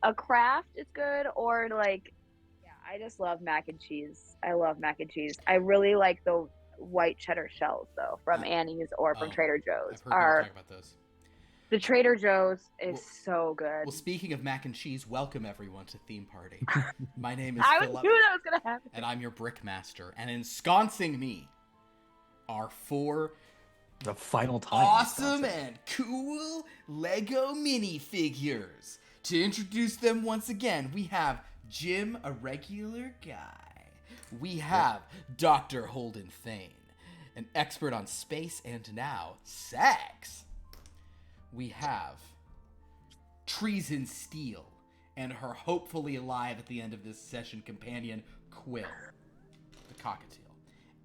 a craft is good, or like, yeah, I just love mac and cheese. I love mac and cheese. I really like the white cheddar shells though from Uh, Annie's or from oh, Trader I've Joe's. heard people Are talk about those. the Trader Joe's is Well, so good. well, speaking of mac and cheese, welcome everyone to Theme Party. My name is I knew Philip, that was gonna happen. and I'm your Brickmaster. And ensconcing me are four The final time. awesome and cool Lego minifigures. To introduce them once again, we have Jim, a regular guy. We have Dr. Holden Thane, an expert on space and now sex. We have Treason Steel and her hopefully alive at the end of this session companion, Quill, the cockatiel.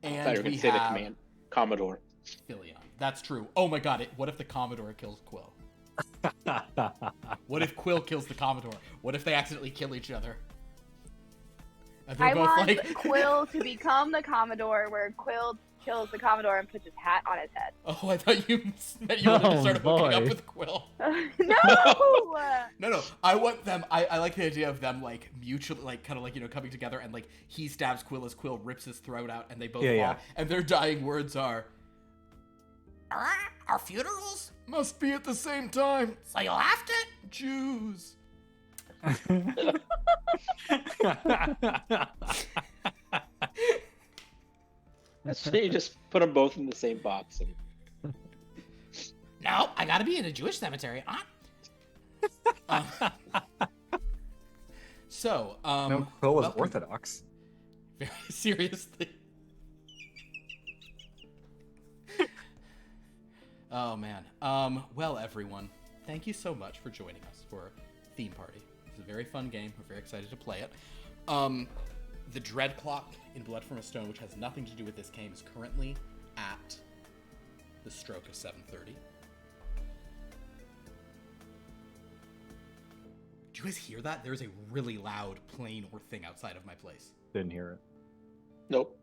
I thought you And were going we to say the have Commodore. Philion. That's true. Oh my god, what if the Commodore kills Quill? What if Quill kills the Commodore? What if they accidentally kill each other? And they're I both want like... Quill to become the Commodore, where Quill kills the Commodore and puts his hat on his head. Oh, I thought you meant you wanted to start hooking up boy. with Quill. No! No, I want them. I like the idea of them like mutually, like kind of like coming together, and like he stabs Quill as Quill rips his throat out, and they both fall. Yeah. And their dying words are, "Our funerals must be at the same time, so you'll have to choose." So you just put them both in the same box. And... No, I gotta be in a Jewish cemetery, huh? So, No, Quill was welcome- Orthodox. Very seriously. Oh man. Well, everyone, thank you so much for joining us for Theme Party. It's a very fun game. We're very excited to play it. The Dread Clock in Blood from a Stone, which has nothing to do with this game, is currently at the stroke of 7:30. Do you guys hear that? There's a really loud plane or thing outside of my place. Didn't hear it. Nope.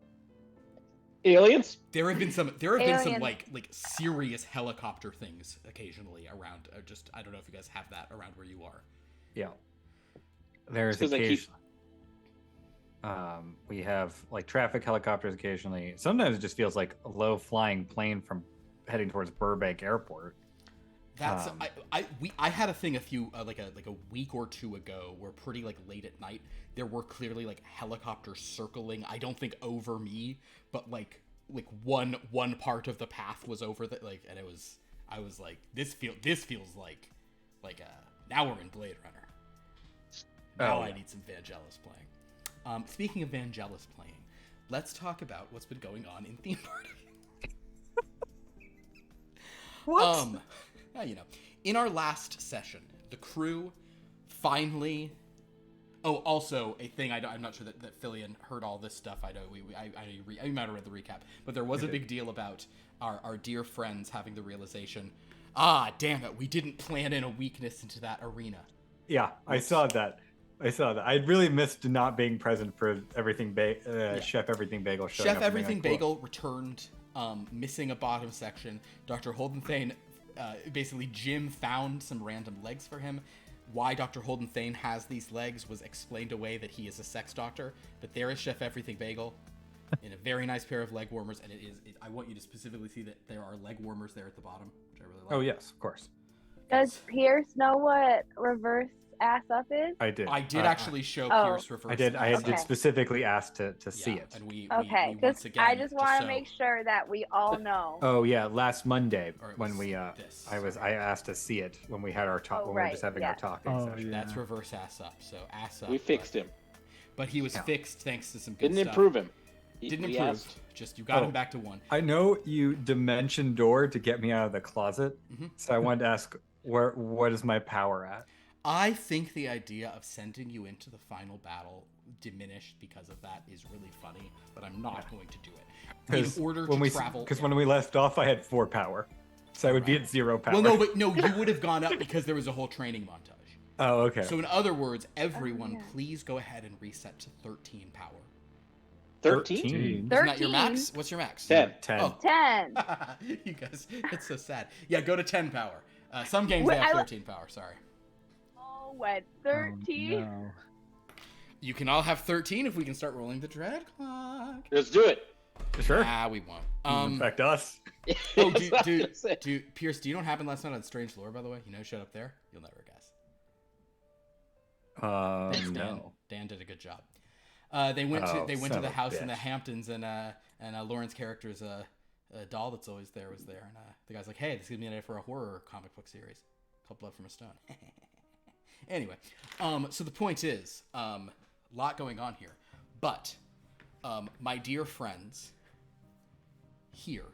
Aliens? There have been some Aliens. like serious helicopter things occasionally around. Just I don't know if you guys have that around where you are. Yeah. There's 'Cause I keep- occasion. We have like traffic helicopters occasionally. Sometimes it just feels like a low flying plane from heading towards Burbank Airport. That's Um, I had a thing a few like a week or two ago where pretty like late at night there were clearly like helicopters circling. I don't think over me, but like one part of the path was over the like, and I was like this feels like now we're in Blade Runner. Now I need some Vangelis playing. Speaking of Vangelis playing, let's talk about what's been going on in Theme Party. What? In our last session, the crew finally. Oh, also a thing I'm not sure that Philion heard all this stuff. I know I might have read the recap, but there was a big deal about our dear friends having the realization. Ah, damn it! We didn't plan in a weakness into that arena. Yeah, I saw that. I really missed not being present for everything. Chef Everything Bagel. showing Chef up and being Everything like, "Cool." Bagel returned, missing a bottom section. Dr. Holden Thane, basically Jim found some random legs for him. Why Dr. Holden Thane has these legs was explained away that he is a sex doctor. But there is Chef Everything Bagel in a very nice pair of leg warmers, and I want you to specifically see that there are leg warmers there at the bottom, which I really like. Oh yes, of course. Does Pierce know what reverse ass up is? I did. I did actually show Oh. Pierce reverse. I did. I Okay. did specifically ask to see Yeah, it. and we Okay, we because once again, I just want to so- make sure that we all know. Oh yeah, last Monday Or it when was we this. I asked to see it when we had our talk Oh, when we were right, just having yeah. our talking Oh, session. yeah. That's reverse ass up. So ass up. We fixed him. But he was Yeah. fixed thanks to some good Didn't stuff. improve him. Didn't We improve. asked. Just you got Oh. him back to one. I know you dimension door to get me out of the closet, Mhm. so I wanted to ask what is my power at? I think the idea of sending you into the final battle diminished because of that is really funny, but I'm not going to do it. In order to travel... Because when we left off, I had 4 power, so I would be at 0 power. Well, no, you would have gone up because there was a whole training montage. Oh, okay. So in other words, everyone, yeah. please go ahead and reset to 13 power. 13? Isn't that your 13? max? What's your max? 10. 10. Oh. 10. You guys, it's so sad. Yeah, go to 10 power. Some games Wait, they have I- 13 power, sorry. Oh, all went 13. No. You can all have 13 if we can start rolling the dread clock. Let's do it. Sure. Ah, we won't. Affect us. Oh, That's what I was gonna say. dude, Pierce, do you know what happened last night on Strange Lore, by the way? You know, shut up there. You'll never guess. Thanks, Dan. No. Dan did a good job. They went to son the of a house in the bitch. Hamptons, and Lauren's character's doll that's always there was there, and the guy's like, "Hey, this gives me an idea for a horror comic book series called Blood from a Stone." Anyway, so the point is, a lot going on here, but my dear friends here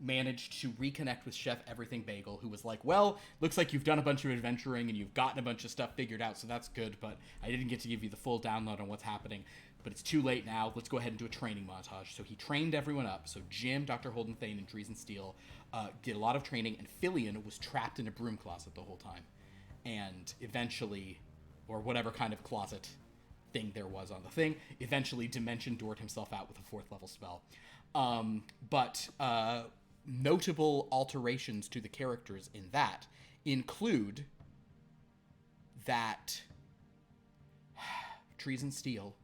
managed to reconnect with Chef Everything Bagel, who was like, well, looks like you've done a bunch of adventuring and you've gotten a bunch of stuff figured out, so that's good, but I didn't get to give you the full download on what's happening, but it's too late now. Let's go ahead and do a training montage. So he trained everyone up. So Jim, Dr. Holden, Thane, and Trees and Steel did a lot of training, and Fillion was trapped in a broom closet the whole time. And eventually, or whatever kind of closet thing there was on the thing, eventually Dimension Doored himself out with a 4th level spell. But notable alterations to the characters in that include that Trees and Steel,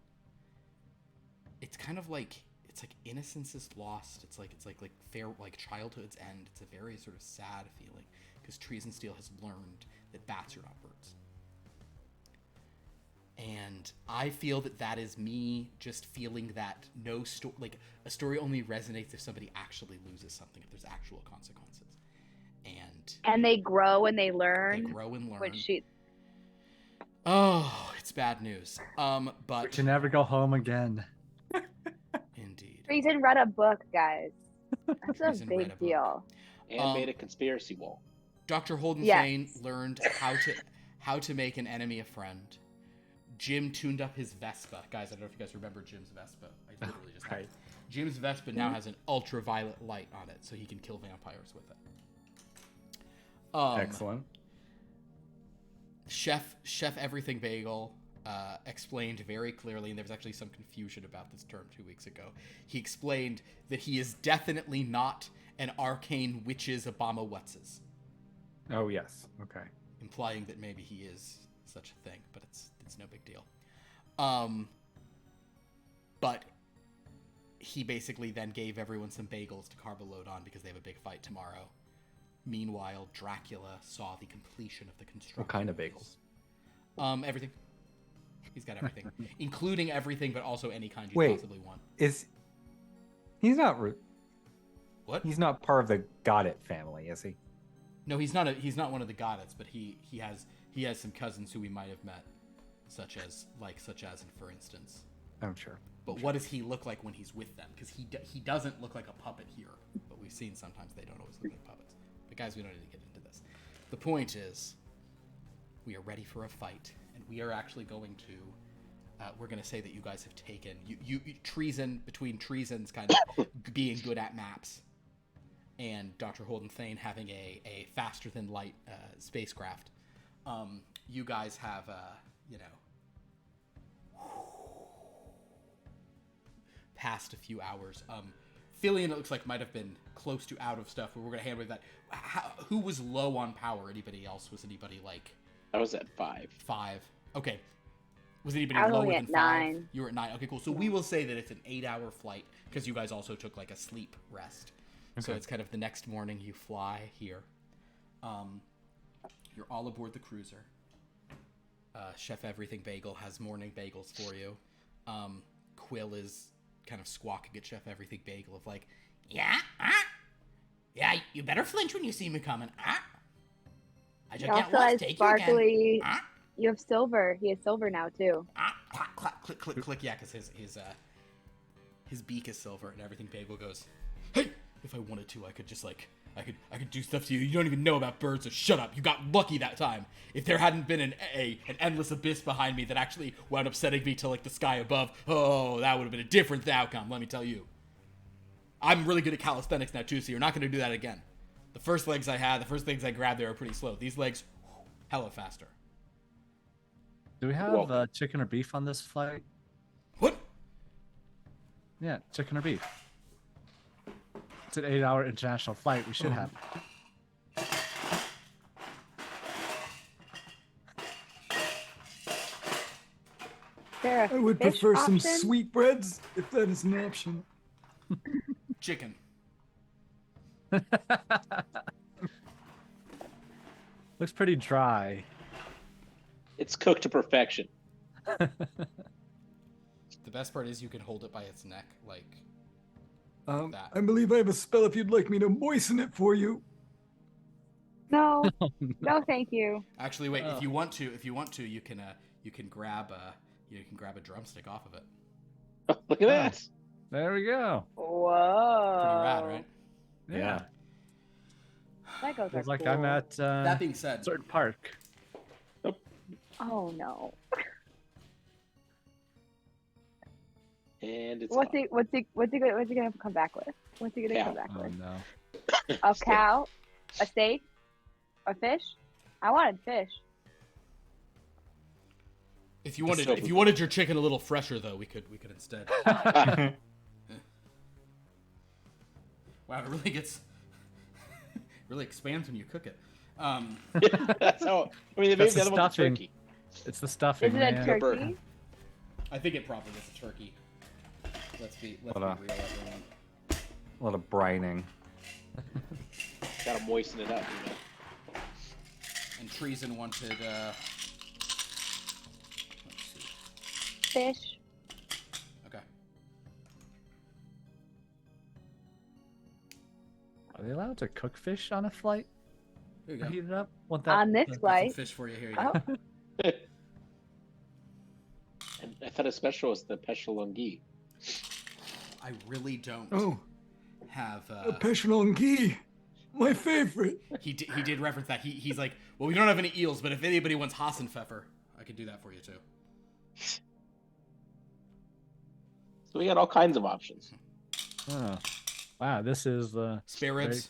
it's kind of like, it's like innocence is lost. It's like fair, like childhood's end. It's a very sort of sad feeling because Trees and Steel has learned that bats are not birds. And I feel that is me just feeling that no story, like a story only resonates if somebody actually loses something, if there's actual consequences. And they grow and they learn. They grow and learn. Which Oh, it's bad news. We But can never go home again. indeed. Treason read a book, guys. That's a Treason read a big book. deal. And made a conspiracy wall. Dr. Holden Yes. Thane learned how to make an enemy a friend. Jim tuned up his Vespa. Guys, I don't know if you guys remember Jim's Vespa. I literally just Right. Jim's Vespa now has an ultraviolet light on it, so he can kill vampires with it. Excellent. Chef Everything Bagel explained very clearly, and there was actually some confusion about this term 2 weeks ago. He explained that he is definitely not an arcane witch's Obama-Wetses, Oh yes. Okay. implying that maybe he is such a thing, but it's no big deal. But he basically then gave everyone some bagels to carb a load on because they have a big fight tomorrow. Meanwhile, Dracula saw the completion of the construction. What kind of phase. Everything. He's got everything, including everything, but also any kind you Wait. possibly want. He's not What? he's not part of the Goddett family, is he? No, he's not. He's not one of the Goddets, but he has some cousins who we might have met, such as and for instance. I'm sure. But what does he look like when he's with them? Because he doesn't look like a puppet here, but we've seen sometimes they don't always look like puppets. But guys, we don't need to get into this. The point is, we are ready for a fight, and we are actually going to. We're going to say that you guys have taken you treason between treasons, kind of being good at maps, and Dr. Holden Thane having a faster than light spacecraft. You guys have past a few hours. Fillion, it looks like, might have been close to out of stuff, but we're going to handle that. Who was low on power? Anybody else? Was anybody like... I was at 5. 5. Okay. Was anybody I was lower only than at 5? 9. You were at 9. Okay, cool. So we will say that it's an 8-hour flight, because you guys also took like a sleep rest. So it's kind of the next morning you fly here. You're all aboard the cruiser. Chef Everything Bagel has morning bagels for you. Quill is kind of squawking at Chef Everything Bagel of like, yeah, you better flinch when you see me coming. I just He can't also watch has take sparkly. you again. You have silver. He has silver now too. Clack, clack, click, click, click. Yeah, because his beak is silver, and Everything Bagel goes, hey, if I wanted to, I could just like, I could do stuff to you. You don't even know about birds, so shut up. You got lucky that time. If there hadn't been an endless abyss behind me that actually wound up setting me to like the sky above, oh, that would have been a different outcome, let me tell you. I'm really good at calisthenics now too, so you're not going to do that again. The first things I grabbed, they were pretty slow. These legs, hella faster. Do we have chicken or beef on this flight? What? Yeah, chicken or beef. It's an 8-hour international flight. We should have. there a I would fish prefer some option? sweetbreads, if that is an option. Chicken. Looks pretty dry. It's cooked to perfection. The best part is you can hold it by its neck, like that. I believe I have a spell if you'd like me to moisten it for you. No, no, thank you. Actually, wait. Oh. If you want to, you can grab a drumstick off of it. Look at that. There we go. Whoa. Pretty rad, right? Yeah. Legos are Feels like cool. I'm at That being said, Sword Park. Oh no. And it's What's on. he gonna come back with? What's he gonna Cow. come back Oh with? no. A cow? A steak? A fish? I wanted fish. if you wanted your chicken a little fresher, though, we could instead. Wow, it really really expands when you cook it. That's how. I mean, they made That's the the other one's stuffing. turkey. It's the stuffing. Is it a man. turkey? I think it probably is a turkey. Let's be real, Hold on. everyone. A lot of brining. Gotta moisten it up, you know. And Treason wanted. Let's see. Fish? Okay. Are they allowed to cook fish on a flight? Here you Or go. heat it up? Want that? On this Got some flight? fish for you. Here you Oh. go. And I thought a special was the pechalongi. I really don't Oh, have. a pechalongi. My favorite. He did reference that. He's like, well, we don't have any eels, but if anybody wants Hassenpfeffer, I could do that for you too. So we got all kinds of options. Oh. Wow, this is Spare ribs.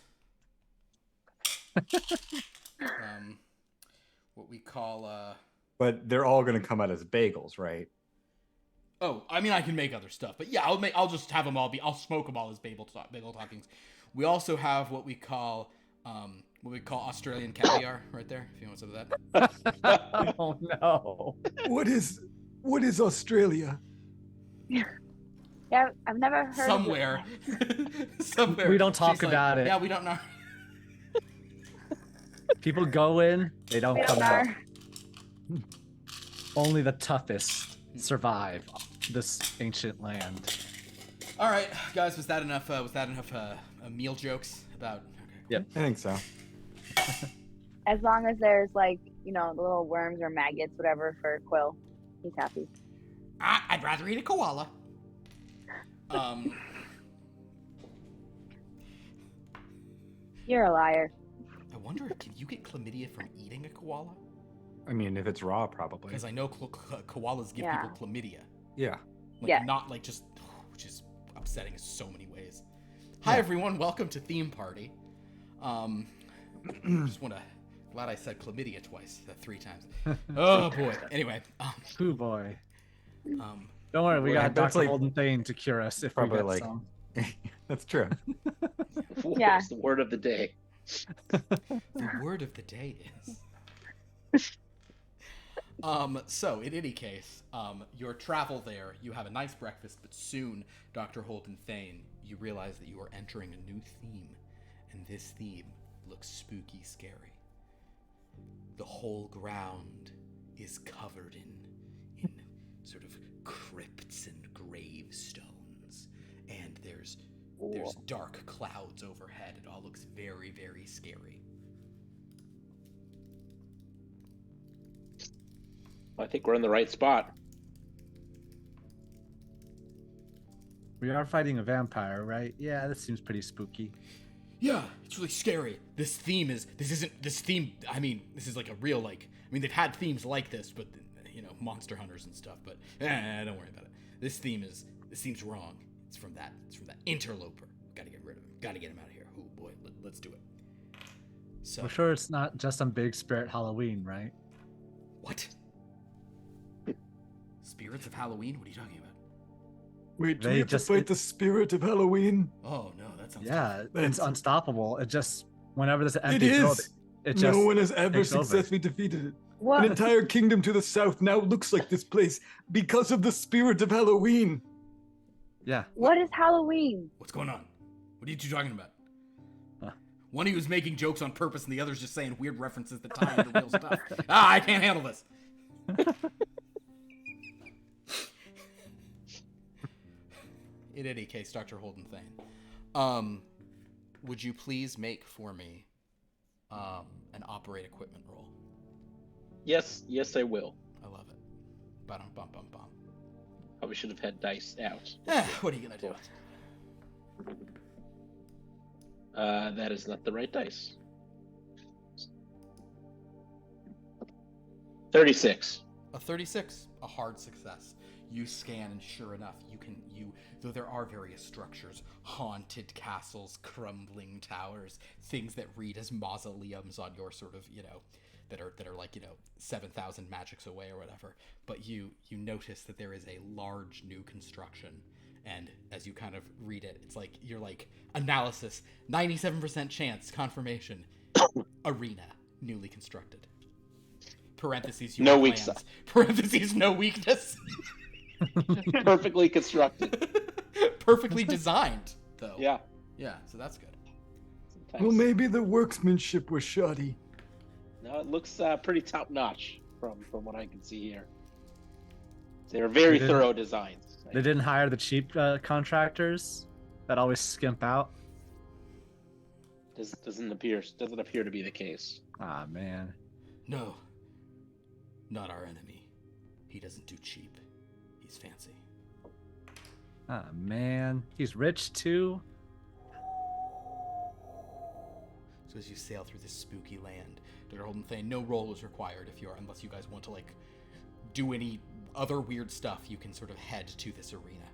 What we call But they're all going to come out as bagels, right? Oh, I mean, I can make other stuff, but yeah, I'll just have them all I'll smoke them all as bagel toppings. We also have what we call Australian caviar right there. If you want some of that. Oh no. What is Australia? Yeah, I've never heard Somewhere. Somewhere. We don't talk She's like, about it. Yeah, we don't know. People go in, they don't of it. come We out. are. Only the toughest survive this ancient land. All right, guys, was that enough meal jokes about? Okay. I think so. As long as there's like, the little worms or maggots, whatever, for Quill, he's happy. I'd rather eat a koala. You're a liar. I wonder, can you get chlamydia from eating a koala? I mean, if it's raw, probably. Because I know koalas give Yeah. people chlamydia. Yeah. Like, Yeah. not like just, which is upsetting in so many ways. Hi, everyone. Welcome to Theme Party. Just want to, glad I said chlamydia twice, 3 times. Oh, boy. Anyway. Ooh boy. Um, Don't worry, we Well, got that's Dr. like- Holden Thane to cure us if we Probably get like- some. That's true. Yeah. What's the word of the day? the word of the day is. So in any case, your travel there, you have a nice breakfast, but soon, Dr. Holden Thane, you realize that you are entering a new theme, and this theme looks spooky scary. The whole ground is covered in sort of crypts and gravestones, and there's dark clouds overhead. It all looks very, very scary. I think we're in the right spot. We are fighting a vampire, right? Yeah, this seems pretty spooky. Yeah, it's really scary. This theme, I mean, this is like a real, they've had themes like this, but, monster hunters and stuff, but, don't worry about it. This seems wrong. It's from that interloper. Gotta get rid of him. Gotta get him out of here. Oh boy, let's do it. So, We're sure it's not just some big spirit Halloween, right? what? Spirits of Halloween? What are you talking about? Wait, do They we have just- to fight the spirit of Halloween? Oh no, that sounds Yeah, That's- it's unstoppable. It just, whenever there's an It empty building, is. it just No one has ever takes over. successfully defeated it. What? An entire kingdom to the south now looks like this place because of the spirit of Halloween. Yeah. What is Halloween? What's going on? What are you two talking about? Huh. One of you is making jokes on purpose, and the other's just saying weird references that tie into real stuff. I can't handle this. In any case, Dr. Holden Thane, would you please make for me an operate equipment roll? Yes, I will. I love it. Bum bum bum bum. Probably should have had dice out. What are you gonna do? That is not the right dice. 36. A 36, a hard success. You scan, and sure enough, though there are various structures, haunted castles, crumbling towers, things that read as mausoleums on your sort of, that are like, 7,000 magics away or whatever. But you notice that there is a large new construction, and as you kind of read it, it's like, you're like, analysis, 97% chance, confirmation, arena, newly constructed. Parentheses, you No have weak plans. side. Parentheses, no weakness. Perfectly constructed. Perfectly designed, though. Yeah. Yeah, so that's good. Sometimes. Well, maybe the workmanship was shoddy. No, it looks pretty top notch from what I can see here. They're very They didn't- thorough designs. They didn't hire the cheap contractors that always skimp out. Doesn't appear to be the case. Ah, man. No, not our enemy. He doesn't do cheap. He's fancy. Ah, man. He's rich too. So as you sail through this spooky land, Dr. Holden Thane, no roll is required unless you guys want to like do any other weird stuff. You can sort of head to this arena.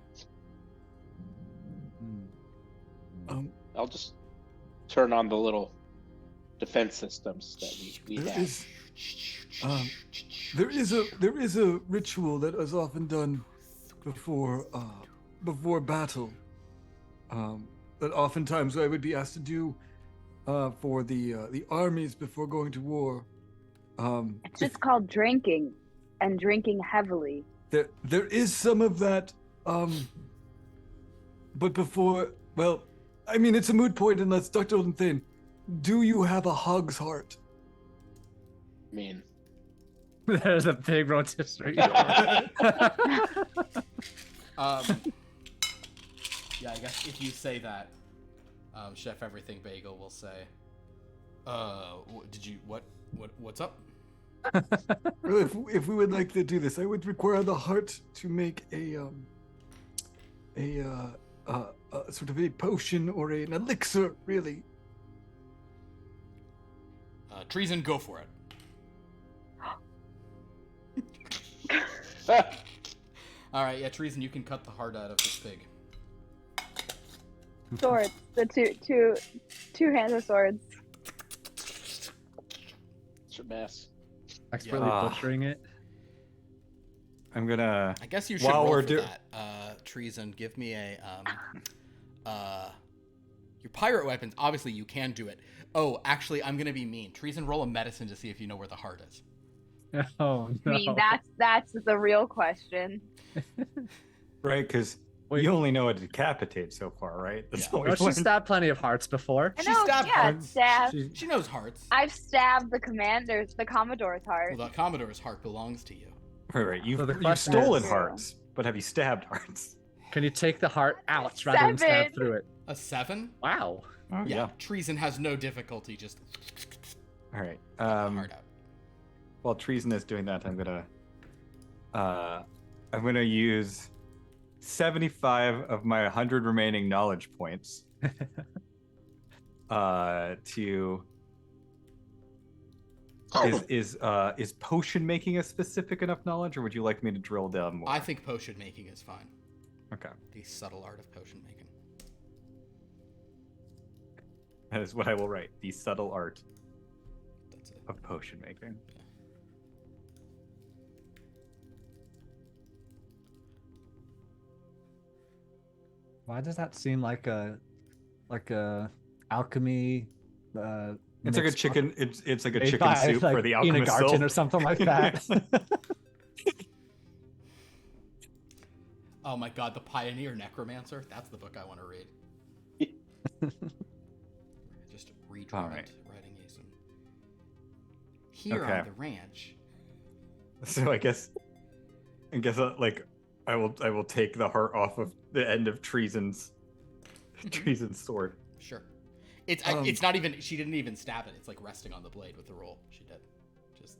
I'll just turn on the little defense systems that we There have. is, there is a ritual that is often done before battle. That oftentimes I would be asked to do for the armies before going to war. It's just called drinking, and drinking heavily. There is some of that, but before, well, I mean, it's a moot point unless Dr. Holden Thane, do you have a hog's heart? I mean, There's a big rotisserie. Yeah, I guess if you say that, Chef Everything Bagel will say, what's up? Well, if we would like to do this, I would require the heart to make a sort of a potion or an elixir, really. Treason, go for it. All right, yeah, Treason, you can cut the heart out of this pig. Swords. The two hands of swords. it's your mess. Expertly Yeah. butchering it. I'm gonna. I guess you should While roll we're for that. Treason, give me a your pirate weapons. Obviously, you can do it. Oh, actually, I'm gonna be mean. Treason, roll a medicine to see if you know where the heart is. Oh, no. I mean, that's the real question. Right, because Wait. you only know how to decapitate so far, right? That's Yeah. all Oh, we've she learned. stabbed plenty of hearts before. I She know, stabbed yeah, hearts. stab. She knows hearts. I've stabbed the Commodore's heart. Well, the Commodore's heart belongs to you. Right, you've, So the you've question stolen is- hearts, but have you stabbed hearts? Can you take the heart out rather than stab 7. through it? A 7? Wow. Oh, Yeah. Treason has no difficulty just All right. the heart out. While Treason is doing that, I'm gonna use 75 of my 100 remaining knowledge points to is potion making a specific enough knowledge, or would you like me to drill down more? I think potion making is fine. Okay, The subtle art of potion making. that is what I will write. The subtle art That's it. of potion making. Why Why does that seem like a alchemy It's like a mixed chicken. It's like a made chicken by, soup like, for the Ina alchemist Garten soul. or something like that. Oh my god, the Pioneer Necromancer. That's the book I want to read. Just read All right. writing you some. Here Okay. on the ranch. So I guess like I will take the heart off of the end of Treason's sword. Sure. It's not even. She didn't even stab it. It's like resting on the blade with the roll. She did. Just.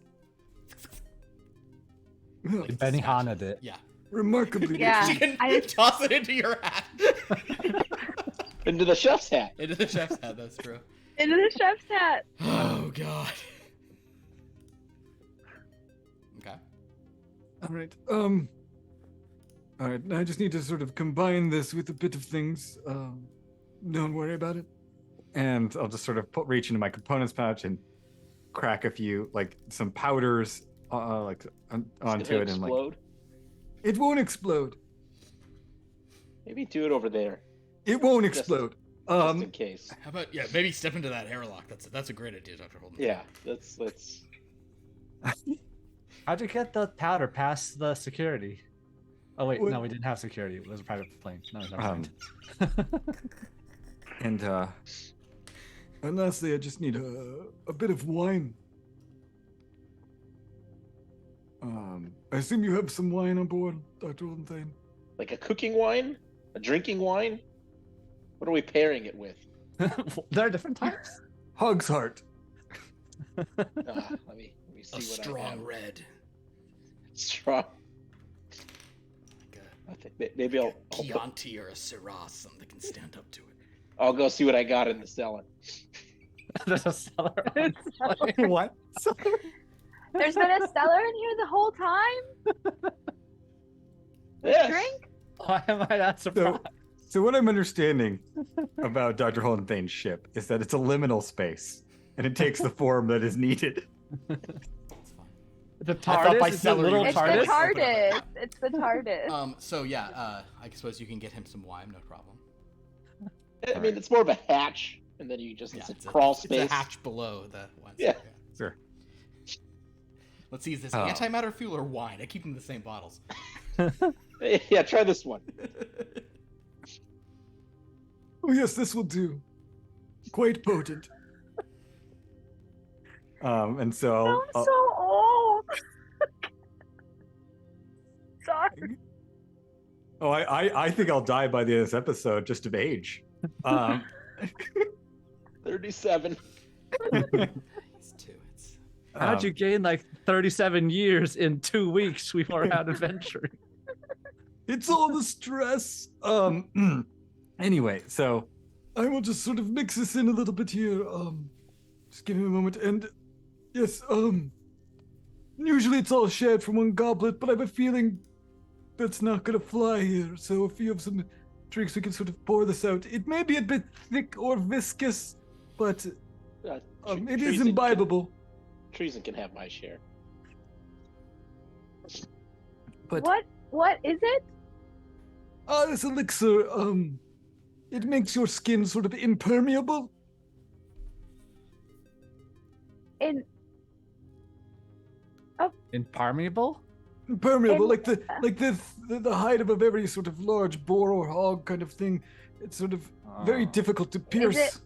Like Benihana did. Yeah. Remarkably, Yeah. She can I- toss it into your hat. Into the chef's hat. Into the chef's hat. That's true. Into the chef's hat. Oh god. Okay. All right. All right. I just need to sort of combine this with a bit of things. Don't worry about it. And I'll just sort of reach into my components pouch and crack a few, like some powders, onto it, and like Explode. it won't explode. Maybe do it over there, It won't Just- explode. just in case. How about maybe step into that airlock. That's a great idea, Dr. Holden. Yeah, let's. How'd you get the powder past the security? Oh wait, What- no, we didn't have security. It was a private plane. No, never Um, mind. And lastly, I just need a bit of wine. I assume you have some wine on board, Dr. Thane. Like a cooking wine, a drinking wine. What are we pairing it with? There are different types. Hog's heart. Let me see A what I strong have. red. Strong. Like I think maybe I'll a Chianti or a Syrah, something that can stand up to it. I'll go see what I got in the cellar. There's a cellar. What? There's been a cellar in here the whole time? Yes. Drink? Why am I not surprised? So what I'm understanding about Dr. Holden Thane's ship is that it's a liminal space, and it takes the form that is needed. It's fine. The thought by TARDIS is the celery little you It's the TARDIS? TARDIS. It's the TARDIS. So yeah, I suppose you can get him some wine, no problem. I mean, it's more of a hatch, and then you just Yeah, it's a crawl space. It's a hatch below the one. Yeah. Sure. Let's see, is this Oh. antimatter fuel or wine? I keep them in the same bottles. Yeah, try this one. Oh yes, this will do. Quite potent. And so I'm so old. Sorry. oh, I think I'll die by the end of this episode just of age. 37. It's two. It's How'd you gain like 37 years in 2 weeks? We were out adventuring. It's all the stress. Anyway, so I will just sort of mix this in a little bit here. Just give me a moment. And yes, usually it's all shared from one goblet, but I have a feeling that's not gonna fly here. So if you have some drinks, we can sort of pour this out. It may be a bit thick or viscous, but it is imbibable. Treason can have my share. But What is it? this elixir, it makes your skin sort of impermeable. Impermeable? Impermeable, And- like the height of a very sort of large boar or hog kind of thing. It's sort of very Oh. difficult to pierce.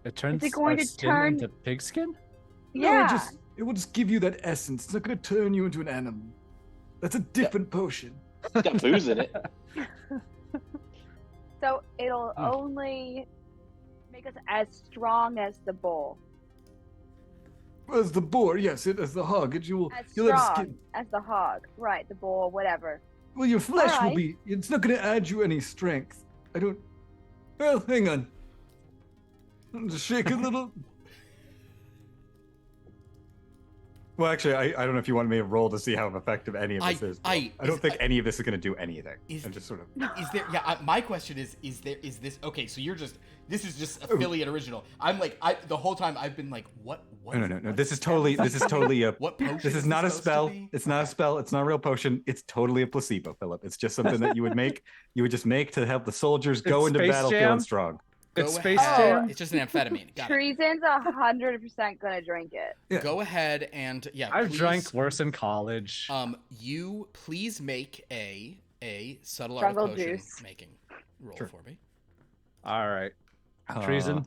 It turns it going our to skin turn- into pigskin? No, Yeah. it will just give you that essence. It's not going to turn you into an animal. That's a different potion. It's got booze in it. So it'll only make us as strong as the bull. As the boar, yes, as the hog, you'll As you'll have strong skin. as the hog. Right, the bull, whatever. Well, your flesh will Alright. be. It's not going to add you any strength. I don't. Well, hang on. I'll just shake a little. Well, actually, I don't know if you want me to roll to see how effective any of this is. I don't think any of this is going to do anything. I'm just sort of. Is there? Yeah. My question is this? Okay, so this is just affiliate original. I'm like, the whole time I've been like, what? No. This is totally a. What potion? This is not a supposed to spell. be? It's not a spell. It's not a real potion. It's totally a placebo, Philip. It's just something that you would make. You would just make to help the soldiers go It's into Space battle Jam? feeling strong. It's Go Space ahead. Jam? It's just an amphetamine. Got it. Treason's 100% gonna drink it. Yeah. Go ahead and I've please, drank worse in college. You please make a subtle art Jungle of potion juice. making roll Sure. for me. All right. Treason.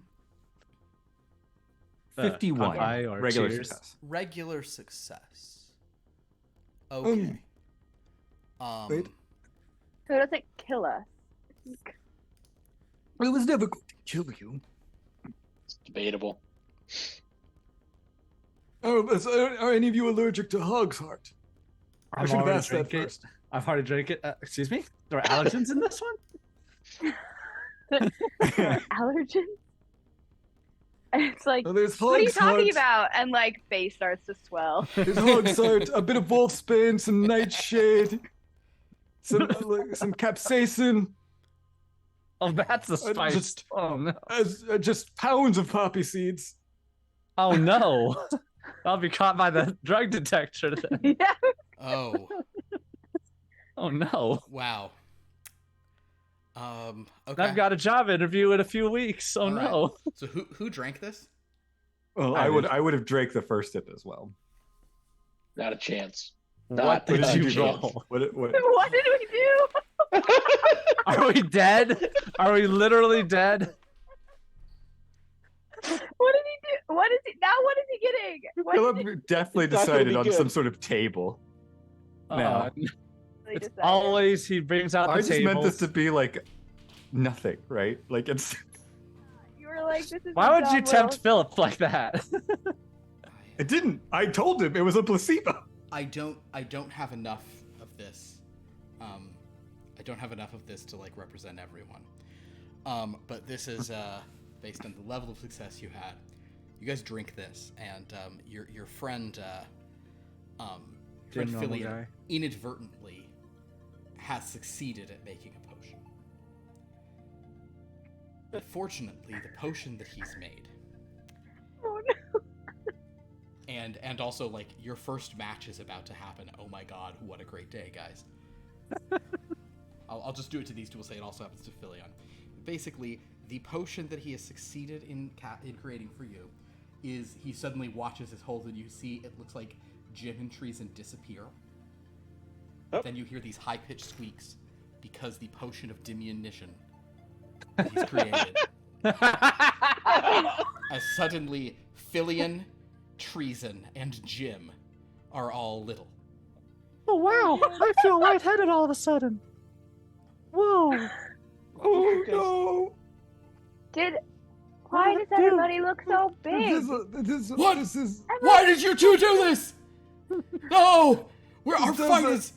51. Popeye or Regular Cheers? success. Regular success. Okay. Wait. So it doesn't kill us. It was never going to kill you. It's debatable. Are any of you allergic to hog's heart? I should have already asked that drank it. first. I've already drank it. Excuse me? There are allergens in this one? Allergens? And it's like, Oh, there's what are you hog's talking heart. about? And like, face starts to swell. There's hog's heart, a bit of wolfsbane, some nightshade, some capsaicin, Oh, that's the spice. just- Oh, no. just pounds of poppy seeds. Oh, no. I'll be caught by the drug detector then. Yeah. Oh, Oh, no. wow. Okay. I've got a job interview in a few weeks. Oh, All right. no. So who drank this? Well, I I would have drank the first sip as well. Not a chance. What Not did a you chance. roll? What? What did we do? Are we dead? Are we literally dead? What did he do? What is he now? What is he getting? What did he Philip definitely It's not gonna decided be on good. some sort of table. No. really It's decide? always he brings out the I just tables. meant this to be like nothing, right? Like it's. You were like, this is. Why a would you dumb tempt little- Philip like that? It didn't. I told him it was a placebo. I don't have enough of this. I don't have enough of this to like represent everyone. But this is based on the level of success you had. You guys drink this, and your friend friend normal Fillion guy. inadvertently has succeeded at making a potion. But fortunately, the potion that he's made, Oh, no. and also like your first match is about to happen. Oh my god, what a great day, guys! I'll just do it to these two. We'll say it also happens to Philion. Basically, the potion that he has succeeded in creating for you is he suddenly watches his Holden. You see it looks like Jim and Treason disappear. Oh. Then you hear these high-pitched squeaks because the potion of diminution that he's created. As suddenly Philion, Treason, and Jim are all little. Oh, wow. I feel lightheaded all of a sudden. Whoa. Oh no! Why does everybody look so big? What? This is Why did you two do this? No! Our fight is...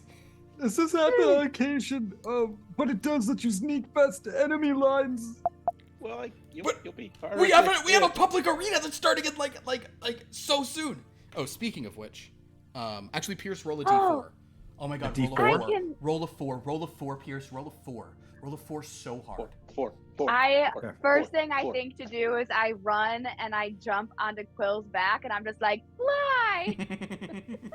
This has happened on occasion, but it does let you sneak past enemy lines. Well, you'll be part We of have it. we have a public arena that's starting in like so soon. Oh, speaking of which, actually, Pierce, roll a d4. Oh my god, roll a D4? 4. I can- Roll a 4. Roll a 4, Pierce. Roll a 4. Roll a 4 so hard. Four. First thing I four. think to do is I run and I jump onto Quill's back and I'm just like, fly!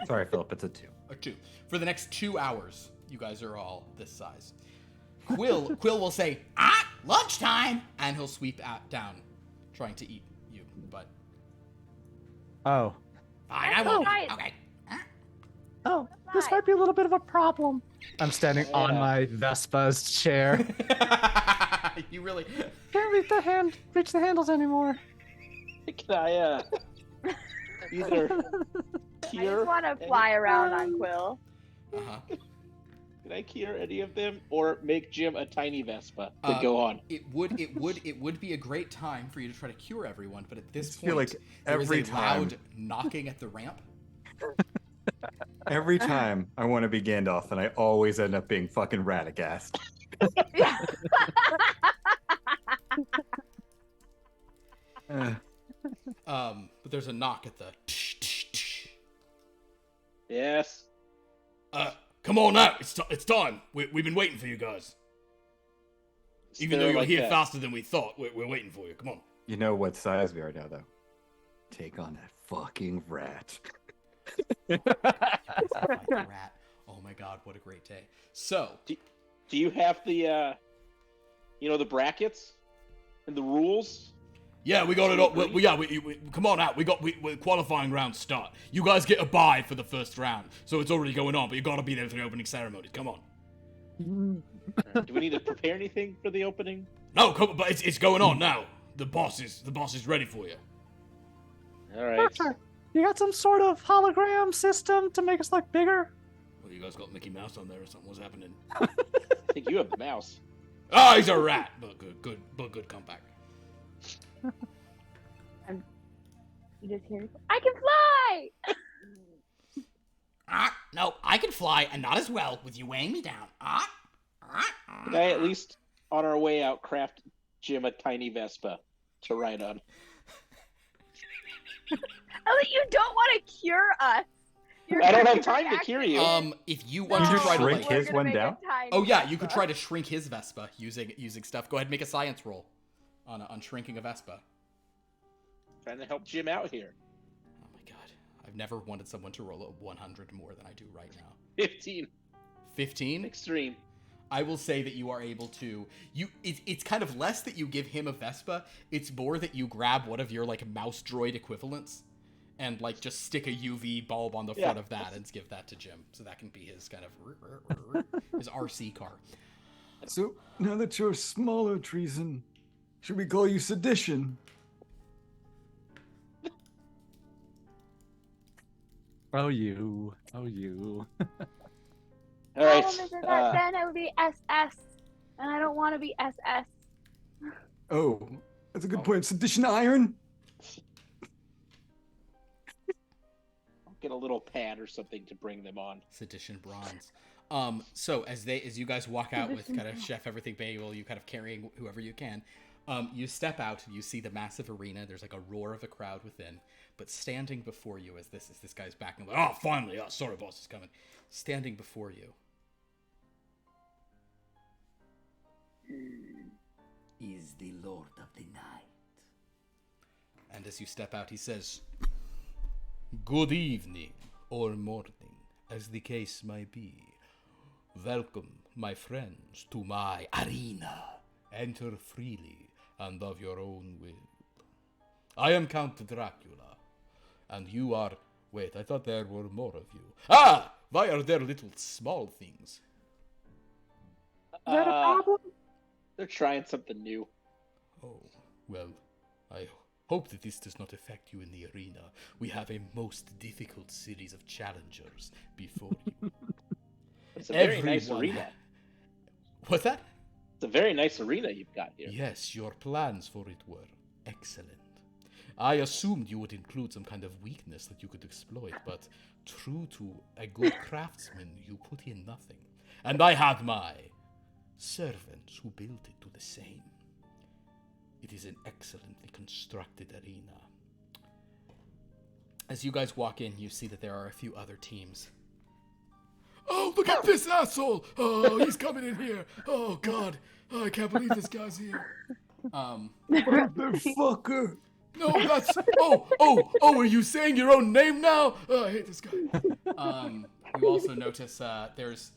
Sorry, Philip, it's a 2. A 2. For the next 2 hours, you guys are all this size. Quill will say, lunchtime! And he'll sweep down, trying to eat you. But, Oh. fine, I That's won't. alright. Okay. Oh, this might be a little bit of a problem. I'm standing on my Vespa's chair. You really... Can't reach the handles anymore. Can I either I cure? just want to fly around on Quill. Uh-huh. Can I cure any of them, or make Jim a tiny Vespa to go on? It would be a great time for you to try to cure everyone, but at this I point, feel like there is every a time- loud knocking at the ramp. Every time I want to be Gandalf, and I always end up being fucking Radagast. But there's a knock at the. Yes. Come on out! It's time. We've been waiting for you guys. Even though Stare you're like here that. faster than we thought, we're waiting for you. Come on. You know what size we are now, though. Take on that fucking rat. Fight the rat. Oh my god, what a great day. So, Do you have the, the brackets? And the rules? Yeah, we got it all. We come on out. We qualifying rounds start. You guys get a bye for the first round, so it's already going on. But you gotta be there for the opening ceremonies. Come on. Do we need to prepare anything for the opening? No, but it's going on now. The boss is ready for you. All right. Doctor, you got some sort of hologram system to make us look bigger? Well, you guys got Mickey Mouse on there or something. What's happening? I think you have the mouse. Oh, he's a rat, but good comeback. You just hear, I can fly! No, I can fly, and not as well with you weighing me down. Can I at least, on our way out, craft Jim a tiny Vespa to ride on? Oh, you don't want to cure us. I don't have time to cure you. If you want to just try to shrink like, his one down? oh yeah, you could try to shrink his Vespa using stuff. Go ahead and make a science roll on shrinking a Vespa. Trying to help Jim out here. Oh my god, I've never wanted someone to roll a 100 more than I do right now. 15. 15? Extreme. I will say that you are able to. It's kind of less that you give him a Vespa. It's more that you grab one of your like mouse droid equivalents, and like just stick a UV bulb on the front of that and give that to Jim, so that can be his kind of his RC car. So now that you're smaller, Treason, should we call you Sedition? Oh, you. Oh, you. All right. Problem is that then it would be SS, and I don't want to be SS. Oh, that's a good point. Sedition Iron? I'll get a little pad or something to bring them on. Sedition Bronze. So as you guys walk out with kind of Chef Everything Bagel, you kind of carrying whoever you can, you step out, you see the massive arena. There's like a roar of a crowd within, but standing before you as this guy's backing, like, oh, finally, oh, sorry, boss is coming. Standing before you is the Lord of the Night. And as you step out, he says, good evening, or morning, as the case may be. Welcome, my friends, to my arena. Enter freely and of your own will. I am Count Dracula, and you are... Wait, I thought there were more of you. Ah! Why are there little small things? Is that a problem? They're trying something new. Oh, well, I hope that this does not affect you in the arena. We have a most difficult series of challengers before you. It's a very nice arena. What's that? It's a very nice arena you've got here. Yes, your plans for it were excellent. I assumed you would include some kind of weakness that you could exploit, but true to a good craftsman, you put in nothing. And I had my servants who built it do the same. It is an excellently constructed arena. As you guys walk in, you see that there are a few other teams. Oh, look at this asshole! Oh, he's coming in here! Oh, God! Oh, I can't believe this guy's here. Motherfucker! No, that's... Oh, are you saying your own name now? Oh, I hate this guy. You also notice, there's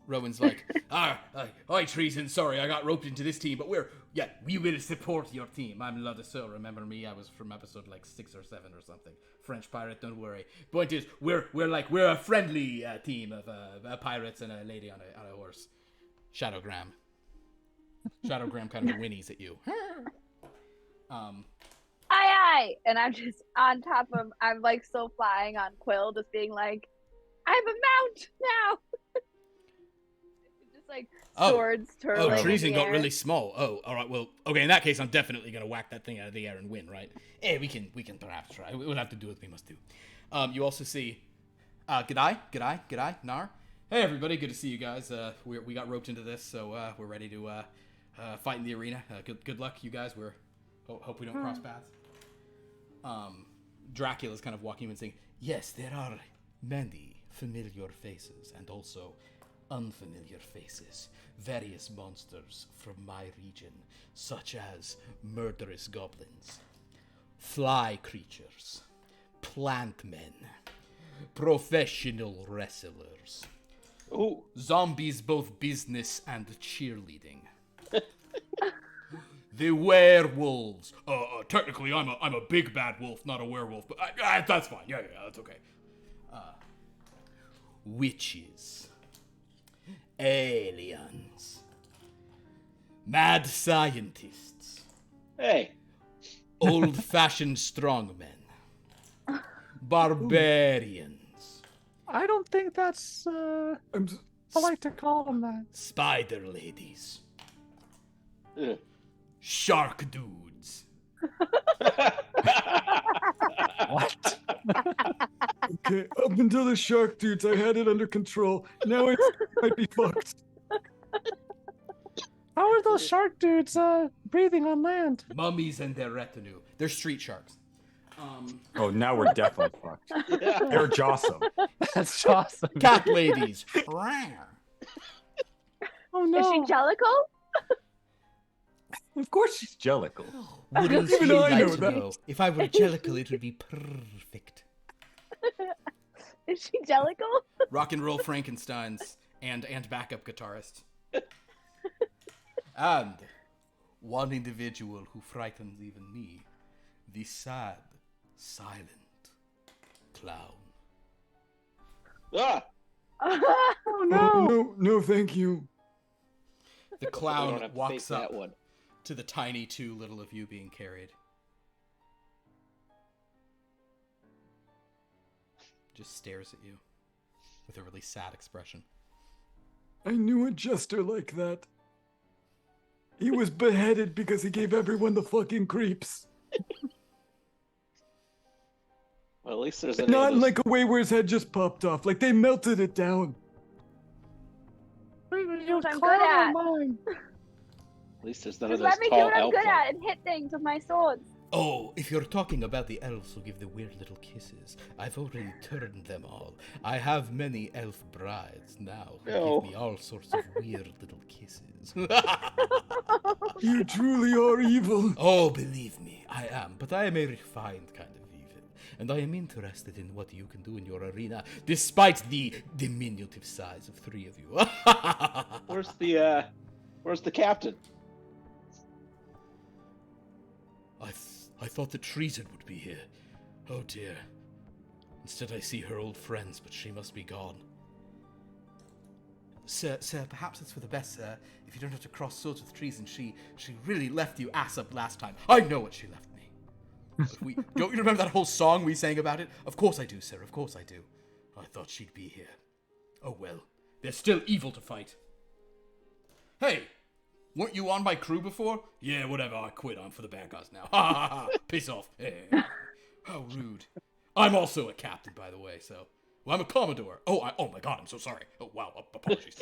Rowan's like, hi, Treason, sorry, I got roped into this team, but we will support your team. I'm Ladisseau, remember me? I was from episode like 6 or 7 or something. French pirate, don't worry. Point is, we're a friendly team of pirates and a lady on a horse. Shadowgram kind of whinnies at you. Aye, and I'm just on top of, I'm like still flying on Quill, just being like, I'm a mount now. Just like swords twirling. Oh, Treason in the got air. really small. Oh, all right. Well, okay. In that case, I'm definitely gonna whack that thing out of the air and win, right? We can perhaps try. We'll have to do what we must do. You also see, G'day, Nar. Hey, everybody. Good to see you guys. We got roped into this, so we're ready to fight in the arena. Good luck, you guys. Hope we don't cross paths. Dracula's kind of walking and saying, yes, there are many familiar faces and also unfamiliar faces. Various monsters from my region, such as murderous goblins, fly creatures, plant men, professional wrestlers, Ooh. zombies both business and cheerleading. the werewolves. Technically, I'm a big bad wolf, not a werewolf, but that's fine. Yeah, that's okay. Witches, aliens, mad scientists, Hey. old-fashioned strongmen, barbarians, I don't think that's polite to call them that. spider ladies, Ugh. shark dudes. What? Okay, up until the shark dudes, I had it under control. Now it might be fucked. How are those shark dudes breathing on land? Mummies and their retinue. They're street sharks. Oh, now we're definitely fucked. They're Jossum. That's awesome. Cat ladies. Oh no. Is she jellicle? Of course she's jellicle. Wouldn't Even you I like know to that. know? If I were a jellicle, it would be perfect. Is she jellicle? Rock and roll Frankensteins and backup guitarists. And one individual who frightens even me, the sad, silent clown. Ah! Oh no. No, thank you. The We clown don't have to walks face up that one. to the tiny too little of you being carried. Just stares at you with a really sad expression. I knew a jester like that. He was beheaded because he gave everyone the fucking creeps. Well, at least there's a Not in like a way where his head just popped off. Like they melted it down. You're What I'm good at. mine. At least there's none of Just those let me do tall what I'm elves. good at and hit things with my swords. Oh, if you're talking about the elves who give the weird little kisses, I've already turned them all. I have many elf brides now who No. give me all sorts of weird little kisses. You truly are evil. Oh, believe me, I am, but I am a refined kind of evil, and I am interested in what you can do in your arena, despite the diminutive size of three of you. Where's the captain? I thought that Treason would be here. Oh dear. Instead I see her old friends, but she must be gone. Sir, perhaps it's for the best, sir. If you don't have to cross swords with Treason, she really left you ass up last time. I know what she left me. Don't you remember that whole song we sang about it? Of course I do, sir, of course I do. I thought she'd be here. Oh well, there's still evil to fight. Hey! Weren't you on my crew before? Yeah, whatever, I quit. I'm for the bad guys now. Ha ha ha! Piss off. How rude. I'm also a captain, by the way, so... Well, I'm a commodore. Oh my god, I'm so sorry. Oh, wow, apologies.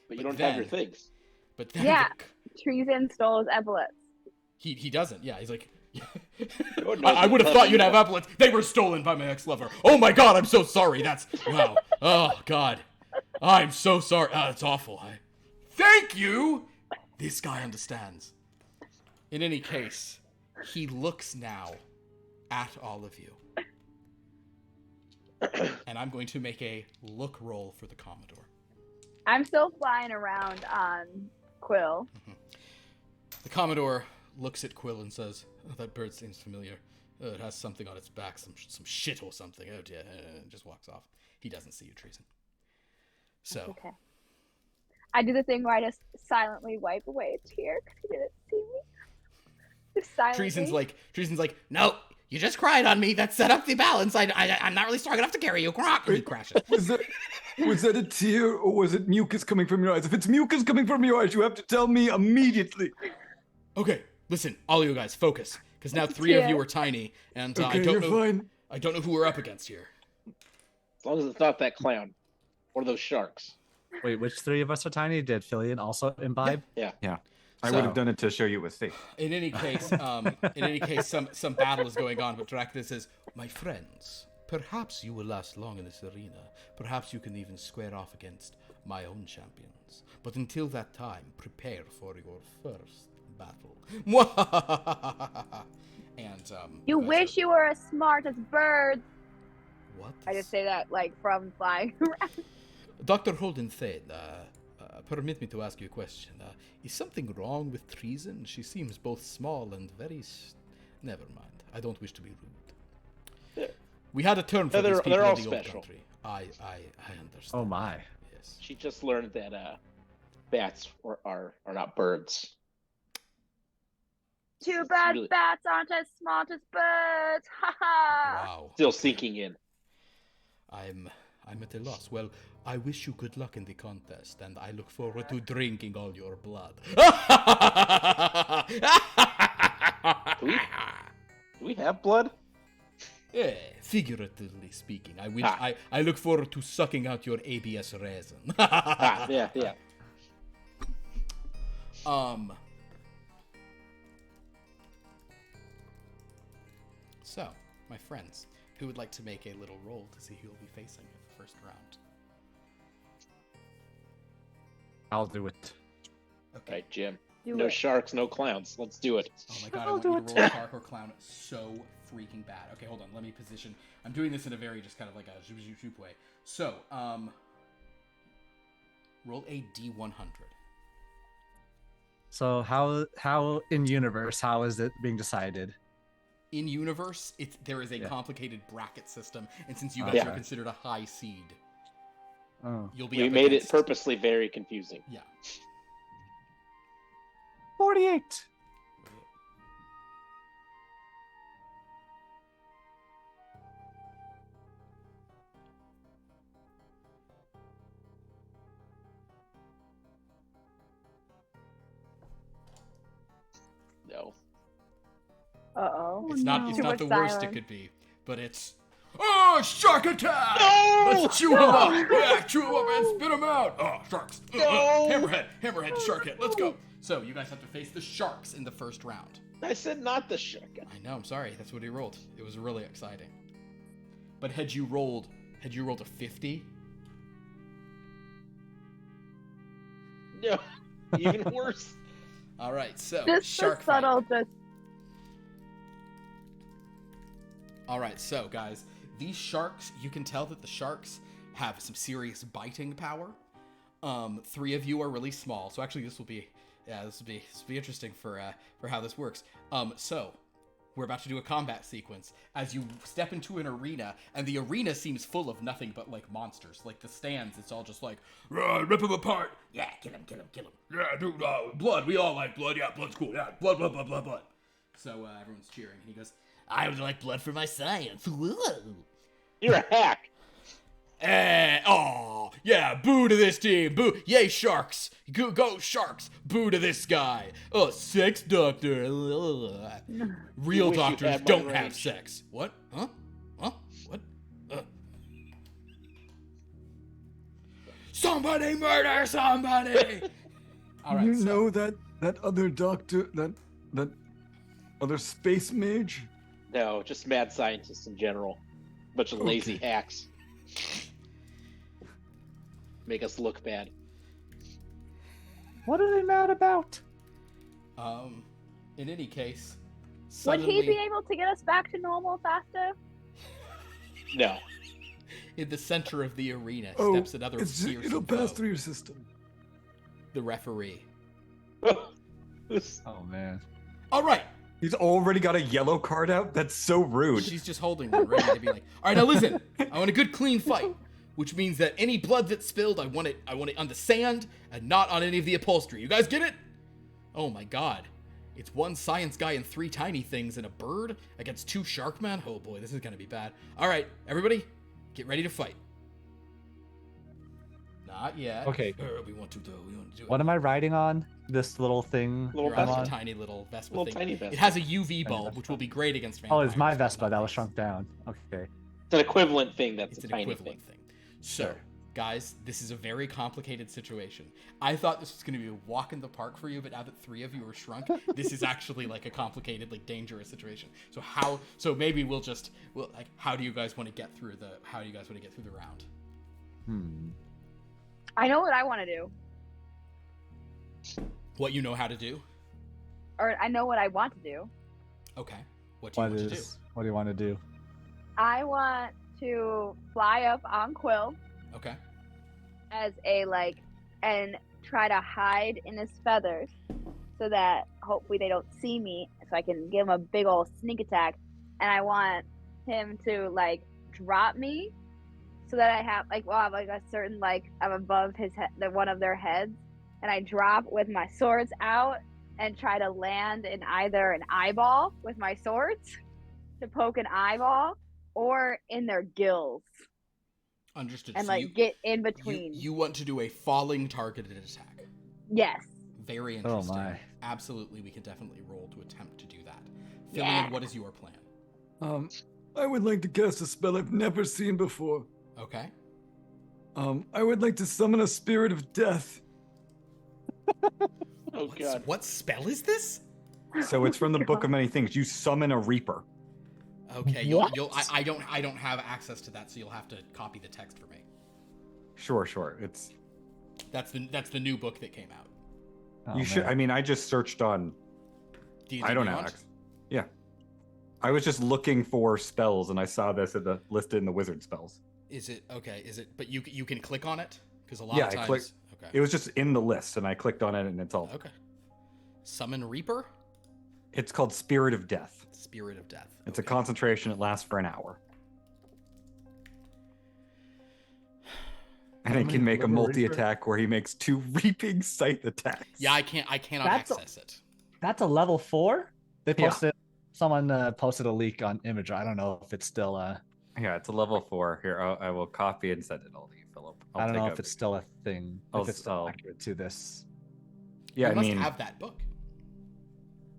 But you don't have your things. But then... Yeah. Treason stole his epaulets. He doesn't, yeah, he's like... No one knows I would have what thought you'd have level epaulets. They were stolen by my ex-lover. Oh my god, I'm so sorry. That's... Wow. Oh, god. I'm so sorry. It's awful. Thank you! This guy understands. In any case, he looks now at all of you. And I'm going to make a look roll for the Commodore. I'm still flying around on Quill. The Commodore looks at Quill and says, oh, that bird seems familiar. It has something on its back, some shit or something. Oh dear, and just walks off. He doesn't see you, Treason. So... Okay. I do the thing where I just silently wipe away a tear because he didn't see me. Just silently. Treason's like, no, you just cried on me. That set up the balance. I'm not really strong enough to carry you. And he crashes. Was that a tear or was it mucus coming from your eyes? If it's mucus coming from your eyes, you have to tell me immediately. Okay, listen, all you guys, focus, because now three of you are tiny, and Okay, I don't know. fine. I don't know who we're up against here. As long as it's not that clown or those sharks. Wait, which three of us are tiny? Did Fillion also imbibe? Yeah. I So- would have done it to show you it was safe. In any case, some battle is going on, but Dracula says, my friends, perhaps you will last long in this arena. Perhaps you can even square off against my own champions. But until that time, prepare for your first battle. And You guys wish are- you were as smart as birds. What? I just say that like from flying around. Dr. Holden Thane, permit me to ask you a question. Is something wrong with treason? She seems both small and very... Never mind. I don't wish to be rude. We had a term for these people they're all in the old special. country. I understand. Oh my. Yes. She just learned that bats are not birds. Too bad really- bats aren't as smart as birds. Ha ha. Wow. Still sinking in. I'm at a loss. Well, I wish you good luck in the contest, and I look forward to drinking all your blood. Do we have blood? Figuratively speaking, Ah. I look forward to sucking out your ABS resin. Yeah. So, my friends, who would like to make a little roll to see who will be facing in the first round? I'll do it. Okay. Right, Jim. Do No it. sharks, no clowns. Let's do it. Oh my god, I I'll want do you it. to roll shark or clown so freaking bad. Okay, hold on, let me position. I'm doing this in a very just kind of like a zoop zoop zoop way. So, roll a D100. So how in universe, how is it being decided? In universe, there is a Yeah. complicated bracket system, and since you Oh, guys yeah. are considered a high seed, Oh. you'll be We up made against, it purposely very confusing. Yeah. 48. No. Uh-oh. It's not Too the much worst it silence. could be, but it's shark attack! No! Let's chew him up! Yeah, chew him up and spit him out! Oh, sharks! No! Hammerhead to shark hit. Let's go. So you guys have to face the sharks in the first round. I said not the shark. I know. I'm sorry. That's what he rolled. It was really exciting. But had you rolled a 50, No. Even worse. all right. So Just shark the fight. subtle, just All right, so guys, these sharks, you can tell that the sharks have some serious biting power. 3 of you are really small, so actually this will be interesting for how this works. So we're about to do a combat sequence as you step into an arena, and the arena seems full of nothing but like monsters. Like the stands, it's all just like rip them apart. Yeah, kill him. Yeah, dude, blood. We all like blood. Yeah, blood's cool. Yeah, blood. So everyone's cheering, and he goes, I would like blood for my science. Whoa. You're a hack. Yeah, boo to this team. Boo. Yay, sharks. Go sharks. Boo to this guy. Oh, sex doctor. Real Wish you doctors had my don't have range. sex. What? Huh? What? Somebody murder somebody. All right. You so- know that other doctor, that other space mage? No, just mad scientists in general. Bunch of lazy hacks. Make us look bad. What are they mad about? In any case, would suddenly, he be able to get us back to normal faster? No. in the center of the arena Oh, steps another fearsome it'll pass foe, through your system. the referee. Oh man. All right. He's already got a yellow card out? That's so rude. She's just holding one, ready to be like, all right, now listen. I want a good, clean fight, which means that any blood that's spilled, I want it on the sand and not on any of the upholstery. You guys get it? Oh my God, it's one science guy and 3 tiny things and a bird against 2 shark men. Oh boy, this is gonna be bad. All right, everybody, get ready to fight. Not yet. Okay. We want to do it. What am I riding on? This little thing. Little You're I'm on on? a tiny little Vespa Little thing. tiny Vespa. It has a UV bulb, Vespa. which will be great against Oh, vampires. it's my but Vespa not that was these. shrunk down. Okay. It's an equivalent thing that's It's a an tiny equivalent thing. thing. So, Sure. guys, this is a very complicated situation. I thought this was going to be a walk in the park for you, but now that 3 of you are shrunk, this is actually like a complicated, like dangerous situation. So maybe how do you guys want to get through the round? I know what I want to do, What you know how to do? or I know what I want to do. Okay. What do you want to do? What do you want to do? I want to fly up on Quill Okay. as and try to hide in his feathers so that hopefully they don't see me, so I can give him a big old sneak attack. And I want him to like drop me so that I have like I have like a certain like I'm above his head, one of their heads, and I drop with my swords out and try to land in either an eyeball with my swords to poke an eyeball or in their gills. Understood. And So like get in between. You want to do a falling targeted attack. Yes. Very interesting. Oh my. Absolutely, we can definitely roll to attempt to do that. Fillion, what is your plan? I would like to cast a spell I've never seen before. Okay. I would like to summon a spirit of death. Oh God. What spell is this? So it's from the Book of Many Things. You summon a reaper. Okay, I don't have access to that, so you'll have to copy the text for me. Sure. It's That's the new book that came out. Oh, you should. man. I mean, I just searched on. D&D I don't have Beyond? access. Yeah, I was just looking for spells, and I saw this listed in the wizard spells. Is it okay? Is it? But you can click on it because a lot Yeah, of times. I clicked. Okay. It was just in the list, and I clicked on it, and it's all. Okay. Summon Reaper. It's called Spirit of Death. Spirit of Death. It's a Okay. concentration. It lasts for an hour. And it can make a multi-attack where he makes 2 reaping scythe attacks. Yeah, I cannot That's access it. That's a level 4. They Yeah. posted. Someone posted a leak on Imgur. I don't know if it's still. Yeah, it's a level 4. Here, I will copy and send it all to you, Philip. I don't know if it's still a thing. If it's still I'll- accurate to this. Yeah, you I must mean, have that book.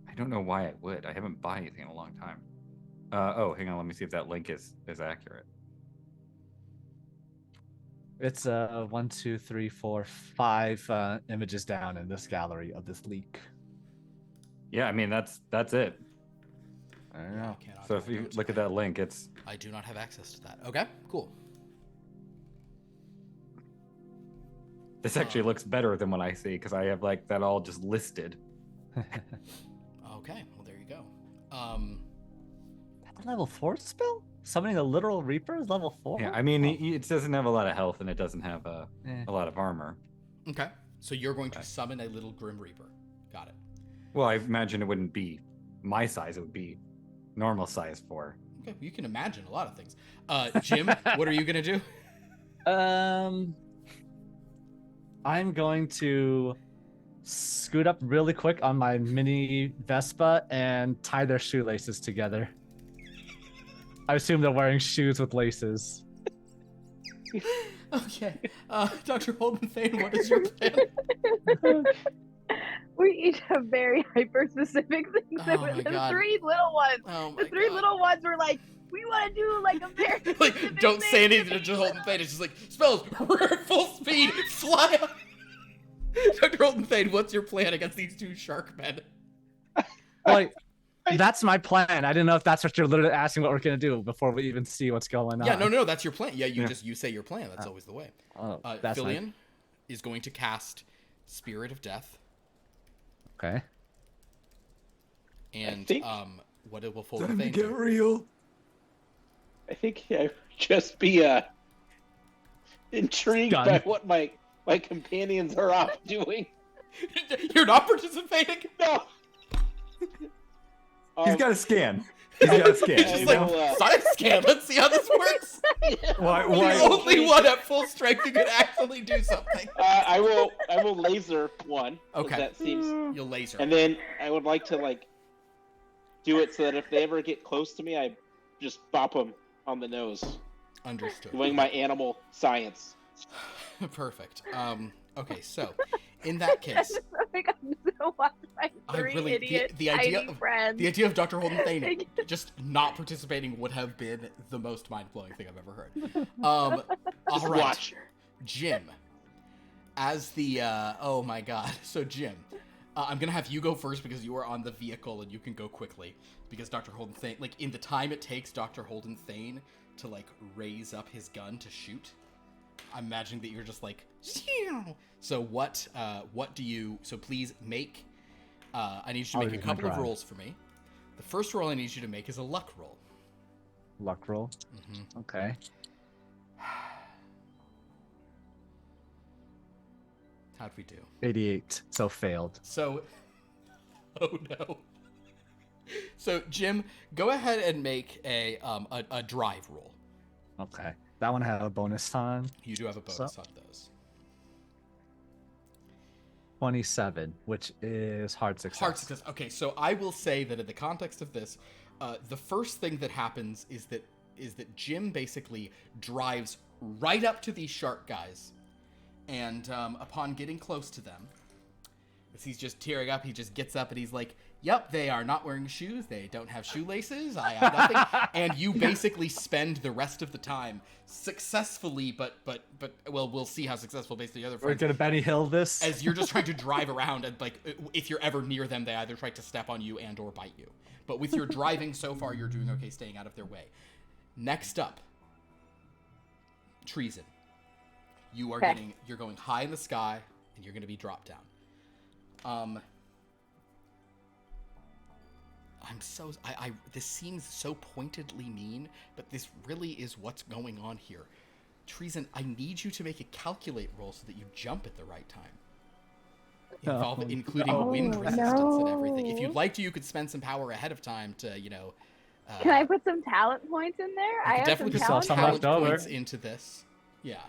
I don't know why I would. I haven't bought anything in a long time. Oh, hang on. Let me see if that link is accurate. It's 1, 2, 3, 4, 5 images down in this gallery of this leak. Yeah, I mean that's it. I don't Yeah, know. I cannot So if go you to look at it. that link, it's I do not have access to that. Okay, cool. this actually looks better than what I see because I have like that all just listed. Okay, well there you go. That's a level 4 spell? Summoning a literal reaper is level 4? Yeah, I mean it doesn't have a lot of health and it doesn't have a Eh. lot of armor. Okay, so you're going to Okay. summon a little Grim Reaper. Got it. Well, I imagine it wouldn't be my size; it would be normal size for. Okay, you can imagine a lot of things. Jim, what are you gonna do? I'm going to scoot up really quick on my mini Vespa and tie their shoelaces together. I assume they're wearing shoes with laces. Okay, Dr. Holden Thane, what is your plan? We each have very hyper specific things. Oh my the God. 3 little ones. Oh my The 3 God. little ones were like, we want to do like a very Like, specific don't say thing. anything to Dr. Holden Thane. It's just like, spells, full speed, fly up. Dr. Holden Thane, what's your plan against these 2 shark men? Like, that's my plan. I didn't know if that's what you're literally asking what we're gonna do before we even see what's going on. Yeah, no, that's your plan. Yeah, Yeah. you say your plan. That's always the way. Oh, that's Fillion is going to cast Spirit of Death, okay. and think- what it will Holden Time to Thane get do? real. I think I would just be intrigued Stunned. by what my companions are off doing. You're not participating? No. He's got a scan. He's got a scan. It's I just you like, know? science scan, let's see how this works. Why? The only one at full strength who could actually do something. I will laser one. 'cause Okay. That seems. You'll laser. And then I would like to do it so that if they ever get close to me, I just bop them on the nose, Understood. doing my animal science. Perfect. Okay, so in that case, Like, I'm just gonna watch my I 3 really- idiot the idea tiny of- friends. the idea of Dr. Holden Thane just not participating would have been the most mind-blowing thing I've ever heard. All Just right, watch. Jim, as the oh my god. So Jim, I'm gonna have you go first because you are on the vehicle and you can go quickly because Dr. Holden Thane, like in the time it takes Dr. Holden Thane to like raise up his gun to shoot, I'm imagining that you're just like, "Phew." So what do you? So please make. I need you to I'll make a use my couple of drive. rolls for me. The first roll I need you to make is a luck roll. Luck roll. Mm-hmm. Okay. How'd we do? 88. So failed. So, oh no. So Jim, go ahead and make a drive roll. Okay. That one had a bonus on. You do have a bonus on those. 27, which is hard success. Hard success. Okay, so I will say that in the context of this, the first thing that happens is that Jim basically drives right up to these shark guys, and upon getting close to them, as he's just tearing up, he just gets up and he's like, "Yep, they are not wearing shoes. They don't have shoelaces. I have nothing." And you basically spend the rest of the time successfully, but well, we'll see how successful based on the other friends. We're gonna Benny Hill this. As you're just trying to drive around, and like, if you're ever near them, they either try to step on you and or bite you. But with your driving so far, you're doing okay, staying out of their way. Next up, treason. You are you're going high in the sky, and you're going to be dropped down. This seems so pointedly mean, but this really is what's going on here. Treason, I need you to make a calculate roll so that you jump at the right time. Including wind resistance and everything. If you'd like to, you could spend some power ahead of time to, Can I put some talent points in there? I have definitely some put some talent talent points into this. Yeah.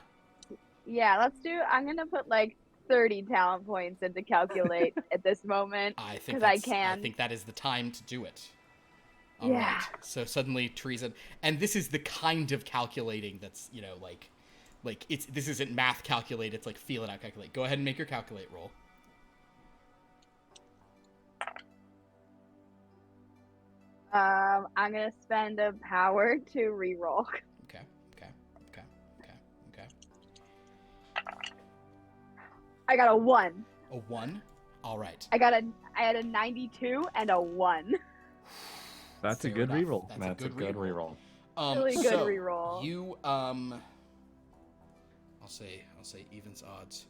Yeah, I'm gonna put like 30 talent points into calculate at this moment because I can. I think that is the time to do it. All right. So suddenly treason, and this is the kind of calculating that's this isn't math calculate. It's like feel it out calculate. Go ahead and make your calculate roll. I'm gonna spend a power to reroll. Okay. I got a 1. A 1? All right. I had a 92 and a 1. That's a good reroll. That's a good reroll. Really good reroll. You I'll say evens odds.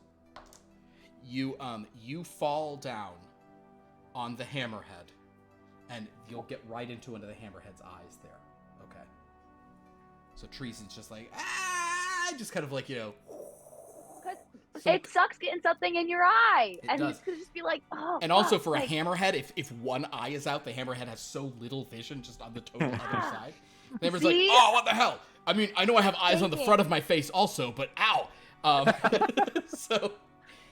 You fall down on the hammerhead, and you'll get right into one of the hammerhead's eyes there. Okay. So treason's just like just kind of like It sucks getting something in your eye, and does. you could just be like, "Oh." And also for a hammerhead, if one eye is out, the hammerhead has so little vision just on the total other side. The hammerhead's like, "Oh, what the hell?" I mean, I know I have eyes on the front of my face also, but ow. So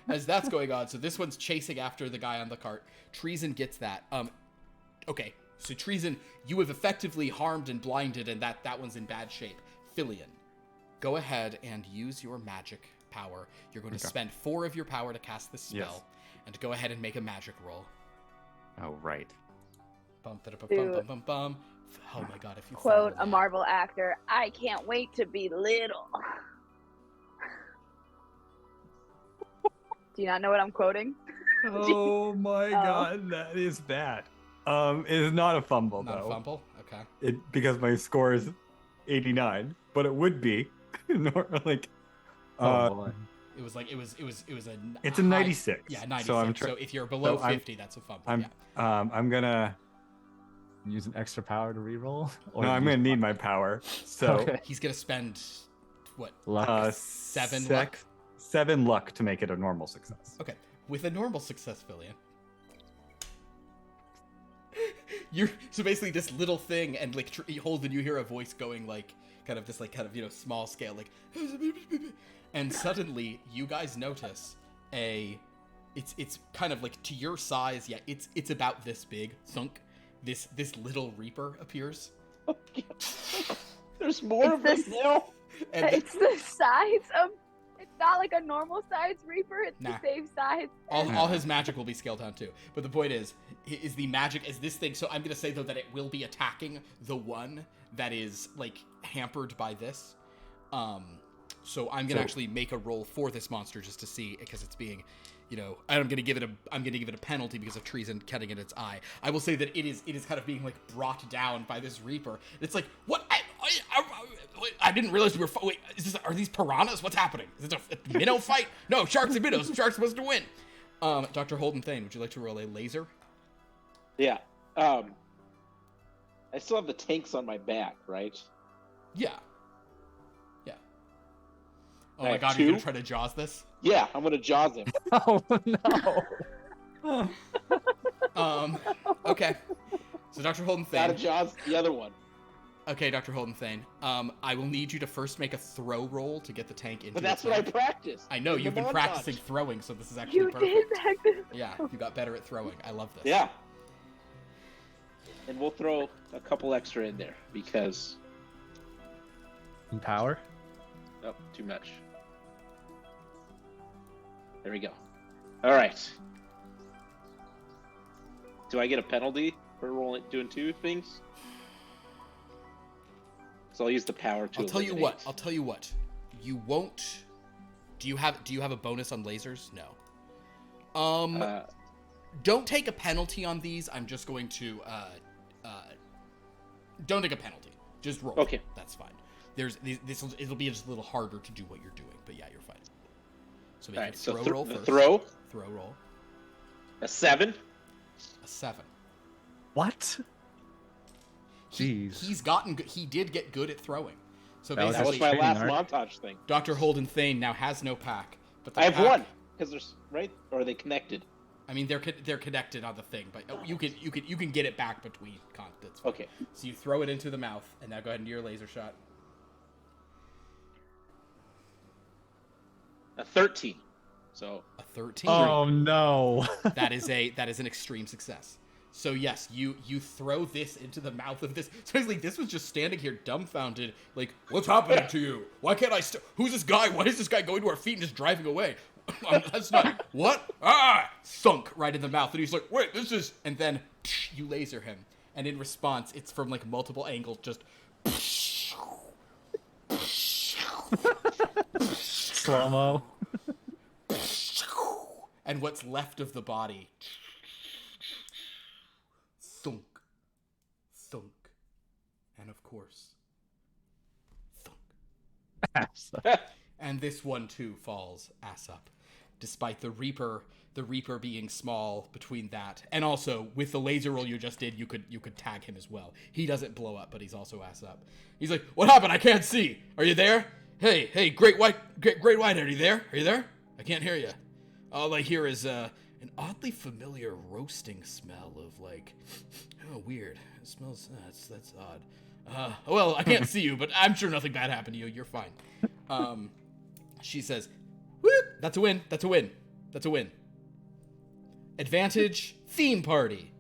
as that's going on, so this one's chasing after the guy on the cart. Treason gets that. Okay, so treason, you have effectively harmed and blinded, and that one's in bad shape. Filion, go ahead and use your magic power. You're going to spend 4 of your power to cast this spell, and to go ahead and make a magic roll. Oh, right. Bum, bum, bum, bum. Oh my god, if you quote a Marvel actor, "I can't wait to be little." Do you not know what I'm quoting? Oh my god, that is bad. It is not a fumble though. Not a fumble? Okay. Because my score is 89, but it would be like It was a. It's a 96. Yeah, 96. So, so if you're below 50, that's a fumble. I'm gonna use an extra power to reroll. No, I'm gonna need my power. So he's gonna spend what? Luck. 7 luck. 7 luck to make it a normal success. Okay, with a normal success, Filion. You're so basically this little thing, and like Holden, you hear a voice going like kind of small scale like, and suddenly you guys notice it's kind of like to your size, it's about this big thunk. This little Reaper appears. Oh, there's more of this now. And it's the size of. It's not like a normal size Reaper. It's the same size. All his magic will be scaled down too. But the point is the magic is this thing. So I'm gonna say though that it will be attacking the one that is like hampered by this. So I'm gonna actually make a roll for this monster just to see, because it's being, I'm gonna give it a penalty because of treason cutting in its eye. I will say that it is kind of being like brought down by this Reaper. It's like, what? I didn't realize we were. Wait, are these piranhas? What's happening? Is it a minnow fight? No, sharks and minnows. Sharks supposed to win. Dr. Holden Thane, would you like to roll a laser? Yeah. I still have the tanks on my back, right? Yeah. Oh my god, 2. you're gonna try to jaws this? Yeah, I'm gonna jaws him. Oh no. Okay. So Dr. Holden Gotta Thane. jaws the other one. Okay, Dr. Holden Thane. I will need you to first make a throw roll to get the tank into But that's its what I mouth. practiced. I know, in the you've been montage. practicing throwing, so this is actually You perfect. did practice. Yeah, you got better at throwing. I love this. Yeah. And we'll throw a couple extra in there because In power? too much. There we go. All right. Do I get a penalty for doing 2 things? So I'll use the power to. I'll tell you what. You won't. Do you have a bonus on lasers? No. Don't take a penalty on these. I'm just going to don't take a penalty. Just roll. Okay. That's fine. It'll be just a little harder to do what you're doing, but yeah, you're fine. So make All a right. So throw roll the first. throw. Throw roll. A 7. A 7. What? Jeez. He did get good at throwing. So That was That was basically, my training last arc. montage thing. Dr. Holden Thane now has no pack. But the I have pack, 1 because there's right, or are they connected? I mean, they're connected on the thing, but you can get it back between continents. Okay. So you throw it into the mouth, and now go ahead and do your laser shot. A 13. So A 13. Oh no. That is an extreme success. So yes, you throw this into the mouth of this. So it's like this was just standing here dumbfounded, like, what's happening to you? Why can't I? Who's this guy? Why is this guy going to our feet and just driving away? That's not what? Sunk right in the mouth, and he's like, wait, this is. And then you laser him, and in response, it's from like multiple angles, just. Slow-mo. And what's left of the body. Thunk. Thunk. And of course. Thunk. And this one too falls ass up. Despite the Reaper being small between that. And also, with the laser roll you just did, you could tag him as well. He doesn't blow up, but he's also ass up. He's like, what happened? I can't see. Are you there? Hey, great whitehead, are you there? Are you there? I can't hear you. All I hear is an oddly familiar roasting smell of like, oh, weird. It smells, that's odd. Well, I can't see you, but I'm sure nothing bad happened to you. You're fine. She says, whoop, that's a win. That's a win. That's a win. Advantage, theme party.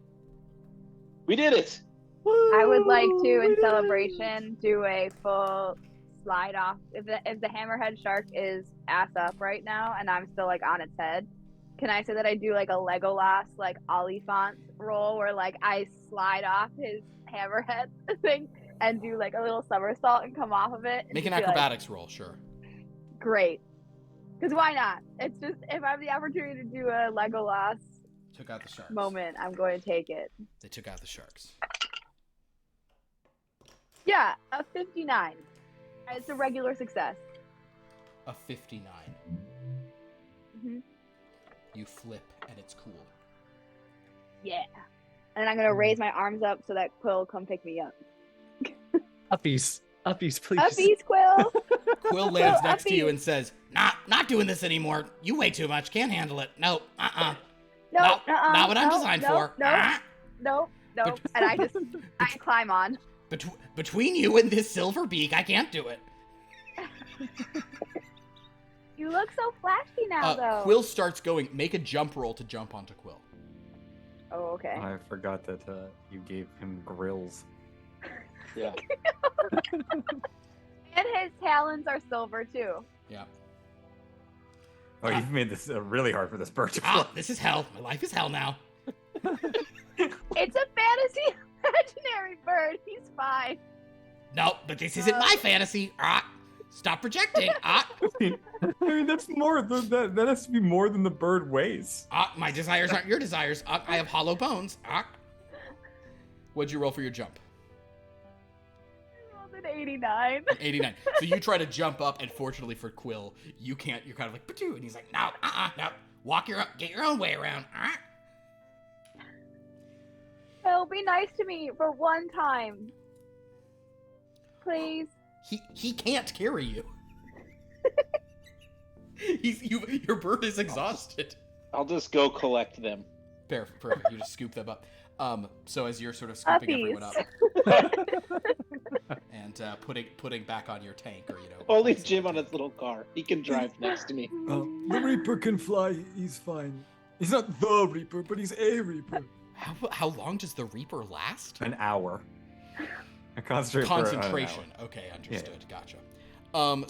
we did it. I would like to, in celebration, do a full slide off. If the hammerhead shark is ass up right now, and I'm still like on its head, can I say that I do like a Legolas like Oliphant roll where like I slide off his hammerhead thing and do like a little somersault and come off of it? And Make an just be acrobatics roll, sure. Like, great. Because why not? It's just if I have the opportunity to do a Legolas Took out the sharks. moment, I'm going to take it. They took out the sharks. Yeah, a 59. It's a regular success. A 59. hmm You flip, and it's cool. Yeah. And I'm going to raise my arms up so that Quill will come pick me up. Uppies, please. Uppies, Quill! Quill lands next to you Uppy. and says, not doing this anymore. You weigh too much. Can't handle it. No, No, not what I'm designed for. No. But- And I climb on. Between you and this silver beak, I can't do it. You look so flashy now, though. Quill starts going. Make a jump roll to jump onto Quill. Oh, okay. I forgot that you gave him grills. Yeah. And his talons are silver, too. Yeah. Oh, you've made this really hard for this bird to fly. Ah, this is hell. My life is hell now. It's a fantasy imaginary bird. He's fine. No, but this isn't my fantasy. Stop projecting. I mean, that's more. That has to be more than the bird weighs. My desires aren't your desires. I have hollow bones. What'd you roll for your jump? I rolled an 89. 89. So you try to jump up, and fortunately for Quill, you can't. You're kind of like, "Patoo," and he's like, no. Get your own way around. He'll be nice to me for one time. Please. He can't carry you. Your bird is exhausted. I'll just go collect them. Perfect. You just scoop them up. So as you're sort of scooping everyone up and putting back on your tank, or Only Jim on his little car. He can drive next to me. The Reaper can fly. He's fine. He's not the Reaper, but he's a Reaper. How long does the Reaper last? An hour. A concentration. Concentration. Okay, understood. Yeah. Gotcha.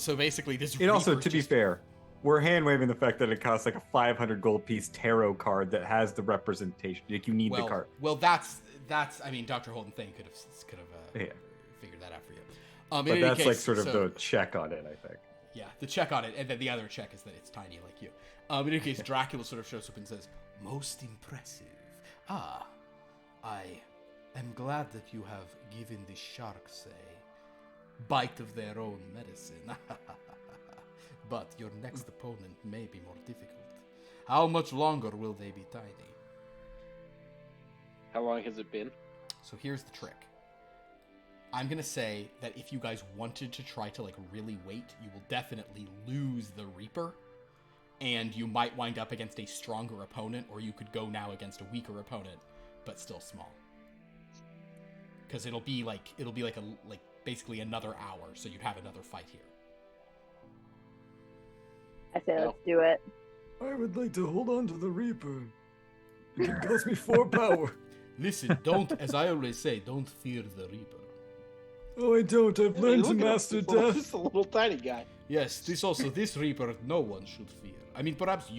So basically, this. And also, to be fair, we're hand waving the fact that it costs like a 500 gold piece tarot card that has the representation. Like you need the card. Well, that's. I mean, Dr. Holden Thane could have figured that out for you. But that's case, like sort of the check on it, I think. Yeah, the check on it, and then the other check is that it's tiny like you. In any case, Dracula sort of shows up and says, "Most impressive. I am glad that you have given the sharks a bite of their own medicine. But your next opponent may be more difficult. How much longer will they be tiny?" How long has it been? So here's the trick. I'm going to say that if you guys wanted to try to really wait, you will definitely lose the Reaper. And you might wind up against a stronger opponent, or you could go now against a weaker opponent, but still small. Because it'll be basically another hour, so you'd have another fight here. I say let's do it. I would like to hold on to the Reaper. It can cost me 4 power. Listen, as I always say, don't fear the Reaper. Oh, I don't. I've learned to master death. Just a little tiny guy. Yes, this Reaper, no one should fear. I mean, perhaps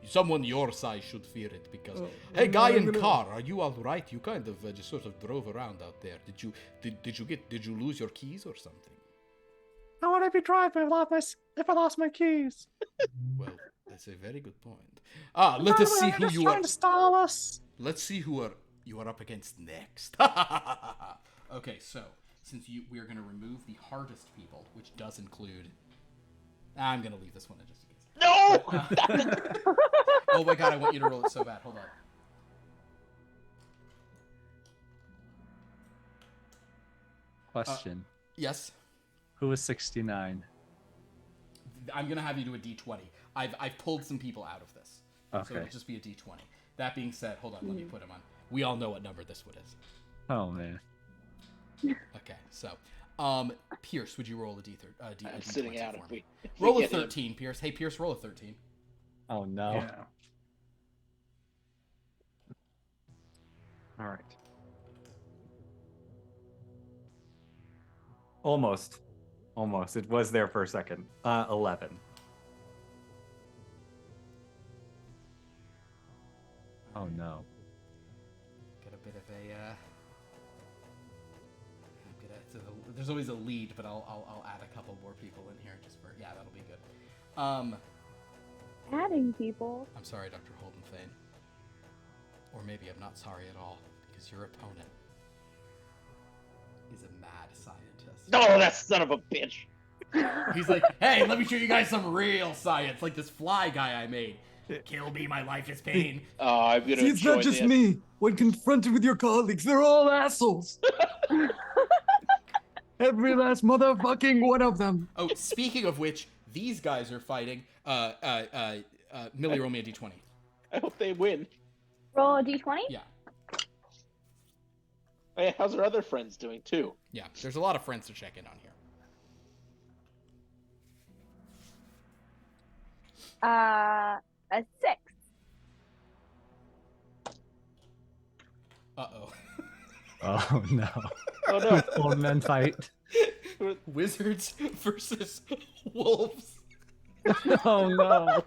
someone your size should fear it, because... hey, guy in car, are you all right? You kind of just sort of drove around out there. Did you lose your keys or something? How would I be driving if I lost my keys? Well, that's a very good point. Let us see who you are. To stall us. Let's see who you are up against next. Okay, so since we are going to remove the hardest people, which does include... I'm going to leave this one in just in case. No! Oh my god, I want you to roll it so bad. Hold on. Question. Yes? Who is 69? I'm going to have you do a d20. I've pulled some people out of this. Okay. So it'll just be a d20. That being said, hold on, let me put them on. We all know what number this one is. Oh, man. Okay, so... Pierce, would you roll a d20? I'm sitting out if we roll a 13, him. Pierce. Hey, Pierce, roll a 13. Oh, no. Yeah. All right. Almost. It was there for a second. 11. Oh, no. Got a bit of a... There's always a lead, but I'll add a couple more people in here just for... Yeah, that'll be good. Adding people. I'm sorry, Dr. Holden Thane. Or maybe I'm not sorry at all, because your opponent is a mad scientist. No, that son of a bitch! He's like, hey, let me show you guys some real science, like this fly guy I made. Kill me, my life is pain. Oh, I'm gonna See, it's not just me. When confronted with your colleagues, they're all assholes. Every last motherfucking one of them. Oh, speaking of which, these guys are fighting. Millie, roll me a d20. I hope they win. Roll a d20? Yeah. Hey, how's our other friends doing, too? Yeah, there's a lot of friends to check in on here. A 6. Uh-oh. Oh, no. Oh, no. Old men fight. Wizards versus wolves. Oh, no.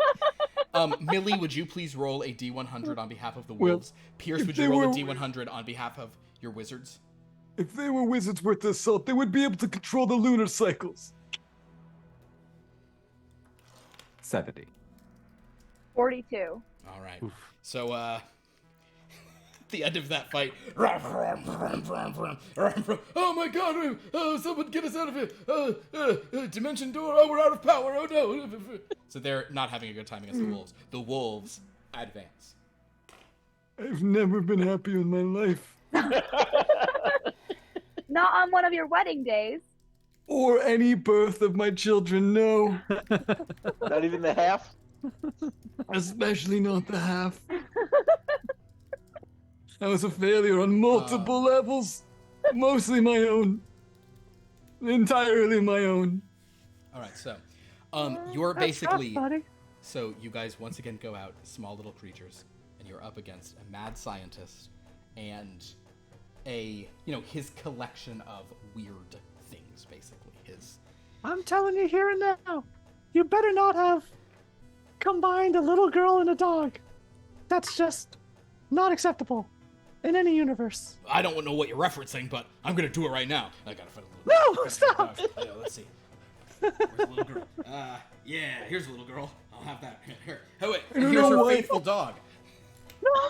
Millie, would you please roll a d100 on behalf of the wolves? Pierce, would you roll a d100 on behalf of your wizards? If they were wizards worth their salt, they would be able to control the lunar cycles. 70. 42. All right. Oof. So, at the end of that fight, oh my god, someone get us out of here, dimension door, oh, we're out of power, oh no. So they're not having a good time against the wolves. The wolves advance. I've never been happier in my life. Not on one of your wedding days. or any birth of my children, no. Not even the half? Especially not the half. I was a failure on multiple levels. Mostly my own. Entirely my own. All right, so you're basically so you guys once again go out, small little creatures, and you're up against a mad scientist and his collection of weird things, basically. I'm telling you here and now, you better not have combined a little girl and a dog. That's just not acceptable in any universe. I don't know what you're referencing, but I'm gonna do it right now. I gotta find a little. No, stop! Let's see. Where's the little girl? Yeah, here's a little girl. I'll have that. Here. Oh wait, I don't here's know her why- faithful dog.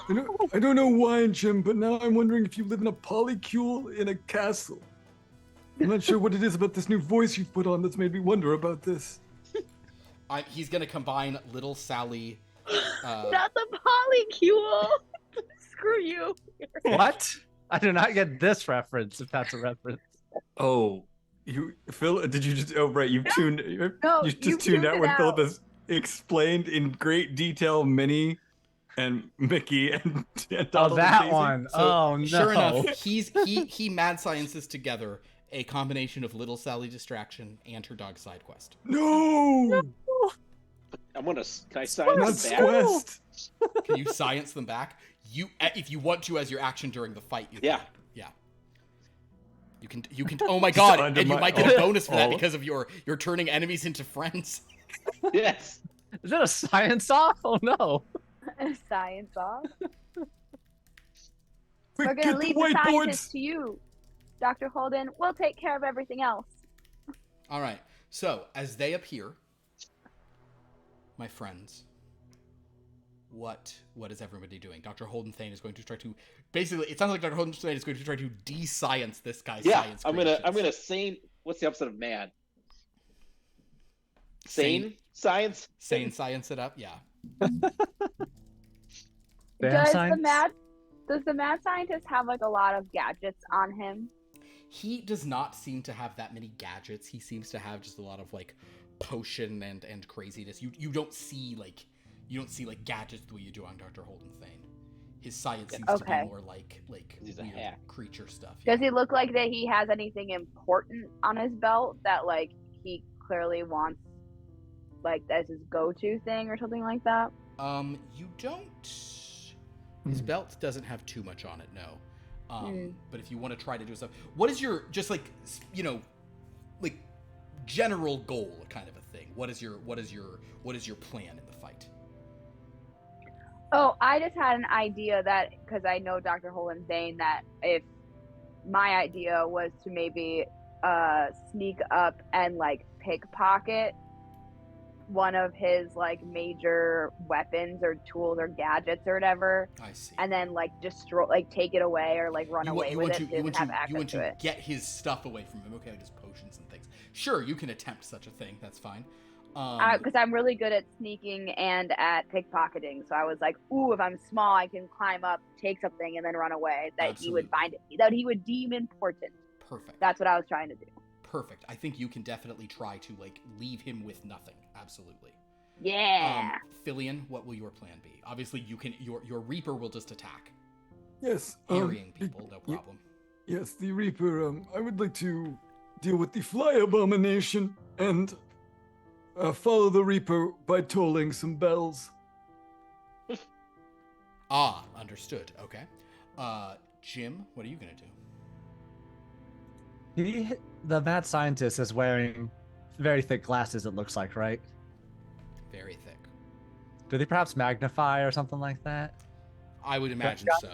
I don't know why, Jim, but now I'm wondering if you live in a polycule in a castle. I'm not sure what it is about this new voice you've put on that's made me wonder about this. He's gonna combine little Sally. Not the polycule. Screw you. What? I do not get this reference, if that's a reference. Oh, Phil, did you just? Oh, right, you've tuned. No, you you just tuned tuned out it when out. Philip has explained in great detail Minnie and Mickey and Oh, Donald and that Daisy. one. So, Oh, no. Sure enough, he mad sciences together a combination of little Sally distraction and her dog side quest. No! Can I sign Not this back? Quest! Can you science them back? If you want to as your action during the fight, you Yeah. can. Yeah. You can oh my god, under and you my- might get a bonus for that oh. because of you're turning enemies into friends. Yes. Is that a science off? Oh, no. Science off. Quick, We're get gonna the leave the scientists whiteboards! to you, Dr. Holden. We'll take care of everything else. All right. So, as they appear, my friends, what is everybody doing? Dr. Holden Thane is going to try to basically. It sounds like Dr. Holden Thane is going to try to de-science this guy's Yeah. science. I'm creations. gonna sane. What's the opposite of mad? Sane science. Sane science it up. Yeah. Does science? the mad scientist have like a lot of gadgets on him? He does not seem to have that many gadgets. He seems to have just a lot of like potion and craziness. You don't see like gadgets the way you do on Dr. Holden Thane. His science seems to Okay. be more like He's a weird hack. creature stuff. Does he look like that he has anything important on his belt that like he clearly wants, like as his go-to thing or something like that? You don't. His belt doesn't have too much on it, no. But if you want to try to do stuff, what is your just like like general goal kind of a thing? What is your plan in the fight? Oh, I just had an idea that because I know Dr. Holden Thane that if my idea was to maybe sneak up and like pickpocket one of his like major weapons or tools or gadgets or whatever, I see. and then like destroy, like take it away or like run away with it. You He want doesn't have to access to it. get his stuff away from him. Okay, like his potions and things. Sure, you can attempt such a thing. That's fine. Because I'm really good at sneaking and at pickpocketing, so I was like, "Ooh, if I'm small, I can climb up, take something, and then run away." That he would find it, that he would deem important. Perfect. That's what I was trying to do. Perfect. I think you can definitely try to like leave him with nothing. Absolutely. Yeah. Filian, what will your plan be? Obviously, you can. Your Reaper will just attack, Yes. harrying people, no problem. Yes, the Reaper. I would like to deal with the Fly Abomination and follow the Reaper by tolling some bells. Understood. Okay. Jim, what are you gonna do? The mad scientist is wearing very thick glasses, it looks like, right? Very thick. Do they perhaps magnify or something like that? I would imagine so.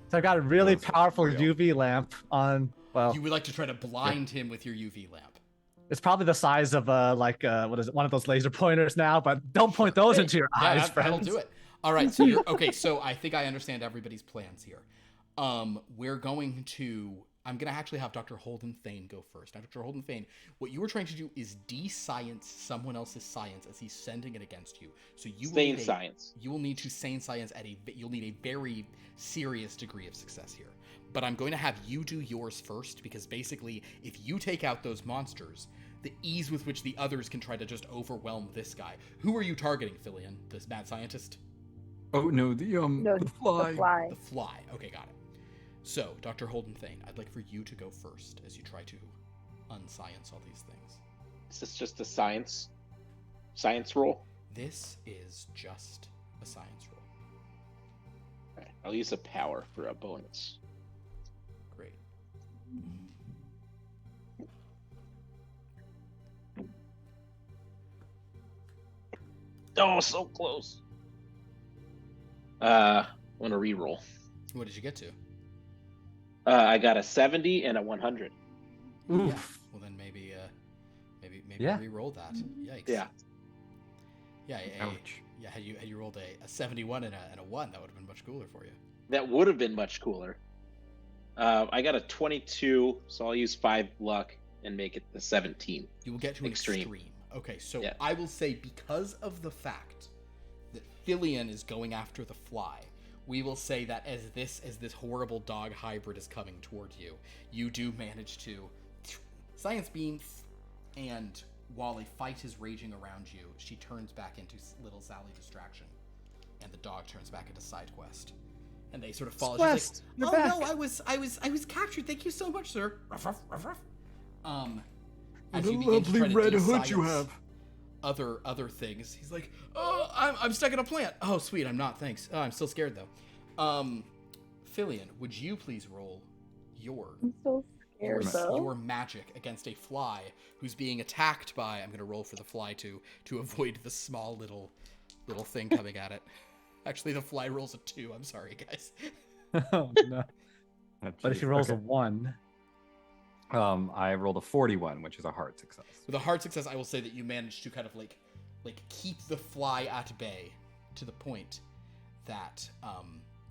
So I've got a really Those are powerful real. UV lamp on. Well, You would like to try to blind him with your UV lamp. it's probably the size of what is it? One of those laser pointers now, but don't point those into your Yeah, eyes, that'll friends. do it. All right, so you're okay. So I think I understand everybody's plans here. I'm gonna actually have Dr. Holden Thane go first. Now, Dr. Holden Thane, what you were trying to do is de-science someone else's science as he's sending it against you. So you will Sane need science. You will need to sane science you'll need a very serious degree of success here. but I'm going to have you do yours first, because basically, if you take out those monsters, the ease with which the others can try to just overwhelm this guy. Who are you targeting, Filian? This mad scientist? Oh no, the fly. The fly. The fly. Okay, got it. So, Dr. Holden Thane, I'd like for you to go first as you try to unscience all these things. Is this just a science roll? This is just a science roll. Okay, I'll use a power for a bonus. Great. Oh, so close. I want to re-roll. What did you get to? I got a 70 and a 100. Yeah. Well, then maybe re-roll that. Yikes. Yeah. Yeah. Ouch. Yeah. Had you rolled a 71 and a 1, that would have been much cooler for you. That would have been much cooler. I got a 22, so I'll use 5 luck and make it the 17. You will get to an extreme. Okay, so Yeah. I will say, because of the fact that Filian is going after the fly, we will say that as this horrible dog hybrid is coming toward you, you do manage to science beam, and while a fight is raging around you, she turns back into little Sally Distraction, and the dog turns back into side quest. And they sort of follow. Quest, She's like, you're "Oh back." no, I was captured. Thank you so much, sir." Ruff, ruff, ruff, ruff. As What a you begin to lovely try to red hood you de-science have. other things, he's like, "Oh, I'm stuck in a plant. Oh, sweet, I'm not. Thanks. Oh, I'm still scared though." Filian, would you please roll your I'm so scared though. your magic against a fly who's being attacked by? I'm gonna roll for the fly to avoid the small little thing coming at it. Actually, the fly rolls a 2. I'm sorry, guys. Oh no. But if he rolls a 1, I rolled a 41, which is a hard success. With a hard success, I will say that you managed to kind of like keep the fly at bay to the point that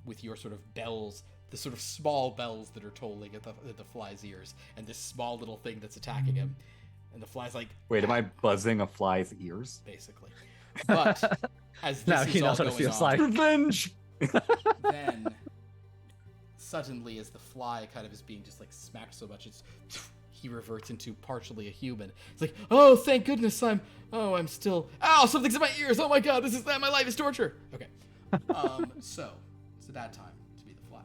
with your sort of bells, the sort of small bells that are tolling at the fly's ears, and this small little thing that's attacking him, and the fly's like, Wait, am I buzzing a fly's ears? basically. But as this now is he all knows what it going feels on, like. Revenge. then suddenly, as the fly kind of is being just like smacked so much, he reverts into partially a human. It's like, oh, thank goodness, I'm still, ow, something's in my ears. Oh my god, my life is torture. Okay. So it's a bad time to be the fly.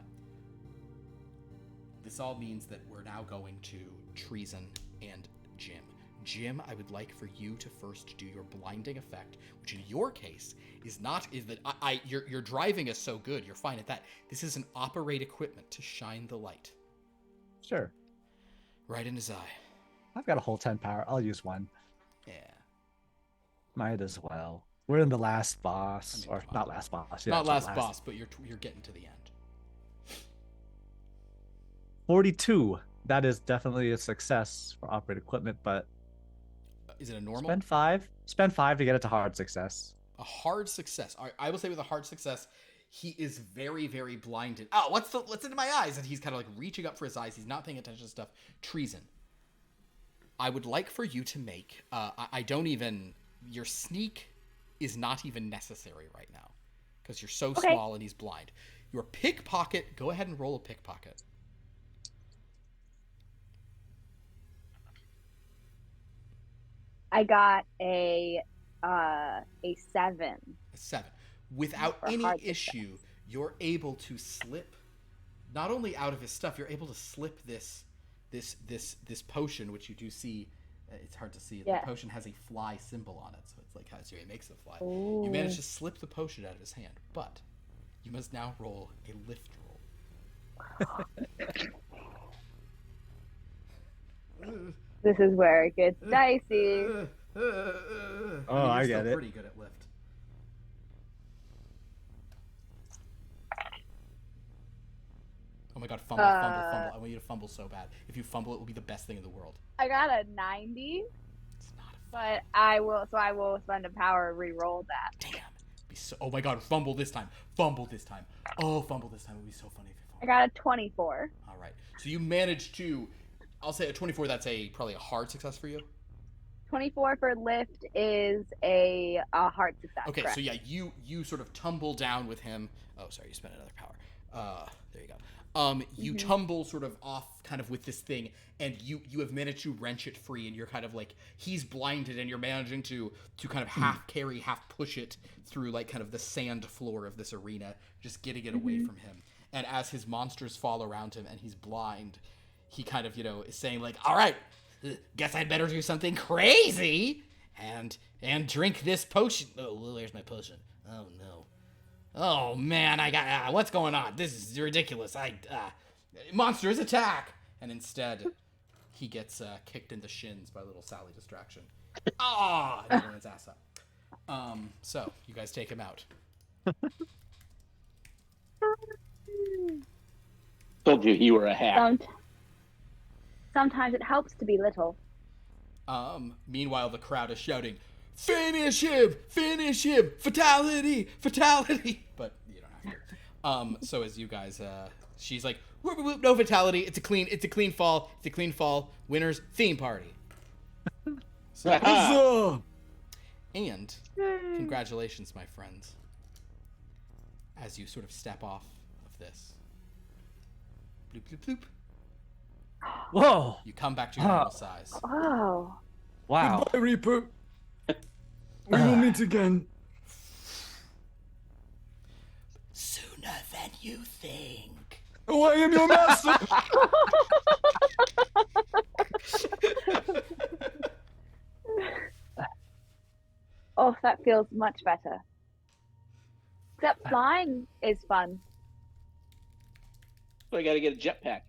This all means that we're now going to Treason and Jim. Jim, I would like for you to first do your blinding effect, which in your case is that your driving is so good, you're fine at that. This is an operate equipment to shine the light. Sure. Right in his eye. I've got a whole 10 power. I'll use 1. Yeah. Might as well. We're in the last boss, I mean, or not last boss. Yeah, Not it's last boss, but you're getting to the end. 42. That is definitely a success for operate equipment, but Is it a normal? spend 5. Spend 5 to get it to hard success. A hard success. I will say with a hard success, he is very, very blinded. Oh, what's into my eyes? And he's kind of like reaching up for his eyes. He's not paying attention to stuff. Treason. I would like for you to make. Your sneak is not even necessary right now because you're so small and he's blind. Your pickpocket. Go ahead and roll a pickpocket. I got a 7. A 7. Without For any hard issue, you're able to slip not only out of his stuff, you're able to slip this potion, which you do see. It's hard to see. Yeah. The potion has a fly symbol on it, so it's like how he makes the fly. Ooh. You manage to slip the potion out of his hand, but you must now roll a lift roll. This is where it gets dicey. I you're get still it. Pretty good at lift. Oh my god, fumble. I want you to fumble so bad. If you fumble, it will be the best thing in the world. I got a 90, It's not a but I will spend a power and re-roll that. damn. Oh my god, fumble this time. Fumble this time. Oh, fumble this time. It would be so funny if you I fumbled. got a 24. All right. So you managed to, I'll say a 24, that's probably a hard success for you. 24 for lift is a hard success. Okay, correct. so yeah, you sort of tumble down with him. Oh, sorry, you spent another power. There you go. You tumble sort of off kind of with this thing, and you have managed to wrench it free, and you're kind of like, he's blinded, and you're managing to kind of half carry, half push it through like kind of the sand floor of this arena, just getting it away from him. And as his monsters fall around him and he's blind, he kind of, is saying like, all right, guess I'd better do something crazy and drink this potion. Oh, where's my potion? Oh no. Oh man, I got what's going on? This is ridiculous. Monsters attack, and instead he gets kicked in the shins by little Sally distraction. Ah, and he runs his ass up. So you guys take him out. Told you were a hack. Sometimes it helps to be little. Meanwhile, the crowd is shouting, "Finish him! Finish him! Fatality! Fatality!" But you don't have to. So as you guys, she's like, "Whoop, whoop, no fatality. It's a clean fall. It's a clean fall. Winners theme party." Huzzah! And congratulations, my friends. As you sort of step off of this, bloop bloop bloop. Whoa! You come back to your normal size. Oh. Wow. Goodbye, Reaper. We will meet again. Sooner than you think. Oh, I am your master. Oh, that feels much better. Except flying is fun. So I gotta get a jetpack.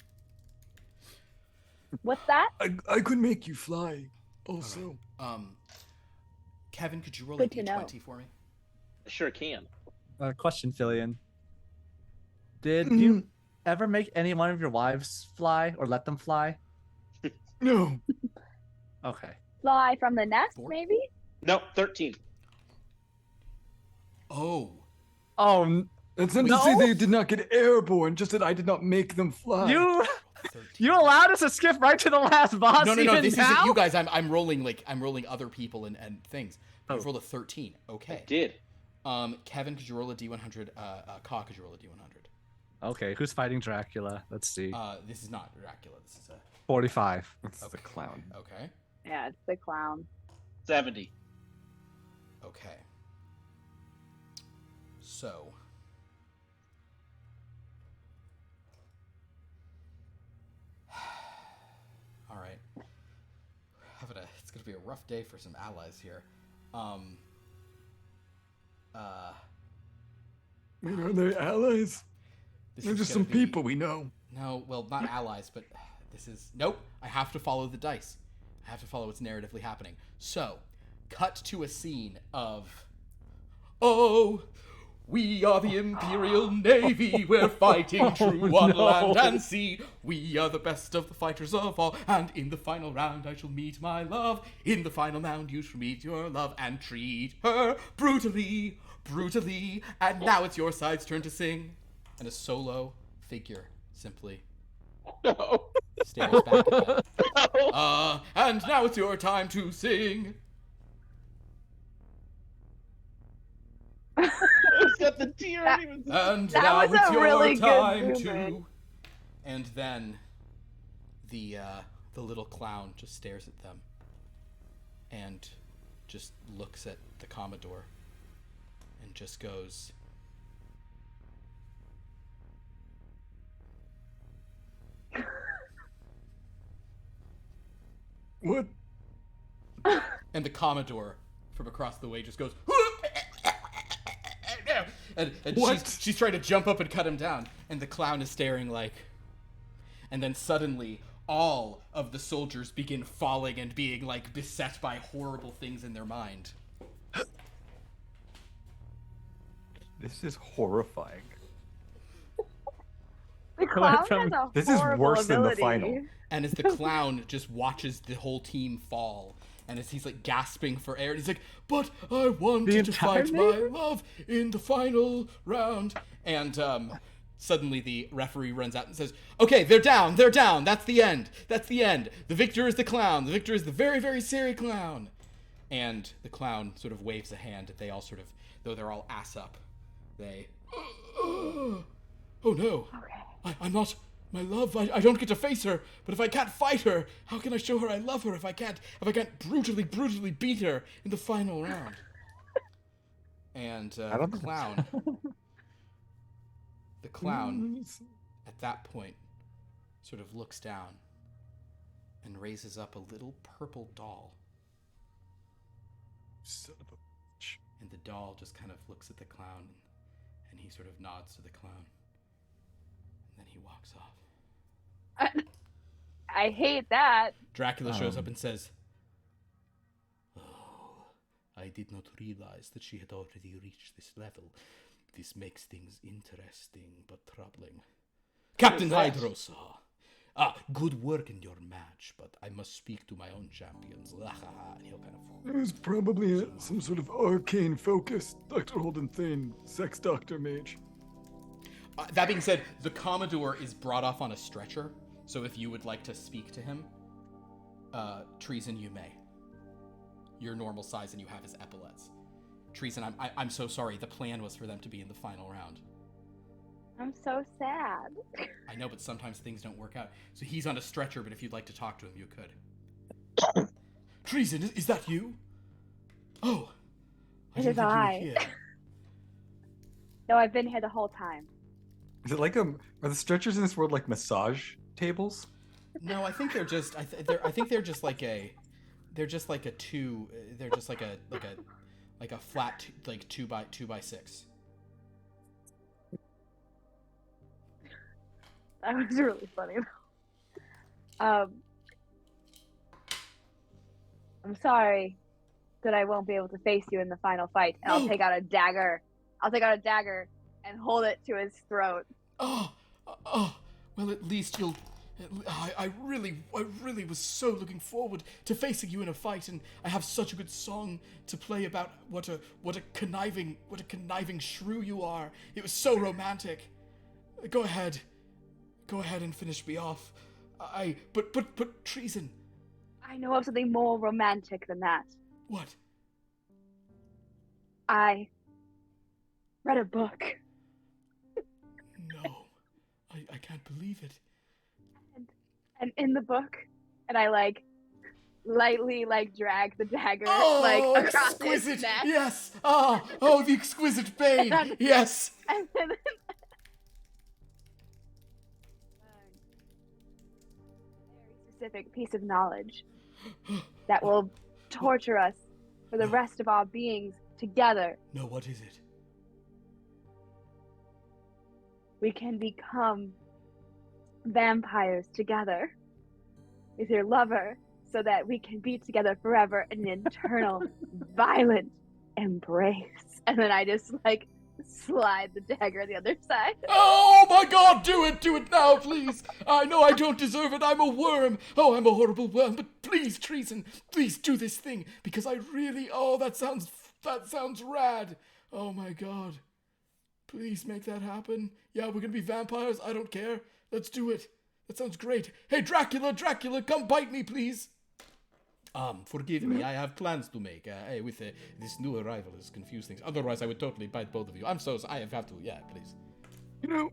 What's that? I could make you fly. Also. Kevin, could you roll Good a to know. d20 for me? I sure can. Question, Fillion. Did you ever make any one of your wives fly or let them fly? No. Okay. Fly from the nest, Four. maybe? No, 13. Oh. Oh, That's not to say they did not get airborne, just that I did not make them fly. you allowed us to skip right to the last boss. No. even This now? isn't you guys. I'm rolling other people and things. You've rolled a 13. Okay. I did. Kevin, could you roll a d100? Ka, could you roll a d100? Okay, who's fighting Dracula? Let's see. This is not Dracula. This is a 45. That's the clown. okay. Yeah, it's the clown. 70. Okay. So. All right. It's gonna be a rough day for some allies here. Wait, are they allies? This They're is just gonna some be- people we know. No, well, not allies, but this is... Nope, I have to follow the dice. I have to follow what's narratively happening. So, cut to a scene of... Oh, we are the Imperial Navy. We're fighting true on land and sea. We are the best of the fighters of all. And in the final round, I shall meet my love. In the final round, you shall meet your love and treat her brutally, brutally. And now it's your side's turn to sing. And a solo figure simply No. stares back at them. No. And now it's your time to sing. It's got the tear. I didn't even... And That now was it's a your really good time movement. to. And then the little clown just stares at them and just looks at the Commodore and just goes, What? and the Commodore from across the way just goes, and What? she's trying to jump up and cut him down, and the clown is staring like, and then suddenly all of the soldiers begin falling and being like beset by horrible things in their mind. This is horrifying. The clown from- has a This is horrible worse than the ability. final. And as the clown just watches the whole team fall, and as he's like gasping for air, and he's like, "But I wanted to entire fight my love in the final round." And suddenly the referee runs out and says, "Okay, they're down. That's the end. The victor is the clown. The victor is the very, very serious clown." And the clown sort of waves a hand. They all sort of, though they're all ass up, they, "Oh no." Okay. I'm not... My love, I don't get to face her, but if I can't fight her, how can I show her I love her if I can't brutally beat her in the final round? And the clown, at that point, sort of looks down and raises up a little purple doll. Son of a bitch. And the doll just kind of looks at the clown, and he sort of nods to the clown. And then he walks off. I hate that. Dracula shows up and says, "Oh, I did not realize that she had already reached this level. This makes things interesting but troubling. Captain Hydrosa, good work in your match, but I must speak to my own champions." And he'll kind of... It was probably some sort of arcane focus, Dr. Holden Thane, sex doctor mage. That being said, the Commodore is brought off on a stretcher, so if you would like to speak to him, Treason, you may. You're normal size and you have his epaulets. Treason, I'm so sorry. The plan was for them to be in the final round. I'm so sad. I know, but sometimes things don't work out. So he's on a stretcher, but if you'd like to talk to him, you could. Treason, is that you? Oh. It is I. No, I've been here the whole time. Is it like are the stretchers in this world like massage tables? No, I think they're just. I think they're just like a. They're just like a two. They're just like a flat like 2x6. That was really funny. I'm sorry that I won't be able to face you in the final fight. And I'll take out a dagger. And hold it to his throat. Oh, well, at least you'll... I really was so looking forward to facing you in a fight, and I have such a good song to play about what a conniving shrew you are. It was so romantic. Go ahead and finish me off. But Treason. I know of something more romantic than that. What? I read a book. No, I can't believe it. And in the book, and I lightly drag the dagger across his neck. Yes. Oh, the exquisite pain. Yes. And then very specific piece of knowledge that will torture us for the rest of our beings together. No, what is it? We can become vampires together with your lover so that we can be together forever in an eternal violent embrace. And then I just slide the dagger on the other side. Oh my God, do it now, please. I know I don't deserve it. I'm a worm. Oh, I'm a horrible worm, but please, Treason, please do this thing, because I really, that sounds rad. Oh my God. Please make that happen. Yeah, we're gonna be vampires. I don't care. Let's do it. That sounds great. Hey, Dracula, come bite me, please. Forgive me. I have plans to make. With this new arrival has confused things. Otherwise, I would totally bite both of you. I'm so I have to. Yeah, please. You know,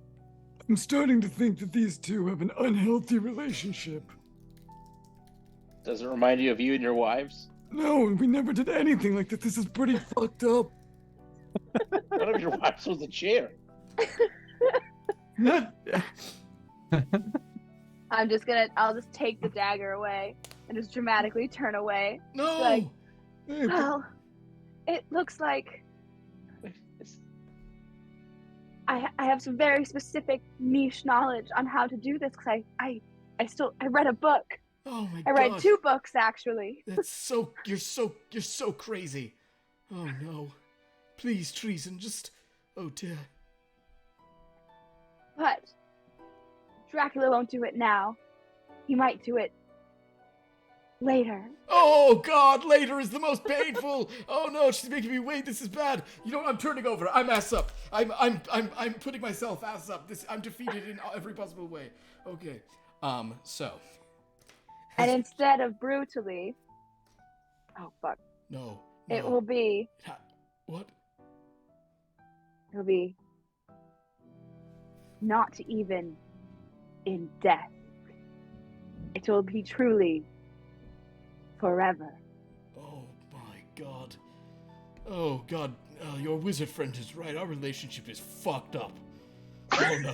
I'm starting to think that these two have an unhealthy relationship. Does it remind you of you and your wives? No, we never did anything like that. This is pretty fucked up. One of your wives was a chair. I'll just take the dagger away and just dramatically turn away. No! Well, it looks like I have some very specific niche knowledge on how to do this, because I read a book. Oh my God. I read 2 books, actually. You're so crazy. Oh no. Please, Treason, just... Oh dear. But Dracula won't do it now. He might do it later. Oh God, later is the most painful. Oh no, she's making me wait. This is bad. You know what? I'm turning over. I'm ass up. I'm putting myself ass up. I'm defeated in every possible way. Okay. So. And instead of brutally, oh fuck. No. It will be. What? It'll be not even in death. It will be truly forever. Oh my god. Oh god, your wizard friend is right. Our relationship is fucked up. Oh no.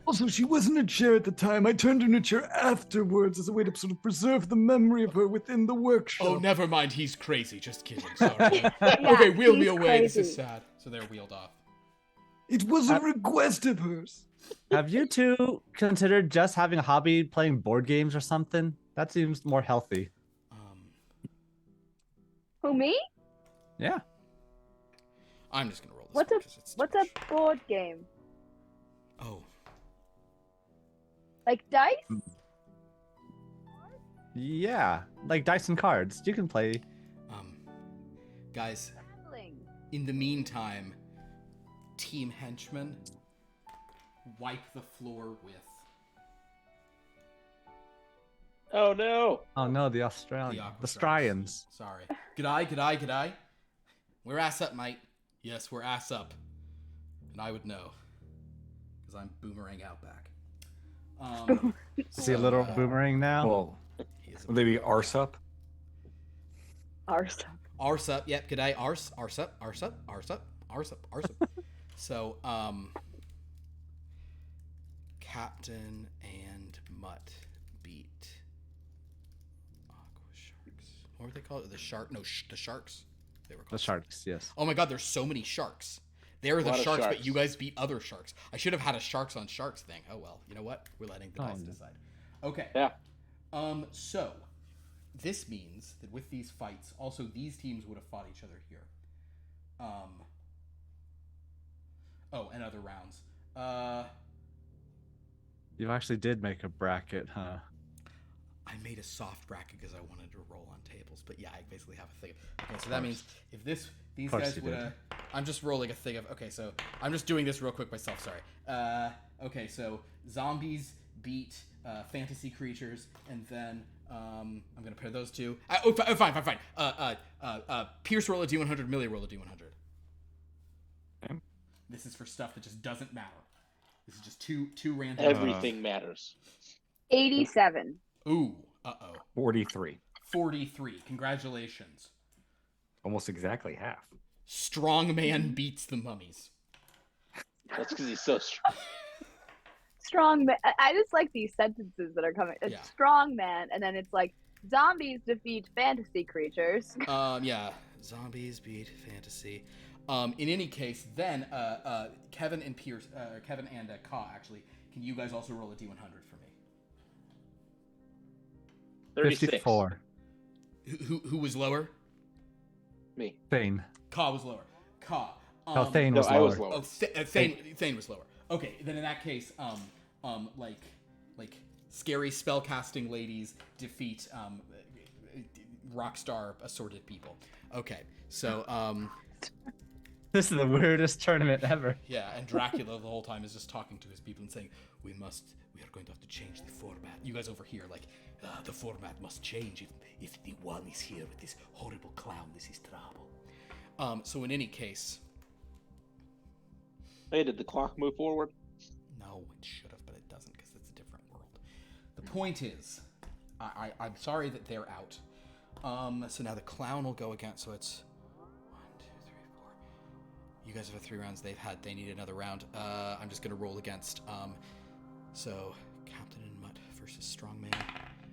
Also, she was in a chair at the time. I turned her in a chair afterwards as a way to sort of preserve the memory of her within the workshop. Oh, never mind. He's crazy. Just kidding. Sorry. Yeah, Okay, wheel me he's away. This crazy. is sad. So they're wheeled off. It was a request of hers. Have you two considered just having a hobby playing board games or something? That seems more healthy. Who, me? Yeah. I'm just gonna roll this. What's one a 'cause it's what's too a much. board game? Oh. Like dice? Yeah. Like dice and cards. You can play. Guys, Gambling. in the meantime, Team Henchmen wipe the floor with Oh no! Oh no, the Australian. The Strians. Sorry. G'day. We're ass up, mate. Yes, we're ass up. And I would know. Because I'm Boomerang Outback. See a little boomerang now? Well, he is a will they be arse up? Arse. Arse up, yep, g'day, arse up. So, Captain and Mutt beat Aqua Sharks. What were they called? The shark? No, the Sharks. They were called The Sharks, yes. Oh my god, there's so many sharks. They're the lot of sharks, but sharks. you guys beat other sharks. I should have had a sharks on sharks thing. Oh well, you know what? We're letting the dice no. decide. Okay. Yeah. So this means that with these fights, also these teams would have fought each other here. Oh, and other rounds. You actually did make a bracket, huh? I made a soft bracket because I wanted to roll on tables, but yeah, I basically have a thing. Okay, so that means if these guys would have, I'm just rolling a thing of. Okay, so I'm just doing this real quick myself. Sorry. Okay, so zombies beat fantasy creatures, and then I'm gonna pair those two. Fine. Pierce roll a d100, Millie roll a d100. Okay. This is for stuff that just doesn't matter. This is just two random. Everything matters. 87. Ooh, uh-oh. 43. 43. Congratulations. Almost exactly half. Strong man beats the mummies. That's because he's so strong. Strong man. I just like these sentences that are coming. It's Yeah. strong man, and then it's like zombies defeat fantasy creatures. Yeah. Zombies beat fantasy. In any case, then Kevin and Pierce, Kevin and Ka, actually, can you guys also roll a d100 for me? 36. 54. Who was lower? Me. Thane. Ka was lower. Ka. No, Thane No, was I lower. was lower. Oh, Thane was lower. Okay, then in that case, like scary spellcasting ladies defeat rockstar assorted people. Okay, so This is the weirdest tournament ever. yeah, and Dracula the whole time is just talking to his people and saying, we are going to have to change the format. You guys over here, like, the format must change if the one is here with this horrible clown. This is trouble. So in any case, Hey, did the clock move forward? no, it should have, but it doesn't because it's a different world. The point is, I'm sorry that they're out. So now the clown will go again. So it's 1, 2, 3, 4. You guys have had 3 rounds. They need another round. I'm just gonna roll against. So Captain and Mutt versus Strongman.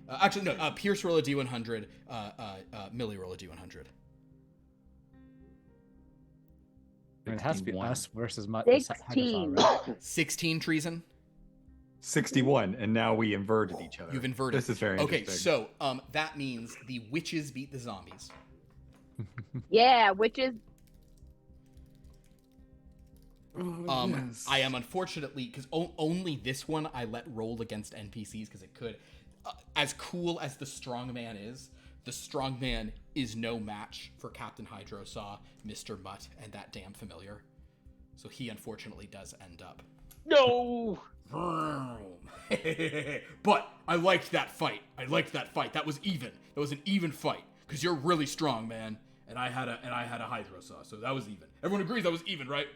Actually, no. Pierce roll a d100. Millie roll a d100. I mean, it has to be 61. us versus Mutt. 16. 16 treason. 61, and now we inverted each other. You've inverted. This is very okay. interesting. So that means the witches beat the zombies. Yeah, witches. Yes. I am unfortunately because only this one I let roll against NPCs because it could. As cool as the strongman is, the strongman is no match for Captain Hydrosaw, Mr. Mutt, and that damn familiar. So he unfortunately does end up. No! But I liked that fight. That was even. That was an even fight because you're really strong, man. And I had a Hydrosaw, so that was even. Everyone agrees that was even, right?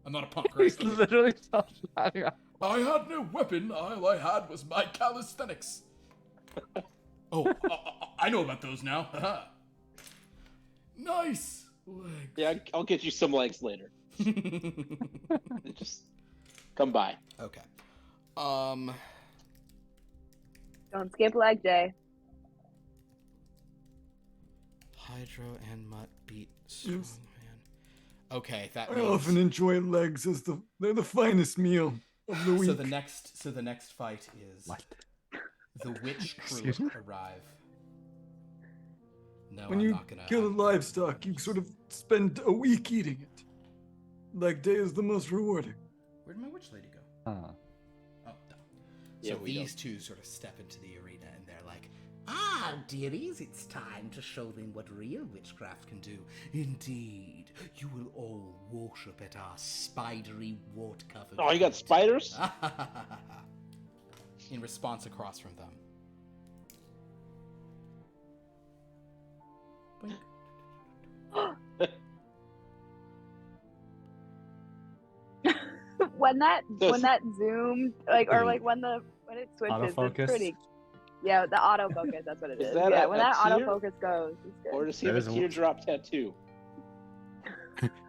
I'm not a punk, right? He's literally self-shouting. I had no weapon. All I had was my calisthenics. Oh, I know about those now. Nice legs. Yeah, I'll get you some legs later. Just come by. Okay. Don't skip leg day. Hydro and Mutt beat strong Yes. man. Okay, that I means often enjoy legs as they're the finest meal of the week. so the next fight is What? the witch crew Excuse me? arrive. No, When I'm you not gonna kill a livestock, you sort of spend a week eating it. Leg day is the most rewarding. Where'd my witch lady go? Huh. Oh, no. Yeah, So we these two sort of step into the arena and they're like, "Ah, dearies, it's time to show them what real witchcraft can do. Indeed, you will all worship at our spidery, wart-covered." Oh, you got spiders? In response, across from them. when that zoomed, like, or like when it switches, Autofocus? it's pretty. Yeah, the autofocus. That's what it Is is. that Yeah, a when that tear? autofocus goes, it's good. Or does he have There's a a- teardrop tattoo?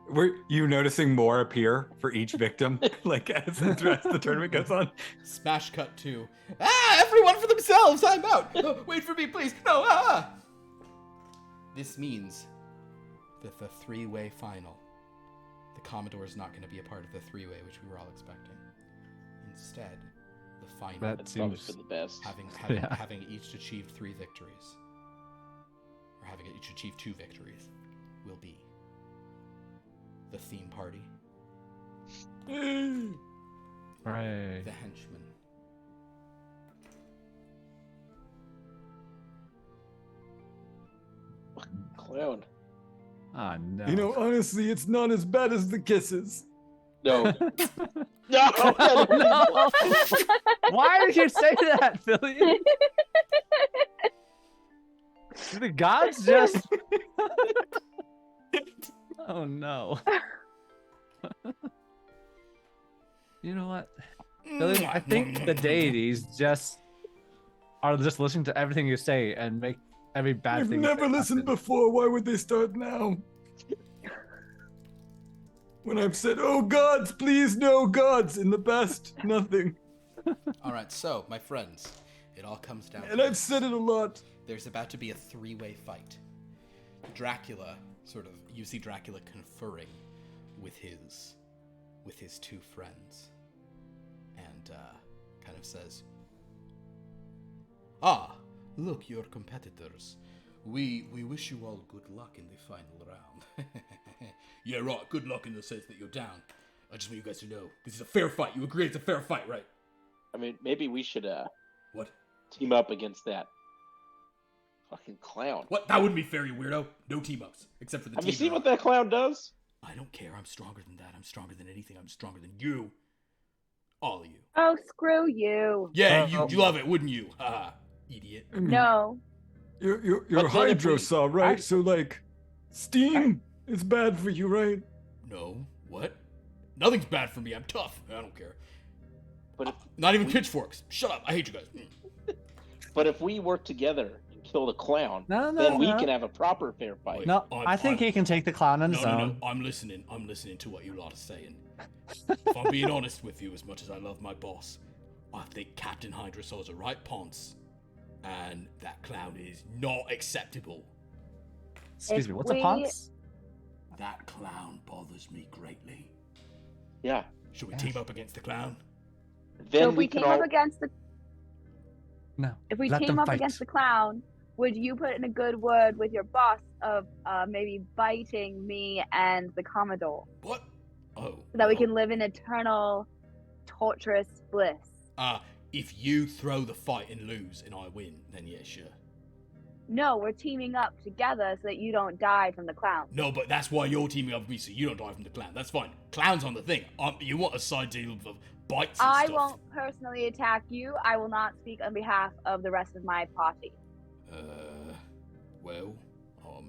Were you noticing more appear for each victim, like as the rest of the tournament goes on? Smash cut to, everyone for themselves, I'm out. Oh, wait for me, please. No, This means that the three-way final, the Commodore is not going to be a part of the three-way, which we were all expecting. Instead, the final, That That's probably seems. for the best. Yeah. having each achieved 3 victories, or having each achieved 2 victories, will be the theme party, Right. the henchmen, Clown. Oh no. You know, honestly, it's not as bad as the kisses. No. no. no. Why did you say that, Philly? The gods just. Oh no. You know what? Philly, I think the deities just are just listening to everything you say and make every bad I've thing. you never say listened happen. before. Why would they start now? When I've said, "Oh gods, please no gods," in the past, nothing. All right, so my friends, it all comes down. And to I've this. said it a lot. There's about to be a 3-way fight. Dracula, you see Dracula conferring with his 2 friends, and kind of says, "Ah, look, your competitors. We wish you all good luck in the final round." Yeah, right. Good luck in the sense that you're down. I just want you guys to know this is a fair fight. You agree it's a fair fight, right? I mean, maybe we should What? team up against that fucking clown. What? That wouldn't be fair, you weirdo. No team ups, except for the Have team. you seen up. what that clown does? I don't care. I'm stronger than that. I'm stronger than anything. I'm stronger than you. All of you. Oh, screw you. Yeah, you love it, wouldn't you? Haha, idiot. I mean, No. You're But then if hydro we- saw, right? So like, steam is bad for you, right? No. What? Nothing's bad for me. I'm tough. I don't care. But if, Not even pitchforks. Shut up. I hate you guys. but if we work together and kill the clown, No, then we no. can have a proper fair fight. Wait. No, I'm- I think he can take the clown on No, his no, own. no. I'm listening. I'm listening to what you lot are saying. If I'm being honest with you, as much as I love my boss, I think Captain Hydrasaw's a right ponce, and that clown is not acceptable. Excuse If me, what's a we- ponce? That clown bothers me greatly. Yeah. Should we team up against the clown? Then So if we can team all. up against the No. if we let team them up fight. against the clown, would you put in a good word with your boss of maybe biting me and the Commodore What? Oh. so that we well, can live in eternal torturous bliss? If you throw the fight and lose and I win, then yeah, sure. No, we're teaming up together so that you don't die from the clown. No, but that's why you're teaming up with me so you don't die from the clown. That's fine. Clown's on the thing. You want a side deal of bites and I stuff. won't personally attack you. I will not speak on behalf of the rest of my party. Well,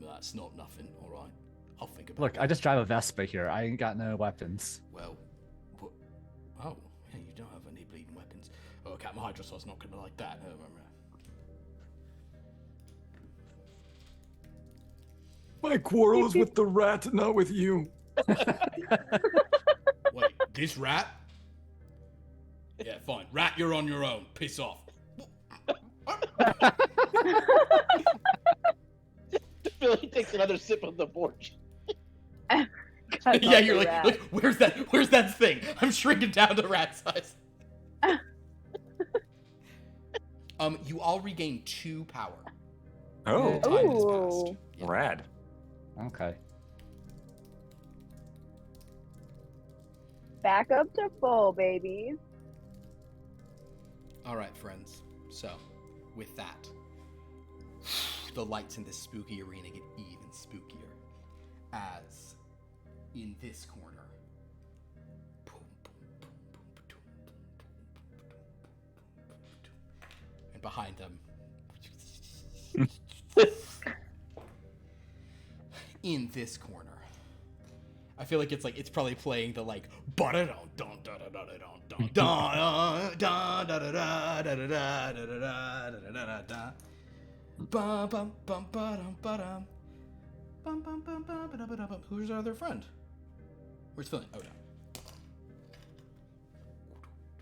that's not nothing, alright. I'll think about it. Look, I just drive a Vespa here. I ain't got no weapons. Well, oh, yeah, you don't have any bleeding weapons. Oh, Captain Hydrosaur's not gonna like that. My quarrel is with the rat, not with you. Wait, this rat? Yeah, fine. Rat, you're on your own. Piss off. Billy takes another sip of the porch. Yeah, you're like, where's that thing? I'm shrinking down to rat size. You all regain 2 power. Oh, Time has Ooh. passed. Yeah. rad. Okay. Back up to full, baby. All right, friends. So, with that, the lights in this spooky arena get even spookier. As in this corner, and behind them, in this corner, I feel like it's probably playing the like who's our other friend? Where's Philly? Oh no.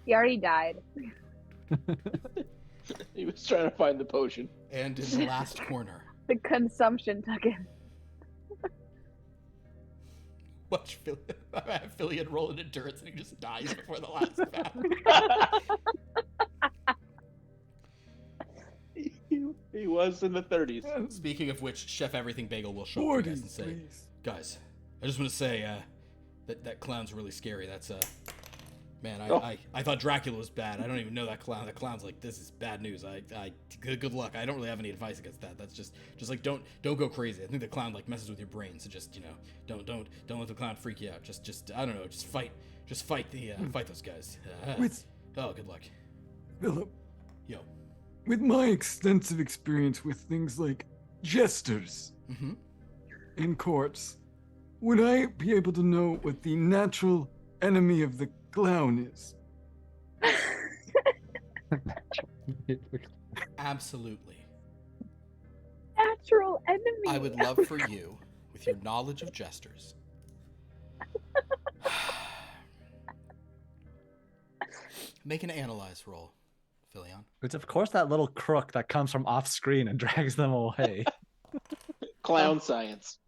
He already died. He was trying to find the potion. And in the last corner, The consumption took him. watch Philly roll an endurance and he just dies before the last battle. He was in the 30s. Speaking of which, Chef Everything Bagel will show up 40, and say, please. guys, I just want to say that clown's really scary. That's man, I thought Dracula was bad. I don't even know that clown. That clown's like, this is bad news. Good luck. I don't really have any advice against that. That's just like don't go crazy. I think the clown like messes with your brain. So just don't let the clown freak you out. Just I don't know. Just fight those guys. Good luck. Philip, Yo. with my extensive experience with things like jesters in courts, would I be able to know what the natural enemy of the clown is? Absolutely. Natural enemy. I would love for you, with your knowledge of jesters, make an analyze roll, Philion. It's of course that little crook that comes from off screen and drags them away. Clown science.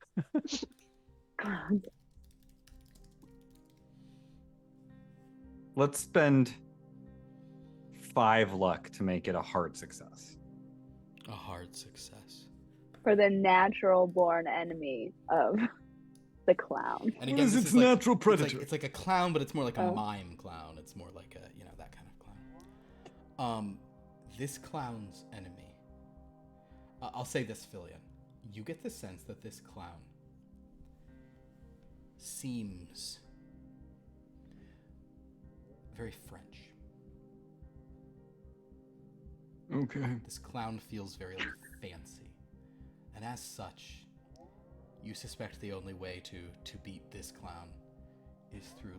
Let's spend 5 luck to make it a hard success. A hard success. For the natural born enemy of the clown. And What is its natural predator? It's like a clown, but it's more like a Oh. mime clown. It's more like a that kind of clown. This clown's enemy. I'll say this, Philion. You get the sense that this clown seems very French. Okay. This clown feels very like, fancy. And as such, you suspect the only way to beat this clown is through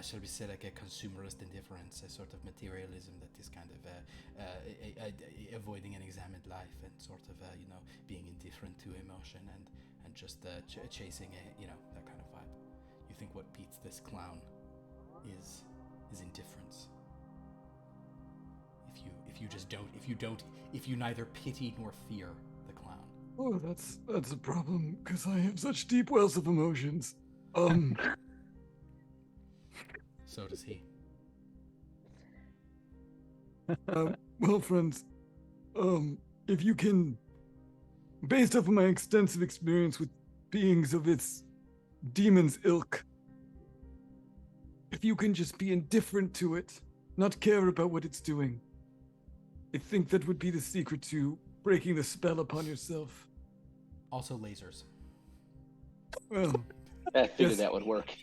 shall we say like a consumerist indifference, a sort of materialism that is kind of avoiding an examined life and sort of being indifferent to emotion and just chasing that kind of vibe. You think what beats this clown is indifference. If you neither pity nor fear the clown. Oh, that's a problem because I have such deep wells of emotions. So does he. Well, friends, if you can, based off of my extensive experience with beings of its demon's ilk, if you can just be indifferent to it, not care about what it's doing, I think that would be the secret to breaking the spell upon yourself. Also lasers. Well, I figured Yes. that would work.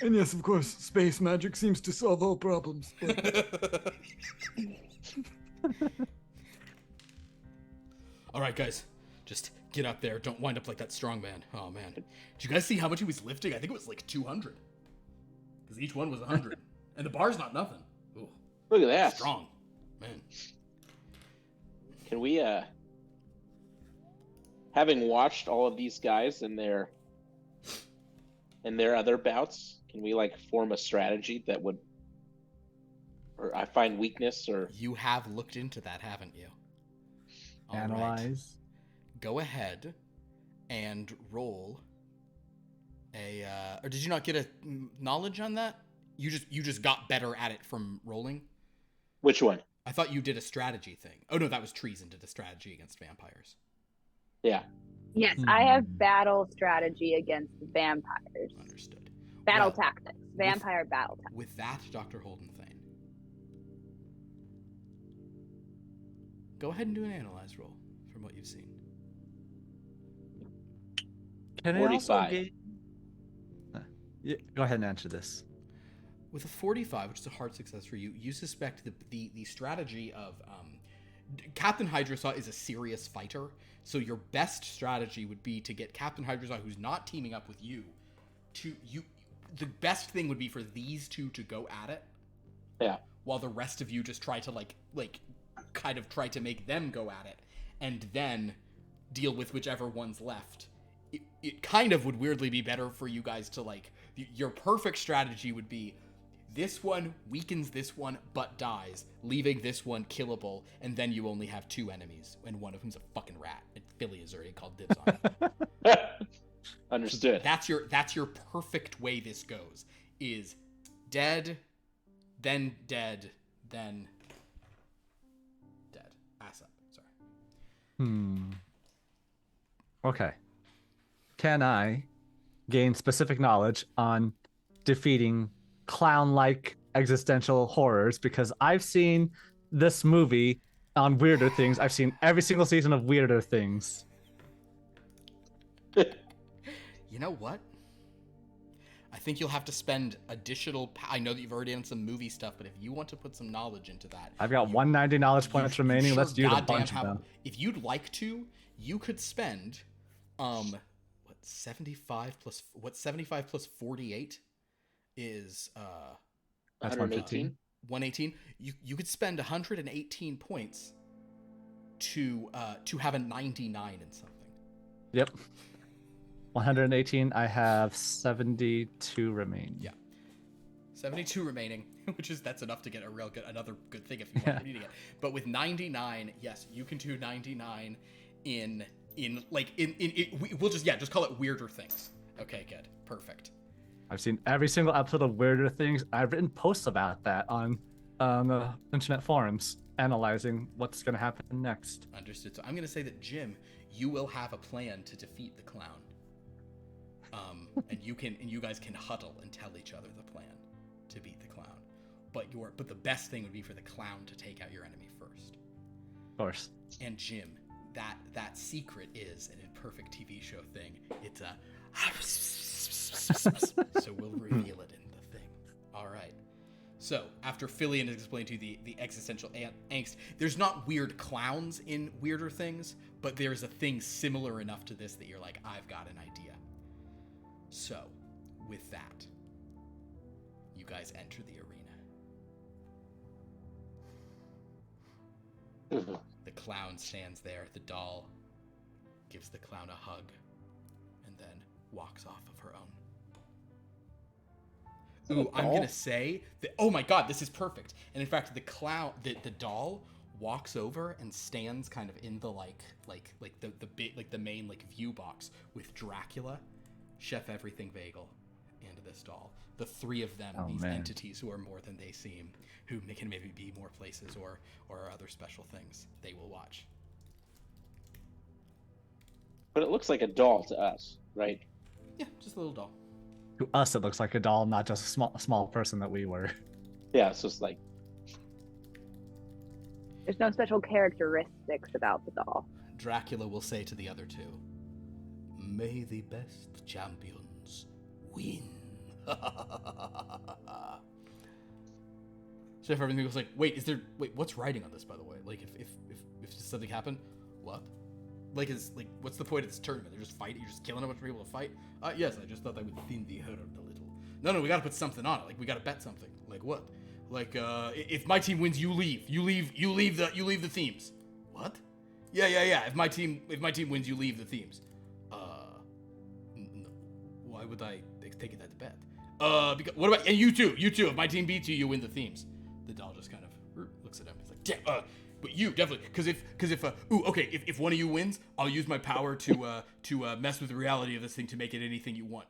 and yes, of course, space magic seems to solve all problems. But All right, guys. Just get up there. Don't wind up like that strong man. Oh, man. Did you guys see how much he was lifting? I think it was like 200. Because each one was 100. And the bar's not nothing. Ooh, Look at that. strong. Man. Can we, having watched all of these guys and their other bouts, can we like form a strategy that would, or I find weakness or? You have looked into that, haven't you? All right. Analyze. Go ahead and roll a, or did you not get a knowledge on that? You just got better at it from rolling? Which one? I thought you did a strategy thing. Oh no, that was treason, did a strategy against vampires. Yeah. Yes, I have battle strategy against vampires. Understood. Battle Well, tactics. Vampire battle tactics. With that, Dr. Holden Thane, go ahead and do an analyze roll from what you've seen. Can I also 45. get... Yeah, go ahead and answer this. With a 45, which is a hard success for you, you suspect the strategy of Captain Hydrasaw is a serious fighter, so your best strategy would be to get Captain Hydrasaw, who's not teaming up with you, the best thing would be for these two to go at it. Yeah. While the rest of you just try to like kind of try to make them go at it, and then deal with whichever one's left. It kind of would weirdly be better for you guys to like, your perfect strategy would be this one weakens this one but dies, leaving this one killable, and then you only have two enemies, and one of whom's a fucking rat. And Philly has already called dibs on it. Understood. That's your perfect way this goes. Is dead, then dead, then dead. Ass up. Sorry. Okay. Can I gain specific knowledge on defeating clown-like existential horrors? Because I've seen this movie on Weirder Things. I've seen every single season of Weirder Things. You know what? I think you'll have to spend additional. I know that you've already done some movie stuff, but if you want to put some knowledge into that, I've got 190 knowledge points remaining. sure Let's do the goddamn bunch of them. If you'd like to, you could spend, 75 plus 48 is That's 115. 118. You could spend 118 points to have a 99 in something. Yep. 118. I have 72 remaining. Yeah. 72 remaining, that's enough to get another good thing if you want to it. But with 99, yes, you can do 99 we'll just call it Weirder Things. Okay, good. Perfect. I've seen every single episode of Weirder Things. I've written posts about that on the internet forums, analyzing what's going to happen next. Understood. So I'm going to say that, Jim, you will have a plan to defeat the clown. And you guys can huddle and tell each other the plan to beat the clown. But the best thing would be for the clown to take out your enemy first. Of course. And Jim, that secret is an imperfect TV show thing. It's a so we'll reveal it in the thing. All right. So after Fillion has explained to you the existential angst, there's not weird clowns in Weirder Things, but there's a thing similar enough to this that you're like, I've got an idea. So, with that, you guys enter the arena. The clown stands there. The doll gives the clown a hug and then walks off of her own. Ooh, I'm gonna say that. Oh my god, this is perfect. And in fact, the doll walks over and stands kind of in the the main view box with Dracula, Chef Everything Bagel, and this doll. The three of them, entities who are more than they seem, who can maybe be more places or other special things. They will watch. But it looks like a doll to us, right? Yeah, just a little doll. To us, it looks like a doll, not just a small person that we were. Yeah, it's just like... There's no special characteristics about the doll. Dracula will say to the other two, "May the best champions win." Chef Everything was like, wait, what's writing on this, by the way? Like, if something happened, what? like what's the point of this tournament? They're just fighting. You're just killing a bunch of people to fight. Yes, I just thought that would thin the herd a little. No, we gotta put something on it. Like we gotta bet something. Like what? Like if my team wins, you leave. You leave the themes. What? Yeah. If my team wins, you leave the themes. No. Why would I take it that bet? Because, what about, and you too. If my team beats you, you win the themes. The doll just kind of looks at him. He's like, damn, but you definitely, because if one of you wins, I'll use my power to mess with the reality of this thing to make it anything you want.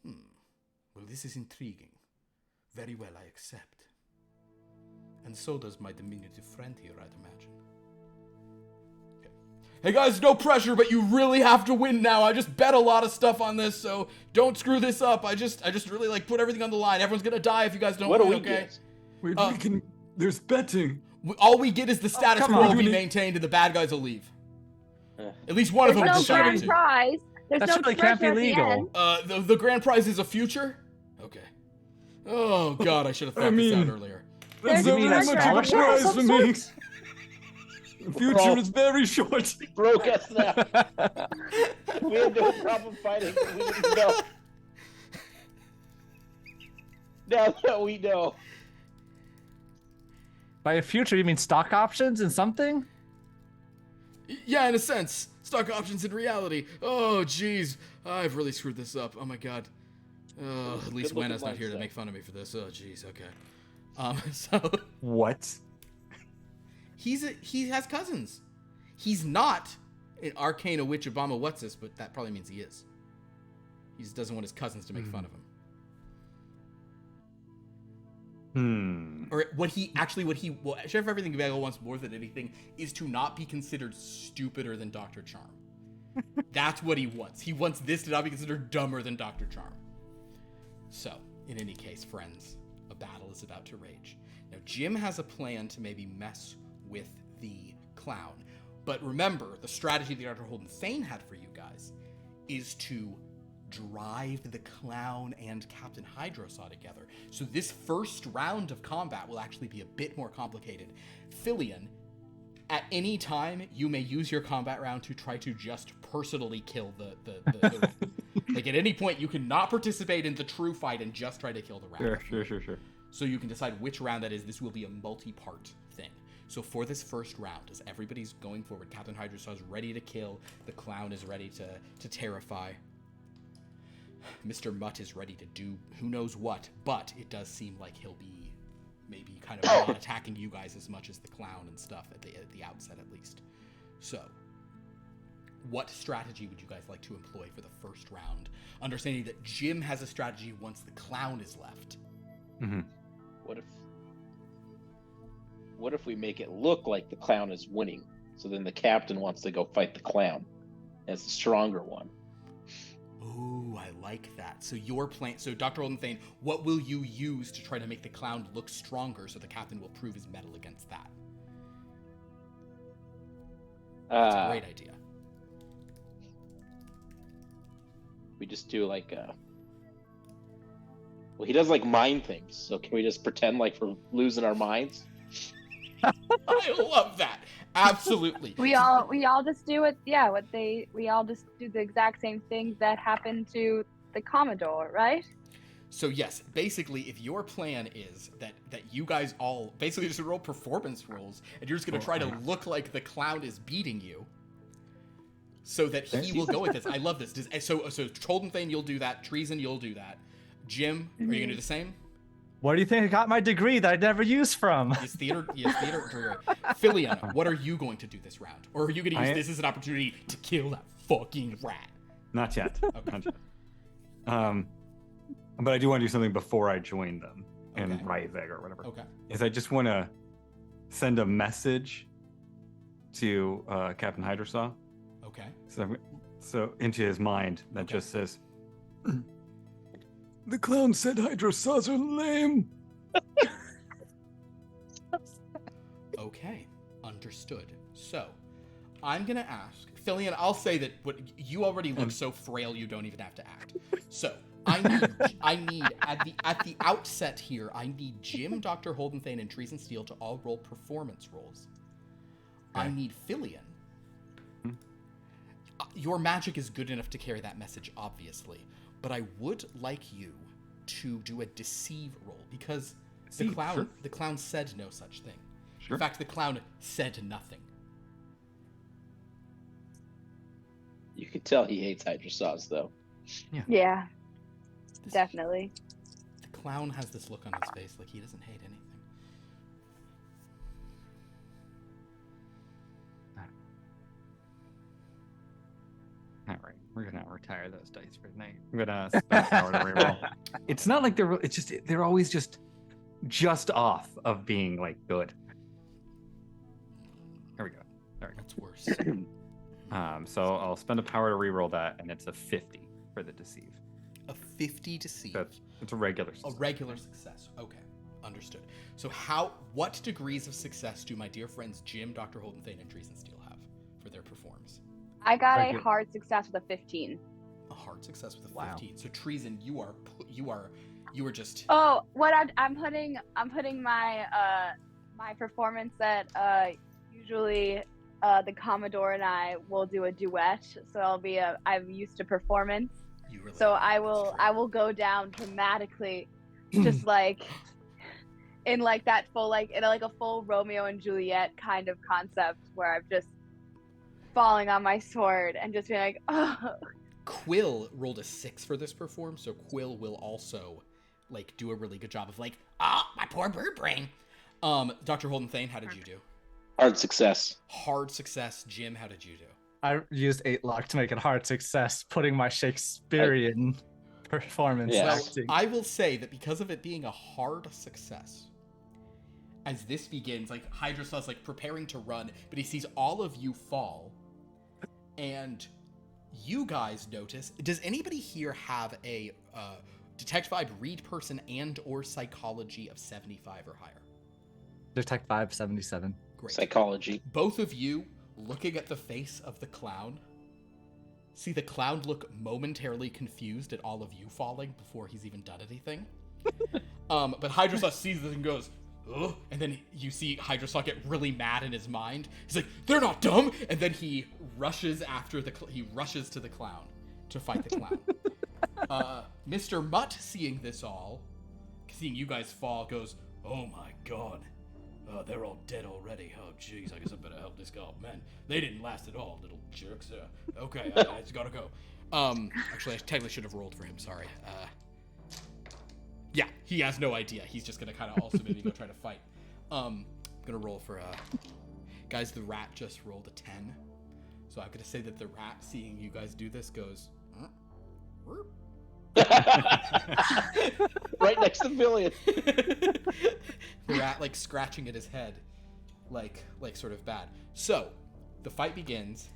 Well, this is intriguing. Very well, I accept. And so does my diminutive friend here, I'd imagine. Hey guys, no pressure, but you really have to win now. I just bet a lot of stuff on this, so don't screw this up. I just really like put everything on the line. Everyone's gonna die if you guys don't win, okay? Wait, we can. There's betting. All we get is the status quo will be maintained, and the bad guys will leave. At least one of them will There's no decide grand to. prize. There's That no surely can't be pressure at the legal. end. The grand prize is a future. Okay. Oh God, I should have thought this out earlier. That's There's not a very much of a scholarship of prize some for me. The future is very short. Broke us now. We had no problem fighting. We didn't know. Now that we know. By a future, you mean stock options and something? Yeah, in a sense. Stock options in reality. Oh, jeez. I've really screwed this up. Oh, my God. Oh, at least Wenna's not here to make fun of me for this. Oh, jeez. Okay. So... What? He has cousins. He's not an arcane, a witch, Obama, what's this, but that probably means he is. He just doesn't want his cousins to make fun of him. Or Sheriff Everything Bagel wants more than anything is to not be considered stupider than Dr. Charm. That's what he wants. He wants this to not be considered dumber than Dr. Charm. So, in any case, friends, a battle is about to rage. Now, Jim has a plan to maybe mess with the clown. But remember, the strategy that Dr. Holden Thane had for you guys is to drive the clown and Captain Hydrosaw together. So this first round of combat will actually be a bit more complicated. Filion, at any time, you may use your combat round to try to just personally kill the like at any point, you can not participate in the true fight and just try to kill the round. Sure. So you can decide which round that is. This will be a multi-part thing. So for this first round, as everybody's going forward, Captain Hydrosaw is ready to kill, the clown is ready to terrify, Mr. Mutt is ready to do who knows what, but it does seem like he'll be maybe kind of not attacking you guys as much as the clown and stuff at the outset at least. So, what strategy would you guys like to employ for the first round? Understanding that Jim has a strategy once the clown is left. Mm-hmm. What if we make it look like the clown is winning? So then the captain wants to go fight the clown as the stronger one. Ooh, I like that. So your plan, so Dr. Holden Thane, what will you use to try to make the clown look stronger so the captain will prove his mettle against that? That's a great idea. We just do like well, he does like mind things, so can we just pretend like we're losing our minds? I love that. Absolutely. We all just do it. Yeah, we all just do the exact same things that happened to the Commodore, right? So yes, basically, if your plan is that you guys all basically just roll performance rolls, and you're just gonna try to look like the clown is beating you, so that he will go with this. I love this. So Holden Thane, you'll do that. Treason, you'll do that. Jim, are you gonna do the same? Where do you think I got my degree that I never used from? Yes, theater. Filion, what are you going to do this round? Or are you going to use this as an opportunity to kill that fucking rat? Not yet. Okay. Not yet. But I do want to do something before I join them in Ryveg or whatever. Okay. Is I just want to send a message to Captain Hydrosaw. Okay. So into his mind that just says, The clown said Hydrosaws are lame. Okay, understood. So, I'm gonna ask Filion. I'll say that you already look so frail you don't even have to act. So I need at the outset here. I need Jim, Dr. Holden Thane, and Treason Steel to all roll performance rolls. I need Filion your magic is good enough to carry that message, obviously, but I would like you to do a deceive roll because the clown said no such thing. Sure. In fact, the clown said nothing. You could tell he hates hydrosaws, though. Yeah, definitely. The clown has this look on his face like he doesn't hate anything. All right, we're gonna retire those dice for tonight. I'm gonna spend power to reroll. It's not like they're always just off of being like good. There we go. There we That's worse. go. So I'll spend a power to reroll that, and it's a 50 for the deceive. A 50 deceive. It's a regular. A Success. regular success. Okay, understood. So what degrees of success do my dear friends Jim, Dr. Holden, Thane, and Treason Steel have for their performs? I got a Regular. hard success with a 15. A hard success with a Wow. 15. So Treason, you are just. Oh, what I'm putting my my performance that usually the Commodore and I will do a duet, so I'm used to performance. You really So are. I That's will go down dramatically, just like in like that full in like a full Romeo and Juliet kind of concept where I'm just falling on my sword and just being like, oh. Quill rolled a 6 for this perform, so Quill will also like do a really good job of like, my poor bird brain. Dr. Holden Thane, how did you do? Hard success. Hard success. Jim, how did you do? I used 8 luck to make it hard success, putting my Shakespearean performance. Yeah. acting. I will say that because of it being a hard success, as this begins, like Hydrasaw's like preparing to run, but he sees all of you fall, and you guys notice. Does anybody here have a detect vibe, read person, and or psychology of 75 or higher? Detect 577. Great. Psychology. Both of you, looking at the face of the clown, see the clown look momentarily confused at all of you falling before he's even done anything. But Hydrasaw sees this and goes, ugh, and then you see Hydrasaw get really mad in his mind. He's like, they're not dumb! And then he rushes after he rushes to the clown to fight the clown. Mr. Mutt, seeing this all, seeing you guys fall, goes, oh my god. They're all dead already. Oh, jeez, I guess I better help this guy. Oh, man, they didn't last at all, little jerks. Okay, I just gotta go. Actually, I technically should have rolled for him, sorry. Yeah, he has no idea. He's just gonna kind of also maybe go try to fight. I'm gonna roll for, guys, the rat just rolled a 10. So I'm gonna say that the rat, seeing you guys do this, goes, Right next to Villian. The rat like scratching at his head, like sort of bad. So the fight begins.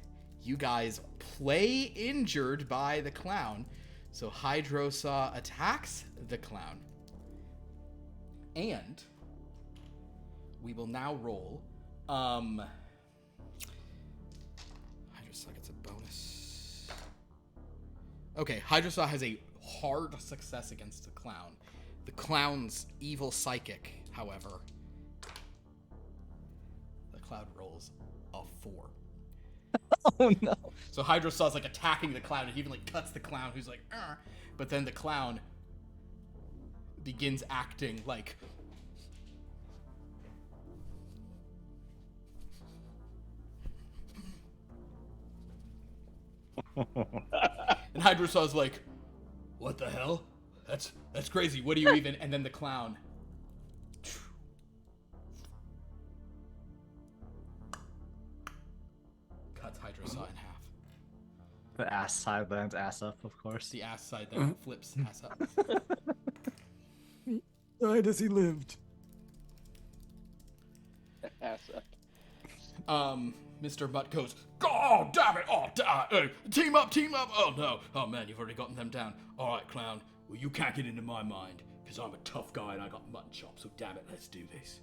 You guys play injured by the clown. So Hydrosaw attacks the clown, and we will now roll. Hydrosaw gets a bonus. Okay, Hydrosaw has a hard success against the clown. The clown's evil psychic, however, the clown rolls a 4. Oh no. So Hydrosaw's like attacking the clown, and he even like cuts the clown, who's like, "Arr!" But then the clown begins acting like and Hydrosaw's like, what the hell? That's crazy. What do you even? And then the clown cuts Hydrosaw in half. The ass side lands ass up, of course. The ass side then flips ass up. Died as he lived. Ass up. Mr. Mutt goes, oh, damn it! Oh, team up! Oh, no. Oh, man, you've already gotten them down. All right, clown. Well, you can't get into my mind, because I'm a tough guy and I got mutton chops, so damn it, let's do this.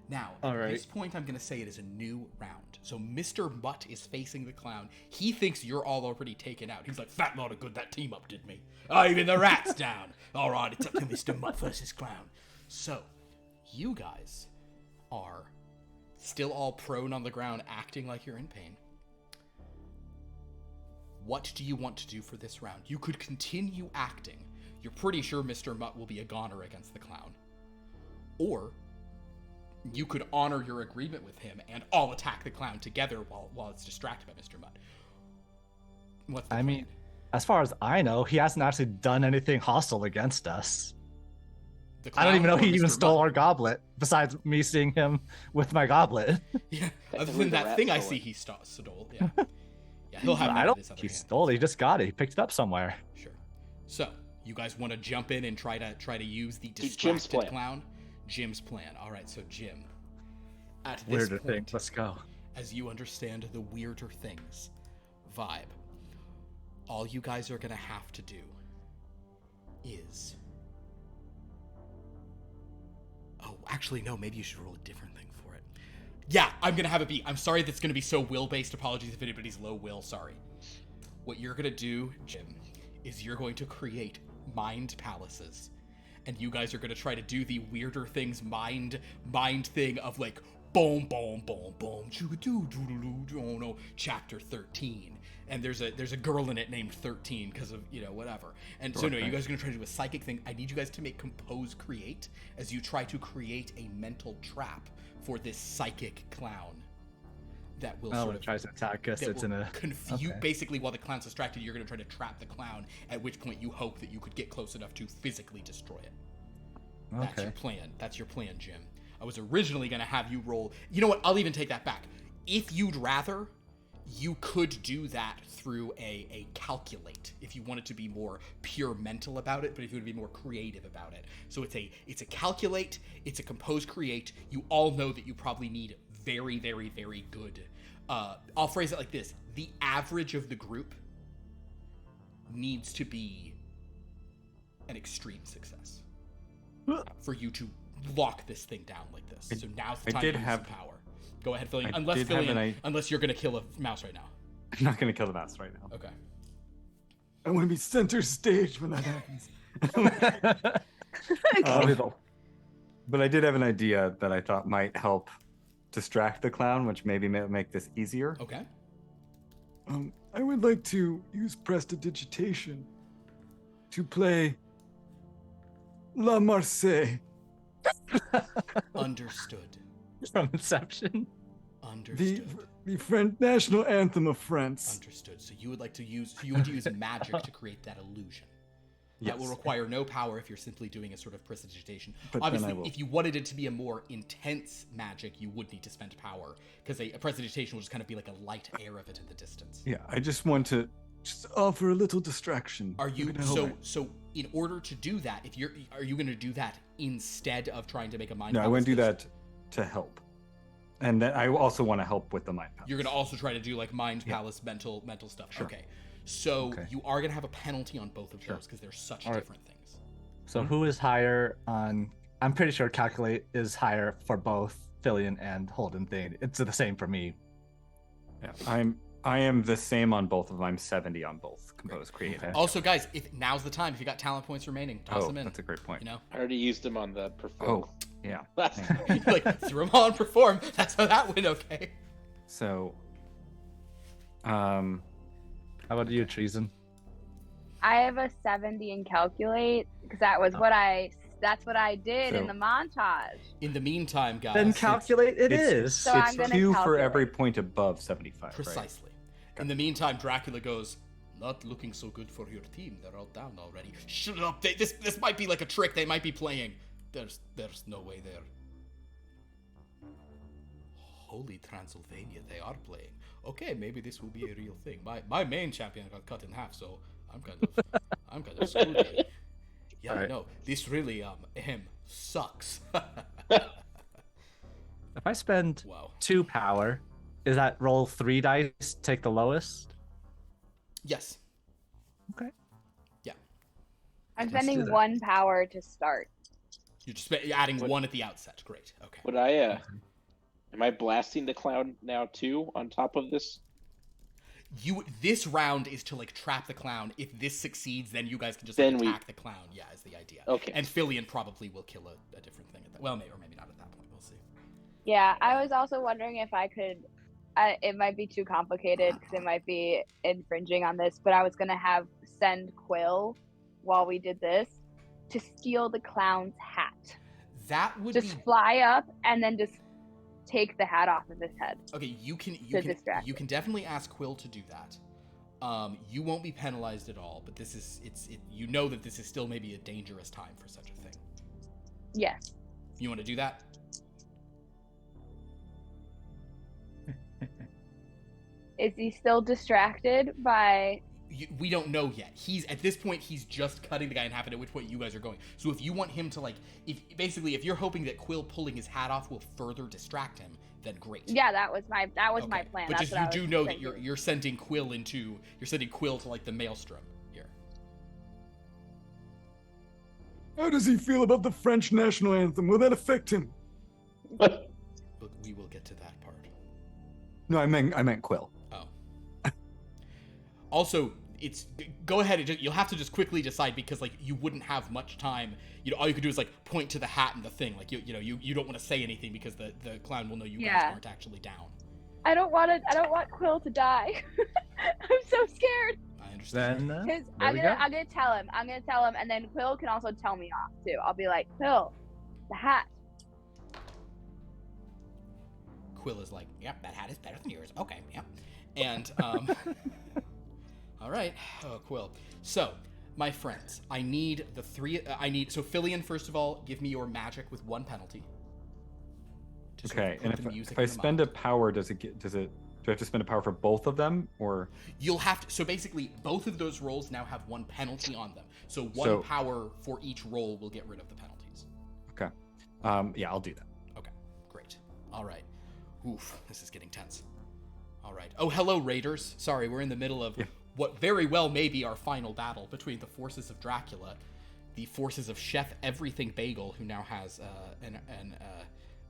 Now, at this point, I'm going to say it is a new round. So Mr. Mutt is facing the clown. He thinks you're all already taken out. He's like, fat lot of good that team up did me. Oh, even the rat's down. All right, it's up to Mr. Mutt versus clown. So, you guys are still all prone on the ground, acting like you're in pain. What do you want to do for this round? You could continue acting. You're pretty sure Mr. Mutt will be a goner against the clown. Or you could honor your agreement with him and all attack the clown together while it's distracted by Mr. Mutt. What's the plan? mean, as far as I know, he hasn't actually done anything hostile against us. The I don't even know clown or he even Mr. stole Mutt? our goblet, besides me seeing him with my goblet. Yeah, other Technically, than the that rat thing I stole see it. he stole. Yeah, yeah, he'll have I none of don't this think other he hand. stole it. He just got it. He picked it up somewhere. Sure. So, you guys want to jump in and try to use the Jim's distracted plan. clown? Jim's plan. All right, so Jim, at this Weirder point, thing. Let's go. as you understand the weirder things vibe, all you guys are gonna have to do is... Oh, actually, no, maybe you should roll a different thing for it. Yeah, I'm gonna have it be... I'm sorry that's gonna be so will-based. Apologies if anybody's low will, sorry. What you're gonna do, Jim, is you're going to create mind palaces. And you guys are gonna try to do the weirder things mind thing of like boom, boom, boom, boom, oh no, chapter 13. And there's a girl in it named 13 because of, whatever. And so no, you guys are gonna try to do a psychic thing. I need you guys to make compose create as you try to create a mental trap for this psychic clown that will sort of tries to attack us. that It's will in a confuse. okay. Basically, while the clown's distracted, you're going to try to trap the clown. At which point, you hope that you could get close enough to physically destroy it. That's Okay. your plan. That's your plan, Jim. I was originally going to have you roll. You know what? I'll even take that back. If you'd rather, you could do that through a calculate. If you wanted to be more pure mental about it, but if you would be more creative about it. So it's a calculate. It's a compose create. You all know that you probably need very, very, very good. I'll phrase it like this. The average of the group needs to be an extreme success for you to lock this thing down like this. So now's the I time did to use have- some power. Go ahead, Fillion. I Unless did have Fillion, unless you're going to kill a mouse right now. I'm not gonna kill the mouse right now. Okay. I want to be center stage when that happens. But I did have an idea that I thought might help distract the clown, which maybe make this easier. Okay. I would like to use prestidigitation to play La Marseille. Understood. From Inception. Understood. The French national anthem of France. Understood. So you would use magic to create that illusion. That will Yes. require no power if you're simply doing a sort of prestidigitation. But then I Obviously, will. if you wanted it to be a more intense magic, you would need to spend power, because a prestidigitation will just kind of be like a light air of it in the distance. Yeah, I just want to. Just offer a little distraction. Are you Gonna help me. so in order to do that, are you going to do that instead of trying to make a mind No, I palace wouldn't do that's- that to help. And then I also want to help with the mind palace. You're going to also try to do like mind Yeah. palace mental stuff. Sure. Okay. So Okay. you are going to have a penalty on both of Sure. those because they're such All right. different things. So who is higher on? I'm pretty sure calculate is higher for both Fillion and Holden Thane. It's the same for me. Yeah, I am the same on both of them. I'm 70 on both. Compose, create. Okay. Also, guys, if now's the time, if you got talent points remaining, toss Oh, them in. that's a great point. You I already used them on the perform. Oh, yeah. Last Hang on. know, like threw them on, perform. That's how that went. Okay. So, How about you, Treason? I have a 70 in calculate because that's what I did in So- the montage. In the meantime, guys, Then calculate it it's- is. So I'm it's gonna 2 for calculate. every point above 75. Right? precisely. In the meantime, Dracula goes, "Not looking so good for your team. They're all down already. Shut up. This might be like a trick they might be playing. There's no way there. Holy Transylvania, they are playing. Okay, maybe this will be a real thing. My main champion got cut in half, so I'm kind of screwed. Here. Yeah, Alright. no, this really sucks. If I spend Wow. 2 power, is that roll 3 dice, take the lowest? Yes. Okay. Yeah. I'm Let's do spending that. 1 power to start. You're adding one at the outset. Great. Okay. Would I am I blasting the clown now too on top of this? This round is to like trap the clown. If this succeeds, then you guys can just Then like, we- attack the clown. Yeah, is the idea. Okay. And Fillion probably will kill a different thing at that. Well, maybe or maybe not at that point. We'll see. Yeah, I was also wondering if I could it might be too complicated because it might be infringing on this, but I was gonna send Quill while we did this to steal the clown's hat. That would just be... fly up and then just take the hat off of his head. Okay, you can definitely ask Quill to do that. You won't be penalized at all, but you know that this is still maybe a dangerous time for such a thing. Yes. You want to do that? Is he still distracted by... We don't know yet. At this point, he's just cutting the guy in half, and at which point you guys are going. So if you want him to, like, if you're hoping that Quill pulling his hat off will further distract him, then great. Yeah, that was my plan. But That's just, you do know that you're sending Quill to like the maelstrom here. How does he feel about the French national anthem? Will that affect him? Look, we will get to that part. No, I meant Quill. Oh. Also, go ahead. You'll have to just quickly decide because like you wouldn't have much time. All you could do is like point to the hat and the thing. Like you don't want to say anything because the clown will know you guys aren't actually down. I don't want Quill to die. I'm so scared. I understand. Because I'm gonna tell him, and then Quill can also tell me off too. I'll be like, Quill, the hat. Quill is like, yep, that hat is better than yours. Okay, yep. And all right. Oh, Quill. So, my friends, I need the three. So Filian, first of all, give me your magic with one penalty. Okay, and if I spend a power, do I have to spend a power for both of them, or? You'll have to. So basically, both of those rolls now have one penalty on them. So one power for each roll will get rid of the penalties. Okay. Yeah, I'll do that. Okay, great. All right. Oof, this is getting tense. All right. Oh, hello, Raiders. Sorry, we're in the middle of what very well may be our final battle between the forces of Dracula, the forces of Chef Everything Bagel, who now has an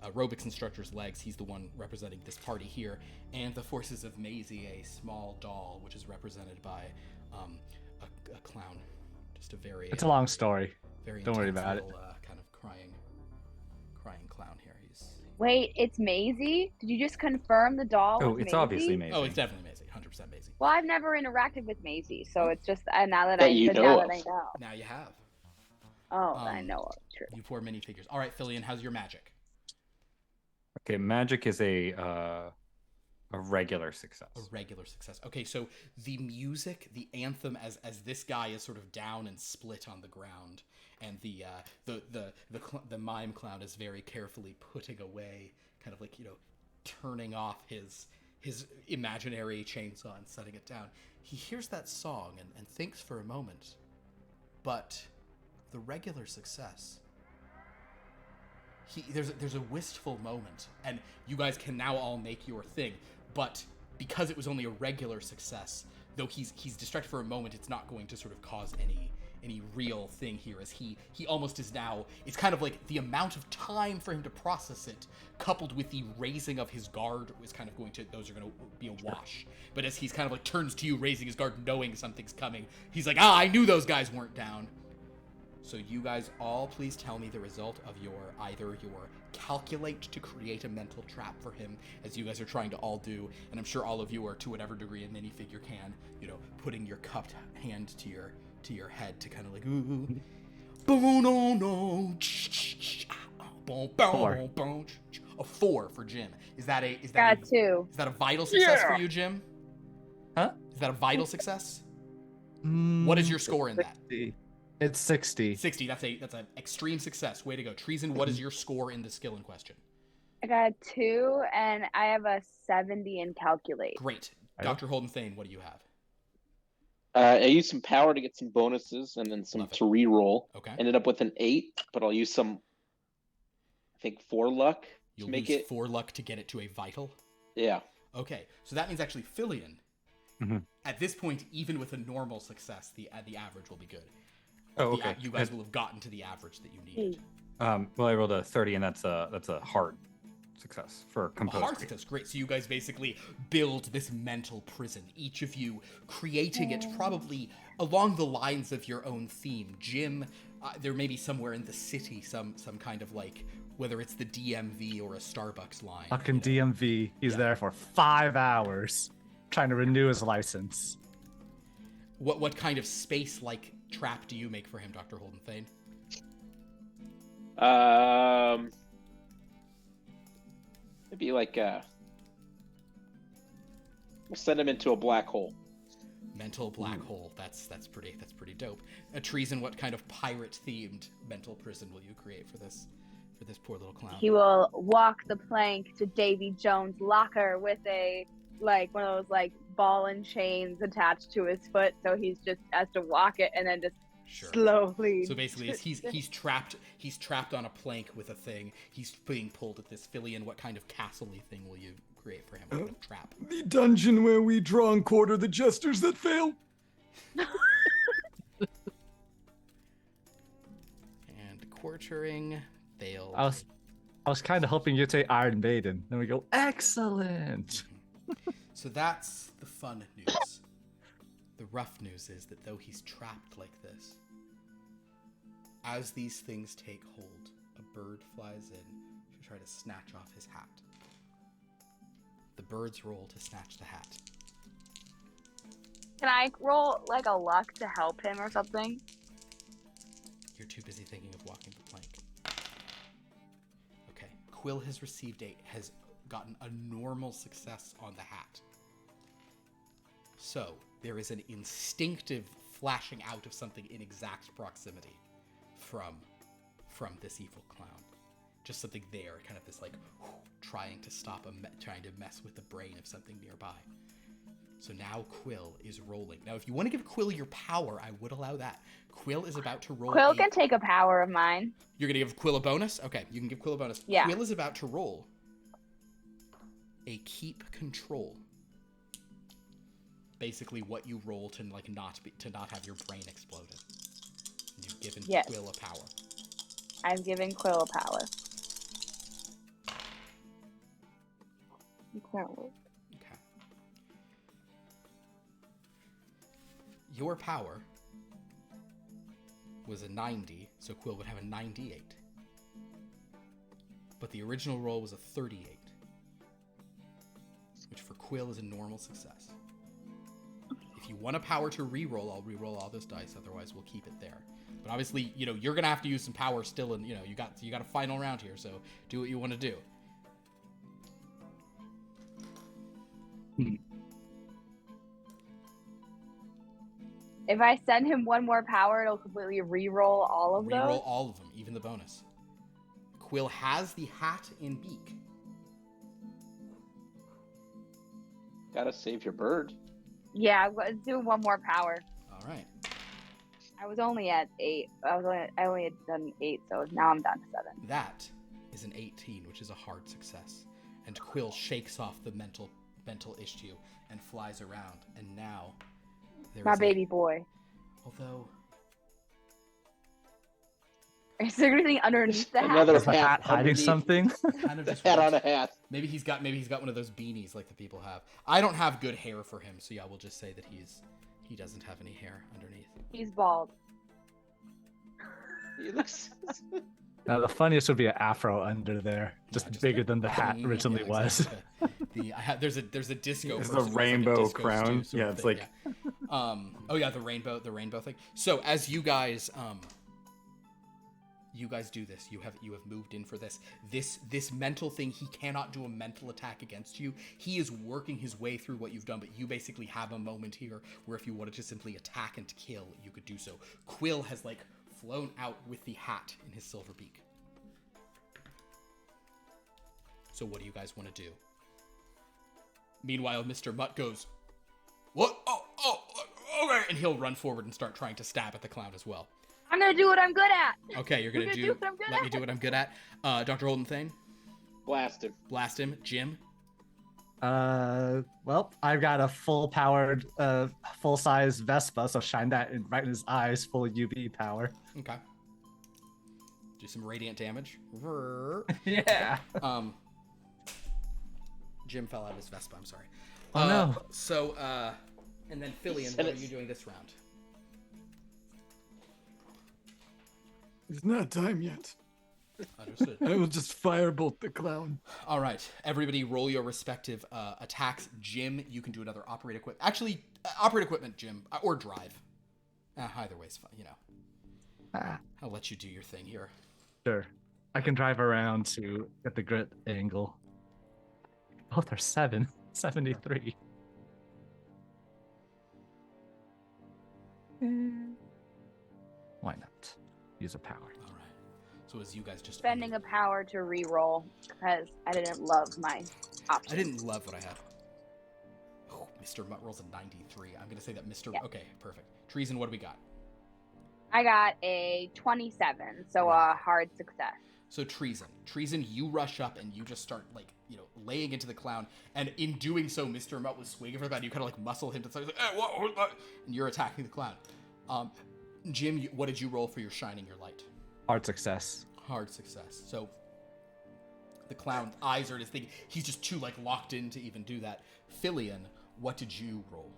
aerobics instructor's legs. He's the one representing this party here, and the forces of Maisie, a small doll, which is represented by a clown. Just a very... It's a long story. Very Don't worry about it. Kind of crying clown here. Wait, it's Maisie? Did you just confirm the doll? Oh, it's Maisie? Obviously Maisie. Oh, it's definitely Maisie. 100% Maisie. Well, I've never interacted with Maisie, so it's just now that I know. Now you have. Oh, I know. True. You poor minifigures. All right, Filian, how's your magic? Okay, magic is a regular success. A regular success. Okay, so the music, the anthem, as this guy is sort of down and split on the ground, and the mime clown is very carefully putting away, kind of like turning off his imaginary chainsaw and setting it down. He hears that song and thinks for a moment, but the regular success. There's a wistful moment, and you guys can now all make your thing, but because it was only a regular success, though he's distracted for a moment, it's not going to sort of cause any real thing here, as he almost is now. It's kind of like the amount of time for him to process it, coupled with the raising of his guard, is kind of those are going to be a wash. But as he's kind of like turns to you, raising his guard, knowing something's coming, he's like, I knew those guys weren't down. So you guys all please tell me the result of either your calculate to create a mental trap for him, as you guys are trying to all do, and I'm sure all of you are, to whatever degree a minifigure can, putting your cupped hand to your head to kind of like, ooh, boom, no, no, a 4 for Jim. Is that a 2? Is that a vital success for you, Jim? Huh? Is that a vital success? What is your score in that? It's 60. 60. That's an extreme success. Way to go. Treason, what is your score in the skill in question? I got a 2, and I have a 70 in calculate. Great. Dr. Holden Thane, what do you have? I used some power to get some bonuses and then some to re-roll. Okay. Ended up with an 8, but I'll use some, I think, 4 luck You'll to make use it 4 luck to get it to a vital? Yeah. Okay. So that means actually Filian, at this point, even with a normal success, the average will be good. Oh, okay. You guys will have gotten to the average that you needed. Well, I rolled a 30, and that's a hard success for composed. Hard success, great. So you guys basically build this mental prison, each of you creating it probably along the lines of your own theme. Jim there may be somewhere in the city some kind of like, whether it's the DMV or a Starbucks line. Fucking DMV. He's there for 5 hours trying to renew his license. What kind of space like trap do you make for him, Dr. Holden Thane? Maybe like we'll send him into a black hole. Mental black hole. That's pretty dope. Treason, what kind of pirate themed mental prison will you create for this poor little clown? He will walk the plank to Davy Jones' locker with a like one of those like ball and chains attached to his foot, so he's just has to walk it and then just slowly. So basically, he's trapped on a plank with a thing. He's being pulled at this. Fillion, what kind of castle-y thing will you create for him? What kind of trap? The dungeon where we draw and quarter the jesters that fail. And quartering failed. I was kind of hoping you'd say Iron Maiden. Then we go, excellent. So that's the fun news. The rough news is that though he's trapped like this, as these things take hold, a bird flies in to try to snatch off his hat. The birds roll to snatch the hat. Can I roll like a luck to help him or something? You're too busy thinking of walking the plank. Okay, Quill has gotten a normal success on the hat. So, there is an instinctive flashing out of something in exact proximity from this evil clown. Just something there, kind of this like, trying to stop trying to mess with the brain of something nearby. So now Quill is rolling. Now, if you want to give Quill your power, I would allow that. Quill is about to roll. Quill can take a power of mine. You're going to give Quill a bonus? Okay, you can give Quill a bonus. Yeah. Quill is about to roll a keep control. Basically, what you roll to like not have your brain exploded. You've given Quill a power. I'm giving Quill a power. Okay. Your power was a 90, so Quill would have a 98. But the original roll was a 38, which for Quill is a normal success. If you want a power to re-roll, I'll re-roll all those dice. Otherwise, we'll keep it there. But obviously, you're gonna have to use some power still, and you got a final round here. So do what you want to do. If I send him one more power, it'll completely re-roll all of those? Re-roll all of them, even the bonus. Quill has the hat in beak. Gotta save your bird. Yeah, let's do one more power. All right. I was only at 8. I only had done 8, so now I'm down to 7. That is an 18, which is a hard success. And Quill shakes off the mental issue and flies around. And now my baby boy. Although, is there anything underneath the hat? Another Is the hat hiding something? kind of just Hat on a hat. Maybe he's got one of those beanies like the people have. I don't have good hair for him, so yeah, we'll just say that he doesn't have any hair underneath. He's bald. He looks. Now the funniest would be an afro under there, just just bigger than the hat originally was. Exactly. There's a disco. It's person the with, rainbow like, a disco crown. stew sort Yeah, of it's thing, like- yeah. Oh yeah, the rainbow thing. So as you guys do this, you have moved in for this mental thing. He cannot do a mental attack against you. He is working his way through what you've done, but you basically have a moment here where if you wanted to simply attack and kill, you could do so. Quill has like flown out with the hat in his silver beak. So what do you guys want to do? Meanwhile, Mr. Mutt goes, "What? Oh, okay," and he'll run forward and start trying to stab at the clown as well. I'm gonna do what I'm good at. Okay, you're gonna do. what I'm good Let at. me do what I'm good at. Dr. Holden Thane, Blast him. blast him. Jim, Well, I've got a full-powered, full-size Vespa, so shine that right in his eyes, full UV power. okay. Do some radiant damage. Yeah. Jim fell out of his Vespa. I'm sorry. Oh no. So, and then Fillion, what are you doing this round? It's not time yet. Understood. I will just firebolt the clown. All right, everybody, roll your respective attacks. Jim, you can do another operate equipment. Actually, operate equipment, Jim, or drive. Either way is fine. You know, I'll let you do your thing here. Sure. I can drive around to get the grit angle. Both are 73. Why not? Use a power. All right. So as you guys just Spending a power to re-roll because I didn't love my option. I didn't love what I had. Oh, Mr. Mutt rolls a 93. I'm gonna say that Mr. Yeah. Okay, perfect. Treason, what do we got? I got a 27, so a hard success. So treason, you rush up and you just start laying into the clown, and in doing so, Mr. Mutt was swinging for the clown. You kind of muscle him to the side, like, hey, what? And you're attacking the clown. Jim, what did you roll for your shining your light? Hard success. Hard success. So the clown's eyes are in his thing. He's just too locked in to even do that. Filian, what did you roll?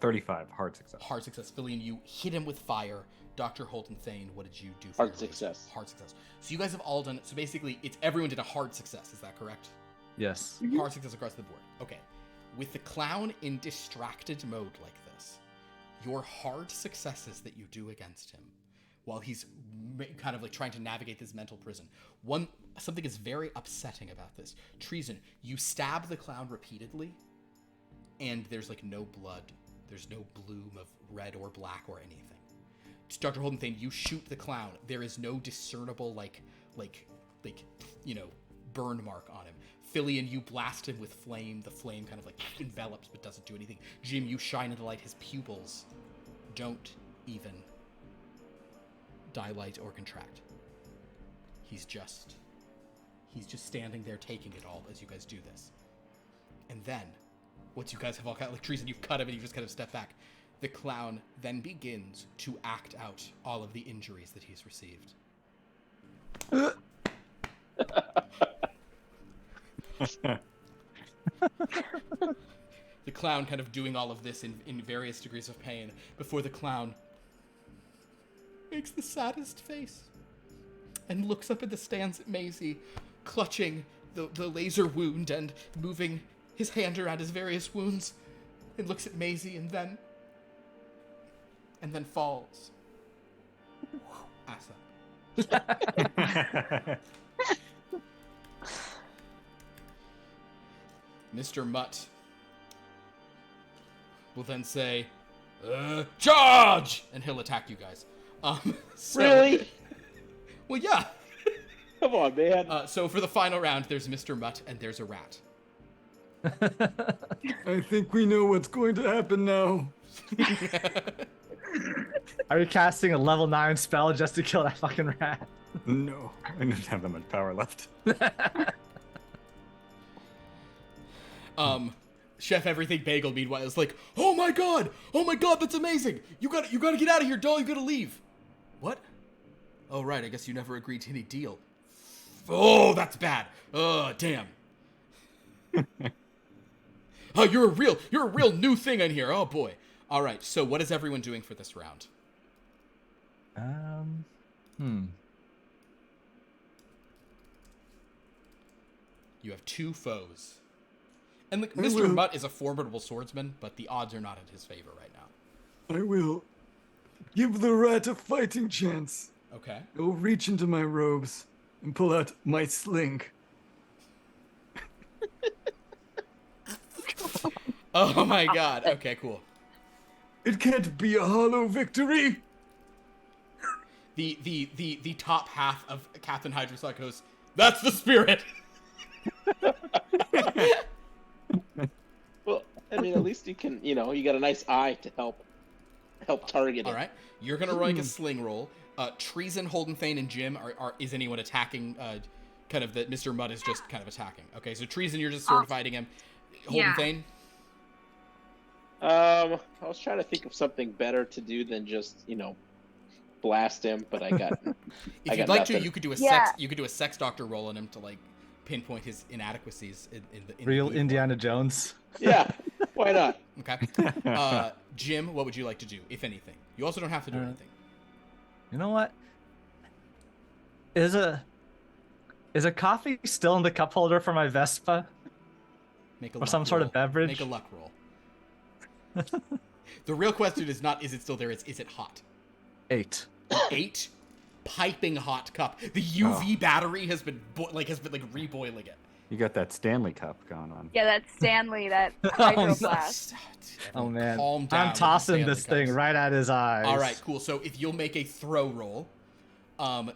35, hard success. Hard success. Filian, you hit him with fire. Dr. Holden Thane, what did you do for Hard your success. Hard success. So you guys have all done, so basically everyone did a hard success, is that correct? Yes. Hard success across the board. Okay. With the clown in distracted mode like this, your hard successes that you do against him, while he's kind of trying to navigate this mental prison, something is very upsetting about this. Treason, you stab the clown repeatedly, and there's no blood. There's no bloom of red or black or anything. Dr. Holden Thane, you shoot the clown. There is no discernible burn mark on him. Filian, you blast him with flame. The flame kind of envelops but doesn't do anything. Jim, you shine in the light. His pupils don't even dilate or contract. He's just standing there taking it all as you guys do this. And then, once you guys have all kind of treason, you've cut him and you just kind of step back. The clown then begins to act out all of the injuries that he's received. The clown kind of doing all of this in various degrees of pain before the clown makes the saddest face and looks up at the stands at Maisie, clutching the laser wound and moving his hand around his various wounds, and looks at Maisie and then falls. Ass up. Mr. Mutt will then say, charge! And he'll attack you guys. Really? Well, yeah. Come on, man. So for the final round, there's Mr. Mutt and there's a rat. I think we know what's going to happen now. Are you casting a level 9 spell just to kill that fucking rat? No, I don't have that much power left. Chef Everything Bagel, meanwhile, is like, oh my god, that's amazing. You gotta get out of here, doll. You gotta leave. What? Oh right, I guess you never agreed to any deal. Oh, that's bad. Oh, damn. Oh, you're a real new thing in here. Oh boy. All right. So, what is everyone doing for this round? You have two foes. And Mr. Mutt is a formidable swordsman, but the odds are not in his favor right now. I will give the rat a fighting chance. Okay. I will reach into my robes and pull out my sling. Oh my god. Okay, cool. It can't be a hollow victory. The top half of Captain Hydrosock goes, that's the spirit. Well, I mean, at least you can, you got a nice eye to help target it. All right. You're going to make a sling roll. Treason, Holden, Thane, and Jim, is anyone attacking, kind of that Mr. Mutt is just kind of attacking? Okay, so Treason, you're just sort of fighting him. Holden, Thane? I was trying to think of something better to do than just, blast him, but I got. If you'd like to, you could do a sex doctor roll on him to pinpoint his inadequacies in the Real the Indiana Jones. Yeah, why not? Okay. Jim, what would you like to do, if anything? You also don't have to do anything. You know what? Is a coffee still in the cup holder for my Vespa? Make a Or luck some sort of roll. beverage? Make a luck roll. The real question is not is it still there, it's is it hot? 8. 8 piping hot cup. The UV battery has been reboiling it. You got that Stanley Cup going on. Yeah, that's Stanley, that hydro flask. Oh man, Calm down I'm with the tossing Stanley this thing cups. right at his eyes. All right, cool. So if you'll make a throw roll,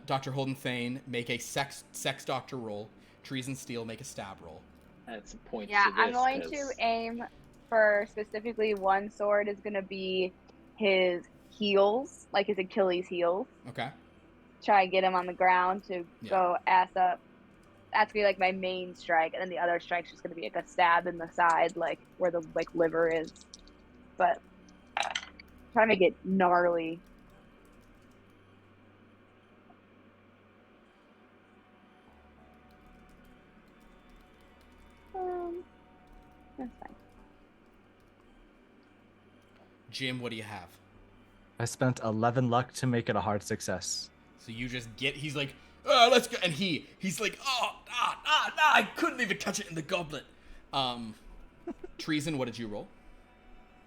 Dr. Holden Thane, make a sex doctor roll. Treason Steel, make a stab roll. That's a point. Yeah, to this, I'm going 'cause- to aim for specifically one sword is going to be his heels, like his Achilles heels. Okay. Try and get him on the ground to Yeah. go ass up. That's gonna be like my main strike, and then the other strike's just gonna be like a stab in the side, like where the like liver is. But try to make it gnarly. That's fine. Jim, what do you have? I spent 11 luck to make it a hard success. So you just get, he's like, oh, let's go. And he's like, I couldn't even touch it in the goblet. Treason, what did you roll?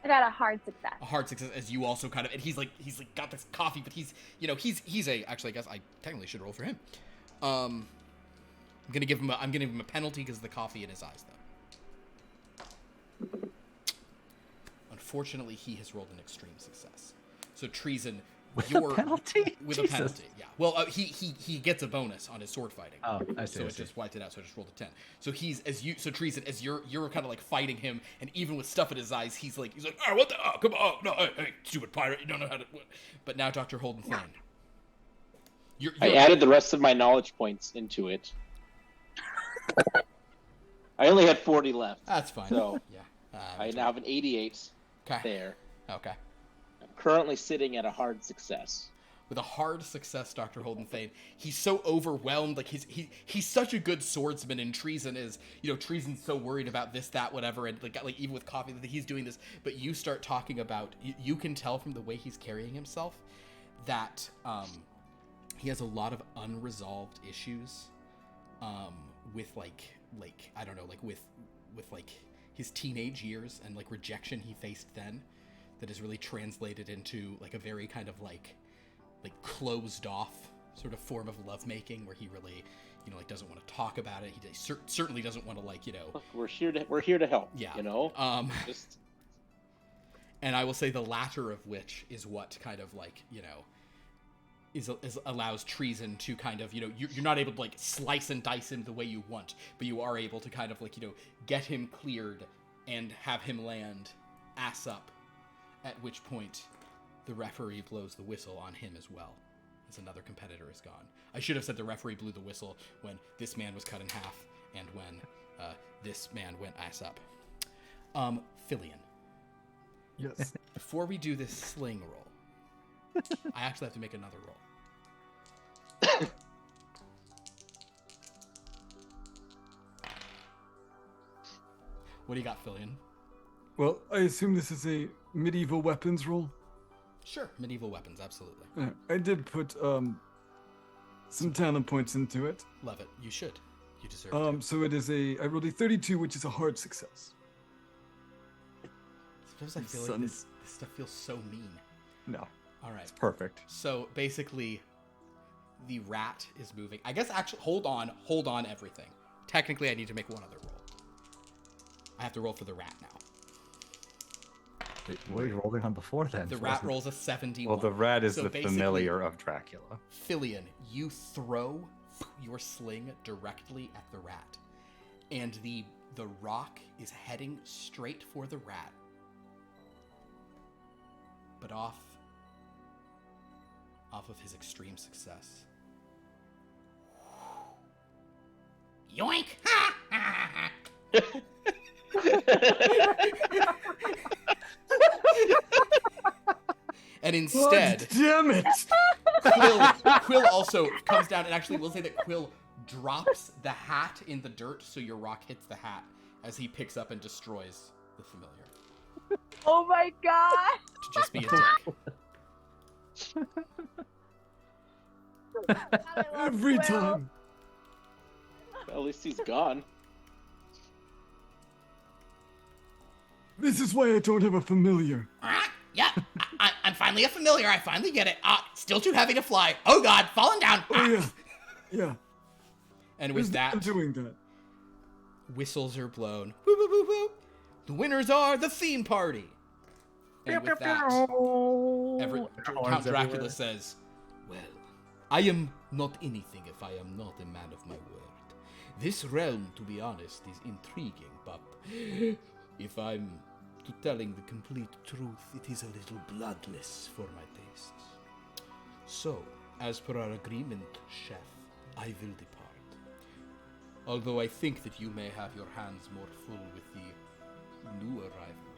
I got a hard success. A hard success, as you also kind of, and he's like got this coffee, but he's actually, I guess I technically should roll for him. I'm gonna give him a penalty because of the coffee in his eyes, though. Unfortunately, he has rolled an extreme success. So Treason, With a penalty? with Jesus. a penalty, yeah. Well, he gets a bonus on his sword fighting. Oh, I see. So I it see. just wiped it out. So I just rolled a 10. So Treason, as you're kind of like fighting him, and even with stuff in his eyes, he's like, oh, what the? Oh, come on, no, hey, stupid pirate, you don't know how to. But now, Dr. Holden Thane, I added the rest of my knowledge points into it. I only had 40 left. That's fine. So yeah, I now have an 88 okay. there. Okay. I'm currently sitting at a hard success. With a hard success, Dr. Holden Thane, he's so overwhelmed. Like he's such a good swordsman, and Treason is, Treason's so worried about this, that, whatever, and like even with coffee that he's doing this. But you start talking about, you can tell from the way he's carrying himself that he has a lot of unresolved issues with like I don't know, like with like his teenage years and like rejection he faced then, that is really translated into like a very kind of like closed off sort of form of lovemaking, where he really, like doesn't want to talk about it. He certainly doesn't want to Look, we're here to help. Yeah. Just and I will say the latter of which is what kind of like, is allows Treason to kind of, you're not able to like slice and dice him the way you want, but you are able to kind of like, get him cleared and have him land ass up, at which point the referee blows the whistle on him as well, as another competitor is gone. I should have said the referee blew the whistle when this man was cut in half and when this man went ass up. Filian, Yes. before we do this sling roll, I actually have to make another roll. What do you got, Filian? Well, I assume this is a medieval weapons roll. Sure, medieval weapons, absolutely. I did put some talent points into it. Love it. You should. You deserve it. So it is I rolled a 32, which is a hard success. Sometimes I feel like Son- this stuff feels so mean. No, All right. it's perfect. So basically, the rat is moving. I guess actually, hold on everything. Technically, I need to make one other roll. I have to roll for the rat now. Wait, what were you rolling on before then? The rat rolls a 71. Well, the rat is So the basically, familiar of Dracula. Filian, you throw your sling directly at the rat, and the rock is heading straight for the rat, but off of his extreme success. Yoink! And instead, Damn it! Quill also comes down, and actually we'll say that Quill drops the hat in the dirt, so your rock hits the hat as he picks up and destroys the familiar. Oh my god! To just be a dick. Every time. Well, at least he's gone. This is why I don't have a familiar. Yeah, I'm finally a familiar. I finally get it. Still too heavy to fly. Oh God, falling down. Oh yeah, yeah. And with that, I'm doing that. whistles are blown. Woo, woo, woo, woo. The winners are the theme party. And with that, Count Dracula everywhere. says, "Well, I am not anything if I am not a man of my word. This realm, to be honest, is intriguing, but if I'm to telling the complete truth, it is a little bloodless for my tastes. So, as per our agreement, Chef, I will depart. Although I think that you may have your hands more full with the new arrival.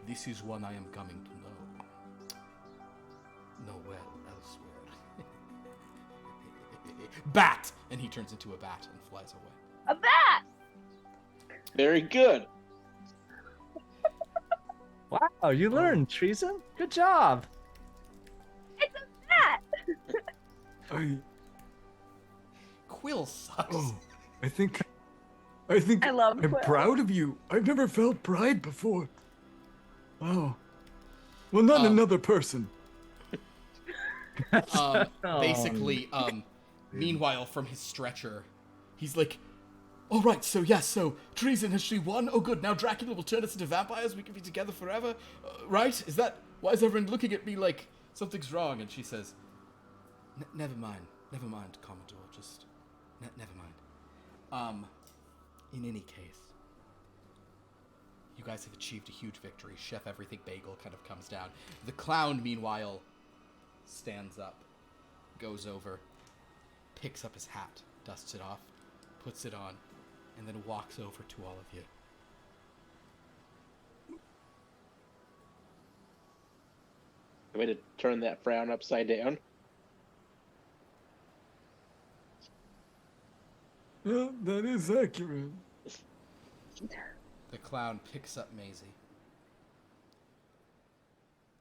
This is one I am coming to know well elsewhere. Bat! And he turns into a bat and flies away. A bat! Very good. Wow, you learned treason. Good job. It's a bat! Quill sucks. I think I love I'm Quill. proud of you. I've never felt pride before. Wow. Well, not another person. Basically, meanwhile, from his stretcher, he's like, all right, so yes, so treason, has she won? Oh good, now Dracula will turn us into vampires, we can be together forever, right? Why is everyone looking at me like something's wrong? And she says, never mind, Commodore, just, never mind. In any case, you guys have achieved a huge victory. Chef Everything Bagel kind of comes down. The clown, meanwhile, stands up, goes over, picks up his hat, dusts it off, puts it on, and then walks over to all of you. Way to turn that frown upside down. Yeah, that is accurate. The clown picks up Maisie.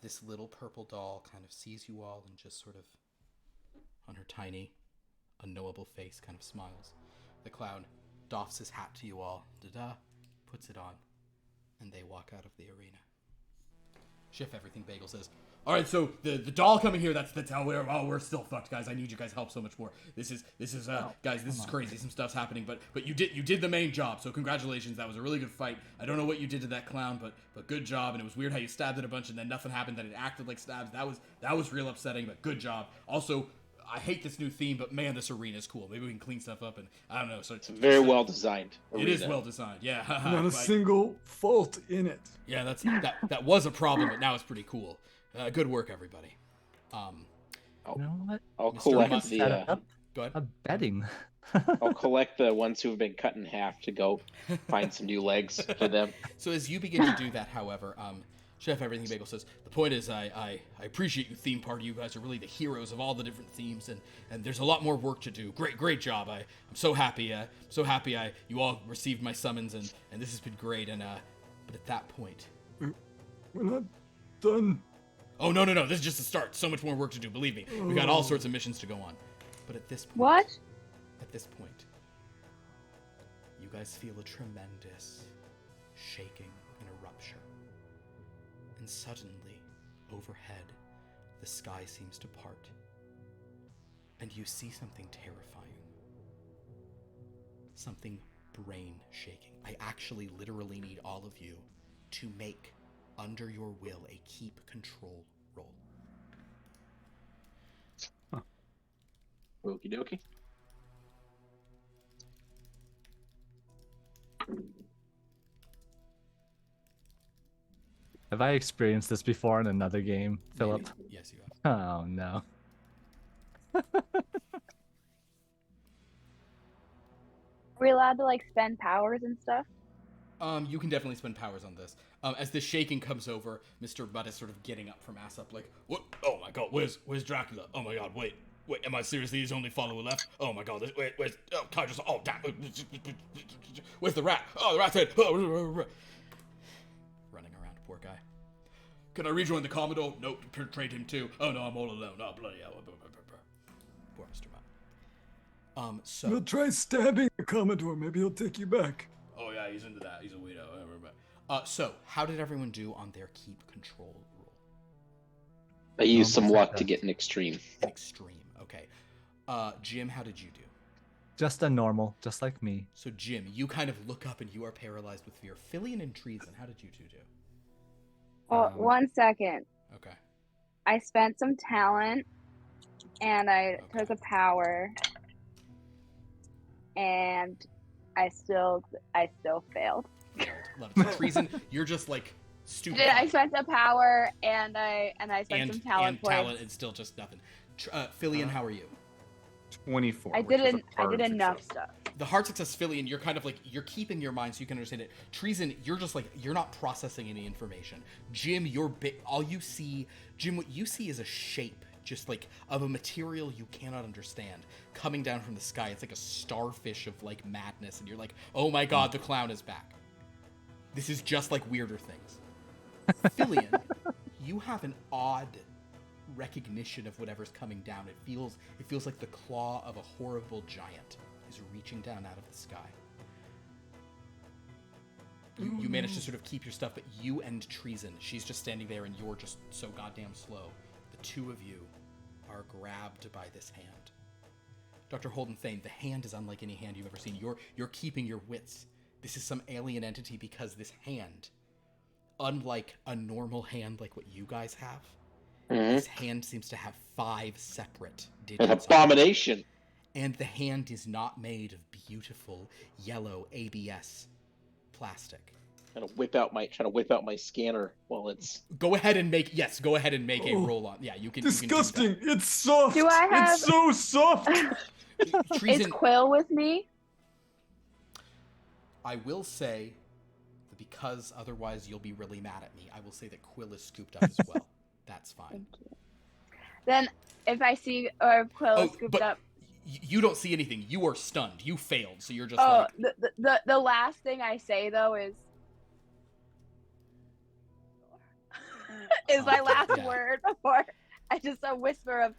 This little purple doll kind of sees you all and just sort of, on her tiny, unknowable face, kind of smiles. The clown doffs his hat to you all, puts it on, and they walk out of the arena. Chef Everything Bagel says, all right, so the doll coming here, that's how we're still fucked, guys. I need you guys' help so much more. This is guys, this is crazy. Some stuff's happening, but you did the main job. So congratulations. That was a really good fight. I don't know what you did to that clown, but good job. And it was weird how you stabbed it a bunch and then nothing happened. Then it acted like stabs. That was real upsetting, but good job. Also, I hate this new theme, but man, this arena is cool. Maybe we can clean stuff up, and I don't know. So It's very well designed. It is well designed. Yeah. Not a single fault in it. Yeah, that was a problem, but now it's pretty cool. Good work, everybody. You know what? I'll Mr. collect Must Set the. up Go ahead. a betting. I'll collect the ones who have been cut in half to go find some new legs for them. So as you begin to do that, however, Chef Everything Bagel says, the point is I appreciate you, theme party. You guys are really the heroes of all the different themes, and there's a lot more work to do. Great job. I'm so happy. You all received my summons, and this has been great. And but at that point, We're not done. oh no, this is just the start. So much more work to do. Believe me, we got all sorts of missions to go on. But at this point, What? At this point, you guys feel a tremendous shaking and a rupture. And suddenly, overhead, the sky seems to part. And you see something terrifying. Something brain-shaking. I actually literally need all of you to make, under your will, a keep control roll. Okie dokie. Have I experienced this before in another game, Philip? Maybe. Yes, you have. Oh no. Are we allowed to like spend powers and stuff? You can definitely spend powers on this. As the shaking comes over, Mr. Butt is sort of getting up from ass up, like, what? Oh my god, where's Dracula? Oh my god, wait, am I seriously his only follower left? Oh my god, where's, oh, Kaiser's, oh, damn, where's the rat? Oh, the rat's head, running around, poor guy. Can I rejoin the Commodore? Nope, betrayed him too. Oh no, I'm all alone. Oh, bloody hell. Poor Mr. Mutt. So... We'll try stabbing the Commodore. Maybe he'll take you back. Oh yeah, he's into that. He's a weirdo. So, how did everyone do on their keep control roll? I used some luck to get an extreme. An extreme, okay. Jim, how did you do? Just a normal, just like me. So, Jim, you kind of look up and you are paralyzed with fear. Fillion and Treason, how did you two do? Oh, 1 second. Okay. I spent some talent, and I took a power, and I still failed. Love it. So, Treason, you're just like stupid. I spent a power, and I spent some talent points. Talent, it's still just nothing. Fillion, how are you? 24. I did enough stuff. The hard success, Fillion, you're kind of like, you're keeping your mind so you can understand it. Treason, you're just like, you're not processing any information. Jim, all you see, Jim, what you see is a shape, just like, of a material you cannot understand, coming down from the sky. It's like a starfish of like madness, and you're like, oh my god, the clown is back. This is just like weirder things. Fillion, you have an odd recognition of whatever's coming down. It feels like the claw of a horrible giant is reaching down out of the sky. You manage to sort of keep your stuff, but you and Treason, she's just standing there and you're just so goddamn slow. The two of you are grabbed by this hand. Dr. Holden Thane, the hand is unlike any hand you've ever seen. You're keeping your wits. This is some alien entity because this hand, unlike a normal hand like what you guys have, this hand seems to have 5 separate digits. An abomination. And the hand is not made of beautiful yellow ABS plastic. Trying to whip out my scanner while it's. Go ahead and make a roll on. Yeah, you can. Disgusting! You can do it's soft. Do I have? It's so soft. Is Quill with me? I will say that because otherwise you'll be really mad at me. I will say that Quill is scooped up as well. That's fine. Thank you. Then, if I see or if Quill is scooped up. You don't see anything. You are stunned. You failed, so you're just the last thing I say though is my last word before I just a whisper of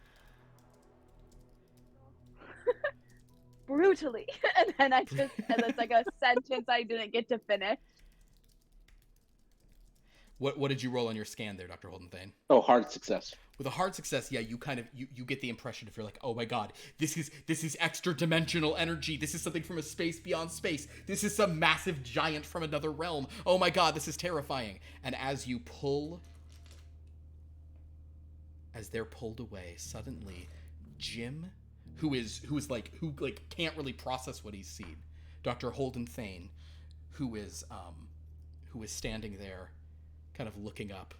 brutally, and then and it's like a sentence I didn't get to finish. What did you roll on your scan there, Dr. Holden Thane? Oh, hard success. With a hard success, yeah, you kind of you get the impression if you're like, oh my god, this is extra dimensional energy. This is something from a space beyond space. This is some massive giant from another realm. Oh my god, this is terrifying. And as they're pulled away, suddenly Jim, who can't really process what he's seen, Dr. Holden Thane, who is standing there, kind of looking up,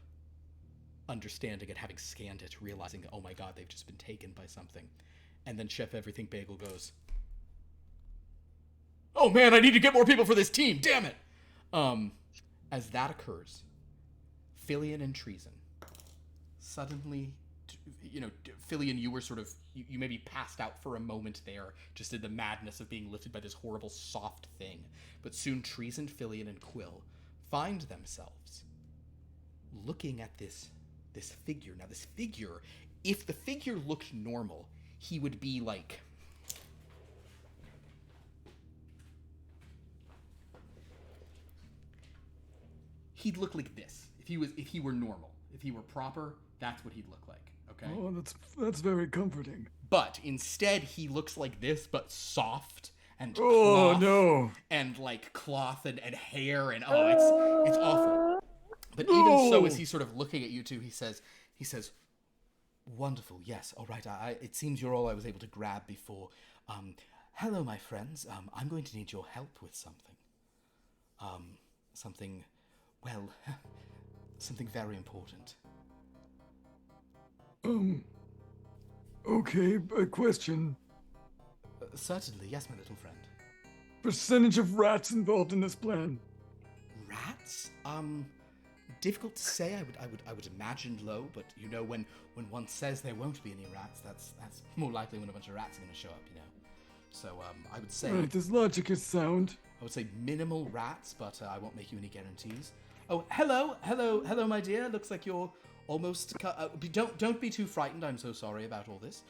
understanding and having scanned it, realizing, oh my god, they've just been taken by something. And then Chef Everything Bagel goes, oh man, I need to get more people for this team, damn it! As that occurs, Fillion and Treason, suddenly, Fillion, you were sort of, you maybe passed out for a moment there, just in the madness of being lifted by this horrible soft thing. But soon Treason, Fillion, and Quill find themselves looking at this figure. Now, this figure, if the figure looked normal, he would be like... He'd look like this. If he were normal. If he were proper, that's what he'd look like, okay? Oh, that's very comforting. But instead, he looks like this, but soft and oh, cloth. No. And like cloth and hair and it's awful. But even so, as he's sort of looking at you two, he says, wonderful, yes, all right, it seems you're all I was able to grab before. Hello, my friends, I'm going to need your help with something. Something very important. Okay, a question. Certainly, yes, my little friend. Percentage of rats involved in this plan? Rats? Difficult to say. I would imagine low, but when one says there won't be any rats, that's more likely when a bunch of rats are going to show up, So I would say. Right, this logic is sound. I would say minimal rats, but I won't make you any guarantees. Oh, hello, my dear. Looks like you're almost. Don't be too frightened. I'm so sorry about all this.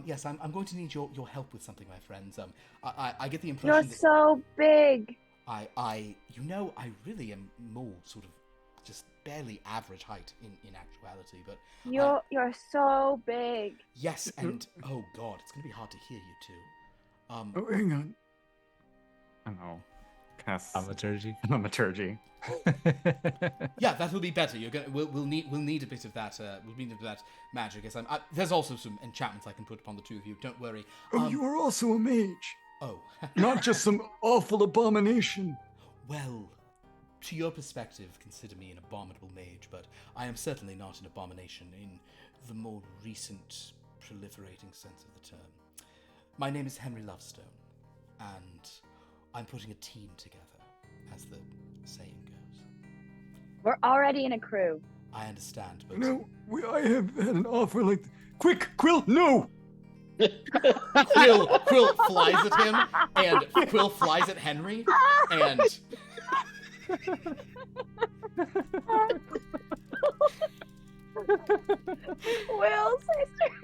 Yes, I'm going to need your help with something, my friends. I get the impression You're so big. I really am more sort of just barely average height in actuality, but You're so big. yes, and oh god, it's gonna be hard to hear you too. Oh, hang on. Oh, cast Thaumaturgy. thaumaturgy. Yeah, that'll be better. We'll need a bit of that. We'll need a bit of that magic. There's also some enchantments I can put upon the two of you. Don't worry. Oh, you are also a mage. Oh, Not just some awful abomination. well, to your perspective, consider me an abominable mage, but I am certainly not an abomination in the more recent, proliferating sense of the term. My name is Henry Lovestone, and I'm putting a team together, as the saying goes. We're already in a crew. I understand, but I have had an offer like... Quick, Quill, no! Quill flies at him, and Quill flies at Henry, and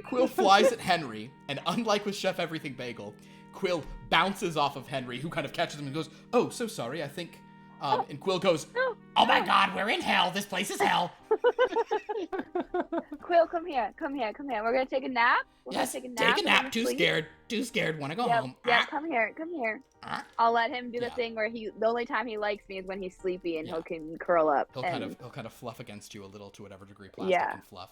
Quill flies at Henry, and unlike with Chef Everything Bagel, Quill bounces off of Henry, who kind of catches him and goes, "Oh, so sorry, I think." And Quill goes, "Oh my God, we're in hell. This place is hell." Quill, come here. We're gonna take a nap. Yes, take a take a We're nap. gonna Too sleep. scared. Want to go Yep, home. yeah, come here. I'll let him do the Yeah. thing where the only time he likes me is when he's sleepy and Yeah. he can curl up. He'll and kind of fluff against you a little to whatever degree plastic Yeah. can fluff.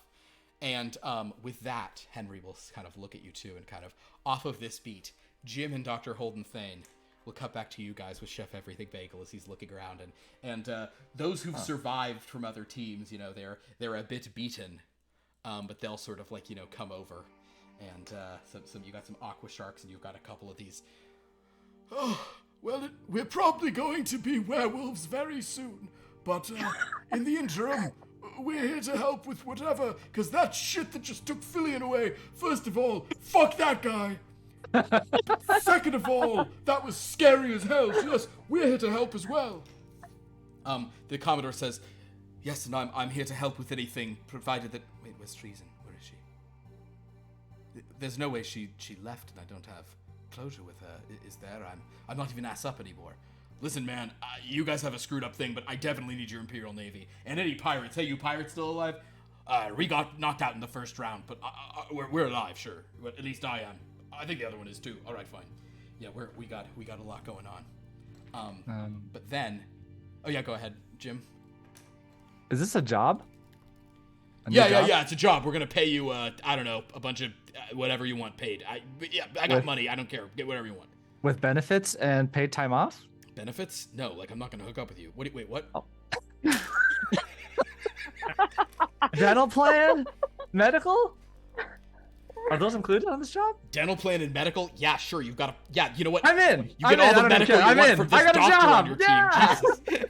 And with that, Henry will kind of look at you too, and kind of off of this beat, Jim and Dr. Holden Thane will cut back to you guys with Chef Everything Bagel as he's looking around, and those who've survived from other teams, they're a bit beaten, but they'll sort of come over, and some you got some aqua sharks, and you've got a couple of these. Oh, well, we're probably going to be werewolves very soon, but in the interim, we're here to help with whatever, because that shit that just took Fillion away, first of all, fuck that guy. Second of all, that was scary as hell. So yes, we're here to help as well. The Commodore says, "Yes, and I'm here to help with anything, provided that..." Wait, where's Treason? Where is she? There's no way she left, and I don't have closure with her. Is there? I'm not even ass up anymore. Listen, man, you guys have a screwed up thing, but I definitely need your Imperial Navy and any pirates. Hey, you pirates still alive? We got knocked out in the first round, but we're alive, sure. But at least I am. I think the other one is too. All right, fine. Yeah, we got a lot going on. But then, oh yeah, go ahead, Jim. Is this a job? Yeah. It's a job. We're gonna pay you. I don't know, a bunch of whatever you want paid. I got money. I don't care. Get whatever you want. With benefits and paid time off? Benefits? No, I'm not gonna hook up with you. Wait, what? Oh. Dental plan? Medical? Are those included on this job? Dental plan and medical? Yeah, sure. You've got yeah, you know what? I'm in. You get all the medical you want from this I got a doctor job. on your Yeah. team.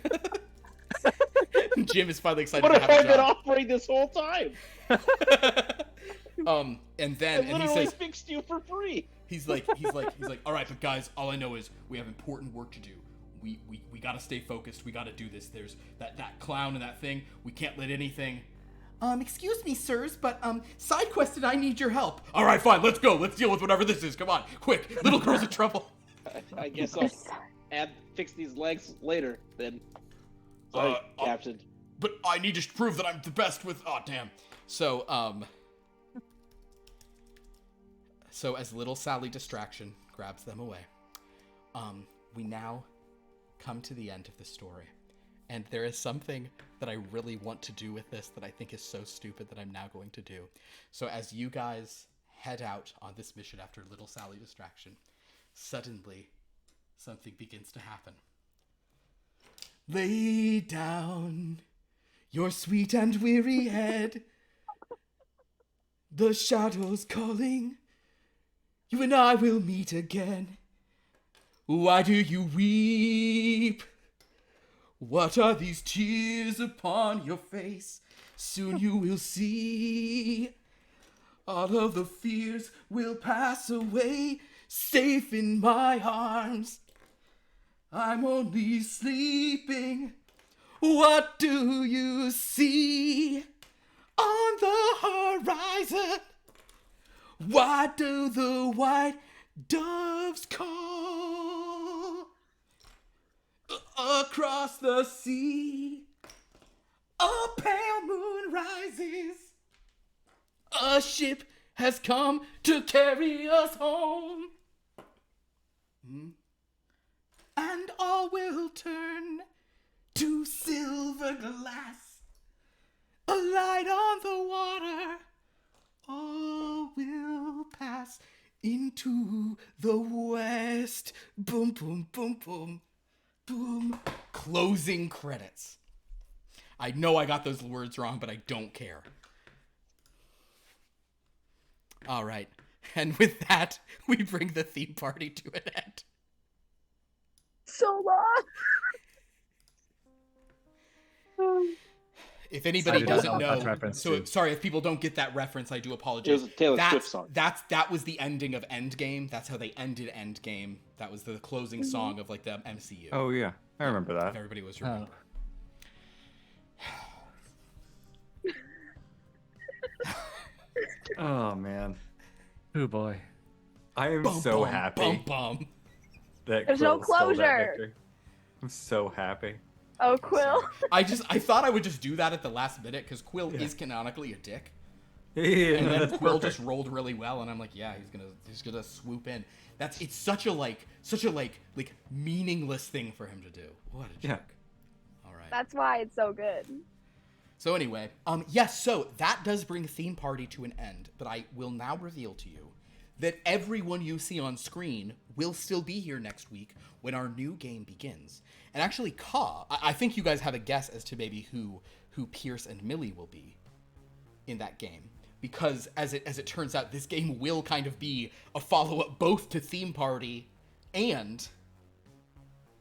Jesus. Jim is finally excited What to have have I a been job. offering this whole time? And I then he literally says, fixed you for free. he's like, all right, but guys, all I know is we have important work to do. We gotta stay focused. We gotta do this. There's that clown and that thing. We can't let anything. Excuse me, sirs, but side quest and I need your help. All right, fine. Let's go. Let's deal with whatever this is. Come on, quick. Little girl's in trouble. I guess I'll fix these legs later then. Sorry, Captain. But I need to prove that I'm the best with. Oh, damn. So as little Sally Distraction grabs them away, we now come to the end of the story. And there is something that I really want to do with this that I think is so stupid that I'm now going to do. So as you guys head out on this mission after little Sally Distraction, suddenly something begins to happen. Lay down your sweet and weary head. The shadows calling. You and I will meet again. Why do you weep? What are these tears upon your face? Soon you will see. All of the fears will pass away, safe in my arms. I'm only sleeping What do you see on the horizon? Why do the white doves call? Across the sea, a pale moon rises. A ship has come to carry us home. And all will turn to silver glass. A light on the water. All will pass into the west. Boom, boom, boom, boom, boom. Closing credits. I know I got those words wrong, but I don't care. All right. And with that, we bring the theme party to an end. So long. If anybody Sorry, doesn't that's know, reference so too. sorry if people don't get that reference, I do It apologize. was a Taylor Swift song. That was the ending of Endgame. That's how they ended Endgame. That was the closing song of like the MCU. Oh yeah, I remember that. If everybody was remembering. Oh man, Oh boy. I am Bum, so bum, happy Bum bum. that There's no Quill stole that closure. victory. I'm so happy. Oh, Quill. I thought I would just do that at the last minute because Quill Yeah. is canonically a dick. Yeah, And then that's Quill perfect. just rolled really well, and I'm like, yeah, he's gonna swoop in. It's such a meaningless thing for him to do. What a jerk. Yeah. All right. That's why it's so good. So anyway, yes, so that does bring Theme Party to an end, but I will now reveal to you that everyone you see on screen will still be here next week when our new game begins. And actually, Ka, I think you guys have a guess as to maybe who Pierce and Millie will be in that game. Because as it turns out, this game will kind of be a follow-up both to Theme Party and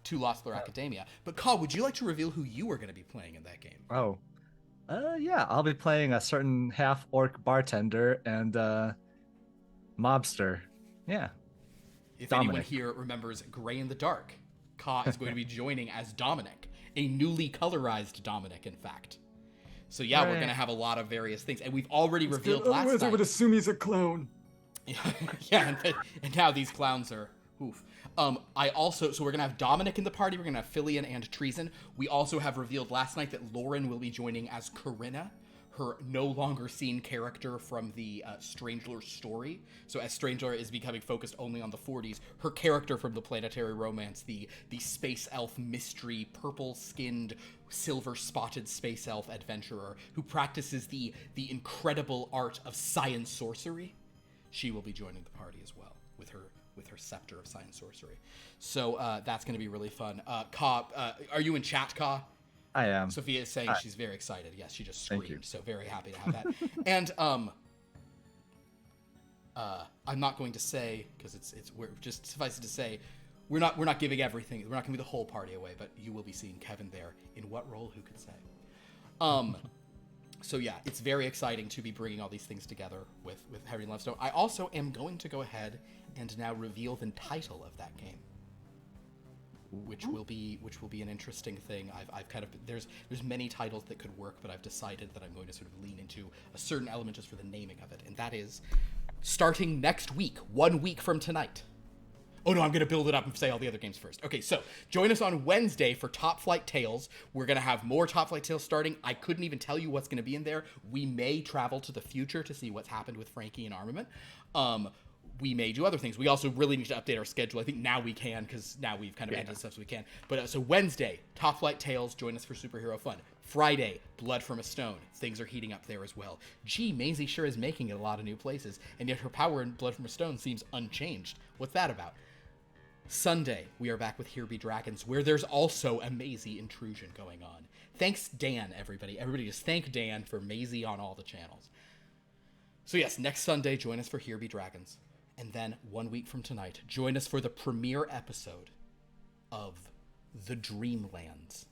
to Lost Lore Academia. But Ka, would you like to reveal who you are going to be playing in that game? Oh. Yeah, I'll be playing a certain half-orc bartender and mobster. Yeah. If Dominic. anyone here remembers Gray in the Dark, Ka is going to be joining as Dominic, a newly colorized Dominic, in fact. So yeah, we're Hooray. going to have a lot of various things, and we've already revealed Otherwise, last I would night. assume he's a clone. Yeah, and now these clowns are oof. So we're gonna have Dominic in the party. We're gonna have Filian and Treason. We also have revealed last night that Lauren will be joining as Corinna, her no longer seen character from the Strangelore story. So as Strangelore is becoming focused only on the 40s, her character from the Planetary Romance, the space elf mystery, purple-skinned, silver-spotted space elf adventurer who practices the incredible art of science sorcery, she will be joining the party as well with her scepter of science sorcery. So that's going to be really fun. Ka, are you in chat, Ka? I am. Sophia is saying she's very excited. Yes, she just Thank you. screamed. So very happy to have that. And I'm not going to say because we're just suffice it to say we're not giving everything. We're not giving the whole party away. But you will be seeing Kevin there in what role? Who could say? So yeah, it's very exciting to be bringing all these things together with Harry and Lovestone. I also am going to go ahead and now reveal the title of that game, which will be an interesting thing. I've kind of there's many titles that could work, but I've decided that I'm going to sort of lean into a certain element just for the naming of it, and that is starting next week, 1 week from tonight. Oh no, I'm going to build it up and say all the other games first. Okay, so join us on Wednesday for Top Flight Tales. We're going to have more Top Flight Tales starting. I couldn't even tell you what's going to be in there. We may travel to the future to see what's happened with Frankie and Armament. We may do other things. We also really need to update our schedule. I think now we can because now we've kind of ended stuff so we can. But so Wednesday, Top Flight Tales, join us for superhero fun. Friday, Blood from a Stone. Things are heating up there as well. Gee, Maisie sure is making it a lot of new places, and yet her power in Blood from a Stone seems unchanged. What's that about? Sunday, we are back with Here Be Dragons, where there's also a Maisie intrusion going on. Thanks, Dan, everybody. Everybody just thank Dan for Maisie on all the channels. So yes, next Sunday, join us for Here Be Dragons. And then 1 week from tonight, join us for the premiere episode of The Dreamlands.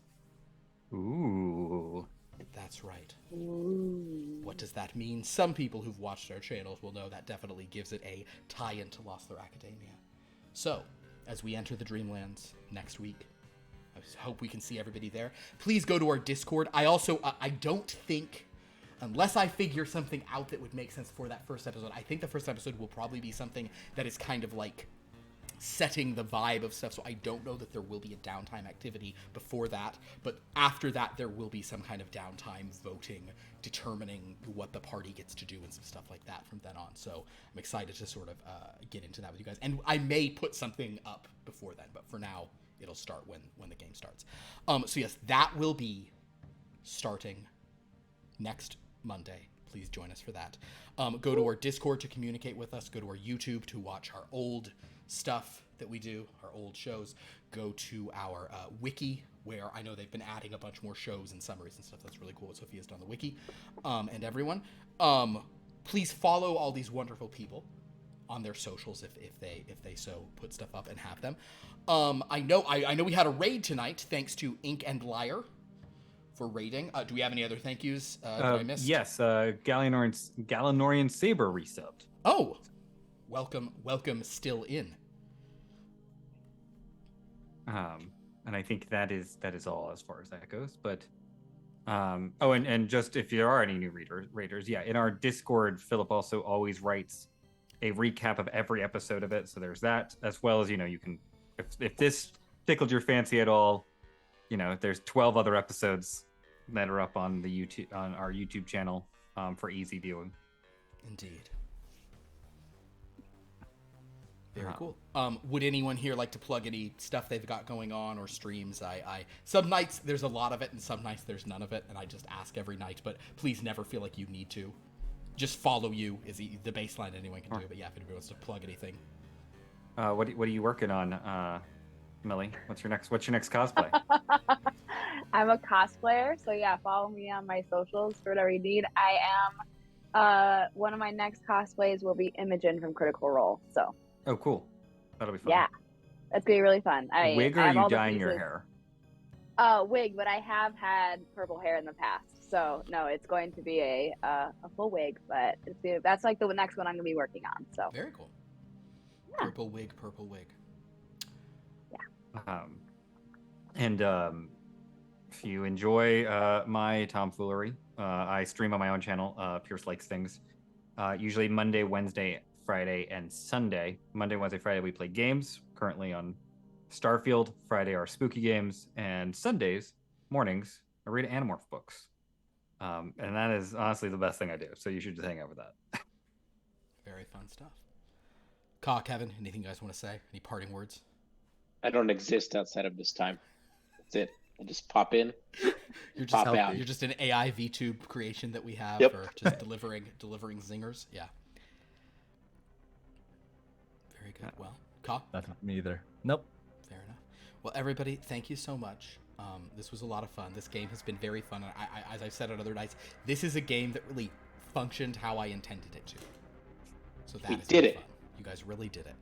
Ooh. That's right. What does that mean? Some people who've watched our channels will know that definitely gives it a tie-in to Lost Lore Academia. So, as we enter the Dreamlands next week, I hope we can see everybody there. Please go to our Discord. I also, I don't think, unless I figure something out that would make sense for that first episode, I think the first episode will probably be something that is kind of like setting the vibe of stuff, so I don't know that there will be a downtime activity before that, but after that there will be some kind of downtime voting determining what the party gets to do and some stuff like that from then on. So I'm excited to sort of get into that with you guys, and I may put something up before then, but for now it'll start when the game starts. So yes, that will be starting next Monday. Please join us for that. Go to our Discord to communicate with us. Go to our YouTube to watch our old stuff that we do, our old shows. Go to our wiki, where I know they've been adding a bunch more shows and summaries and stuff. That's really cool what Sophia's done on the wiki. And everyone, please follow all these wonderful people on their socials if they so put stuff up and have them. I know we had a raid tonight thanks to Ink and Liar for raiding. Do we have any other thank yous that I missed? Yes, Galanorian Saber resubbed. Oh, welcome still in. And I think that is all as far as that goes. But and just if there are any new raiders, yeah, in our Discord, Philip also always writes a recap of every episode of it. So there's that, as well as, you can, if this tickled your fancy at all, there's 12 other episodes that are up on our YouTube channel for easy viewing. Indeed. Very cool. Would anyone here like to plug any stuff they've got going on or streams? Some nights there's a lot of it and some nights there's none of it, and I just ask every night, but please never feel like you need to. Just follow you is the baseline anyone can do, but yeah, if anybody wants to plug anything. What are you working on, Millie? What's your next cosplay? I'm a cosplayer, so yeah, follow me on my socials for whatever you need. I am one of my next cosplays will be Imogen from Critical Role. So. Oh, cool. That'll be fun. Yeah, that's gonna be really fun. Wig or I are have all you the dyeing your pieces. hair? Wig, but I have had purple hair in the past, so no, it's going to be a full wig. But that's like the next one I'm gonna be working on. So very cool. Yeah. Purple wig. Yeah. If you enjoy my tomfoolery, I stream on my own channel, Pierce Likes Things. Usually Monday, Wednesday, Friday, and Sunday. Monday, Wednesday, Friday, we play games. Currently on Starfield. Friday are spooky games. And Sundays, mornings, I read Animorph books. And that is honestly the best thing I do. So you should just hang out with that. Very fun stuff. Kevin, anything you guys want to say? Any parting words? I don't exist outside of this time. That's it. I just pop in. You're just pop out. You're just an AI VTube creation that we have Yep. for just delivering zingers. Yeah. Very good. Well, That's not me either. Nope. Fair enough. Well, everybody, thank you so much. This was a lot of fun. This game has been very fun. I, as I've said on other nights, this is a game that really functioned how I intended it to. So that We is did it. fun. You guys really did it.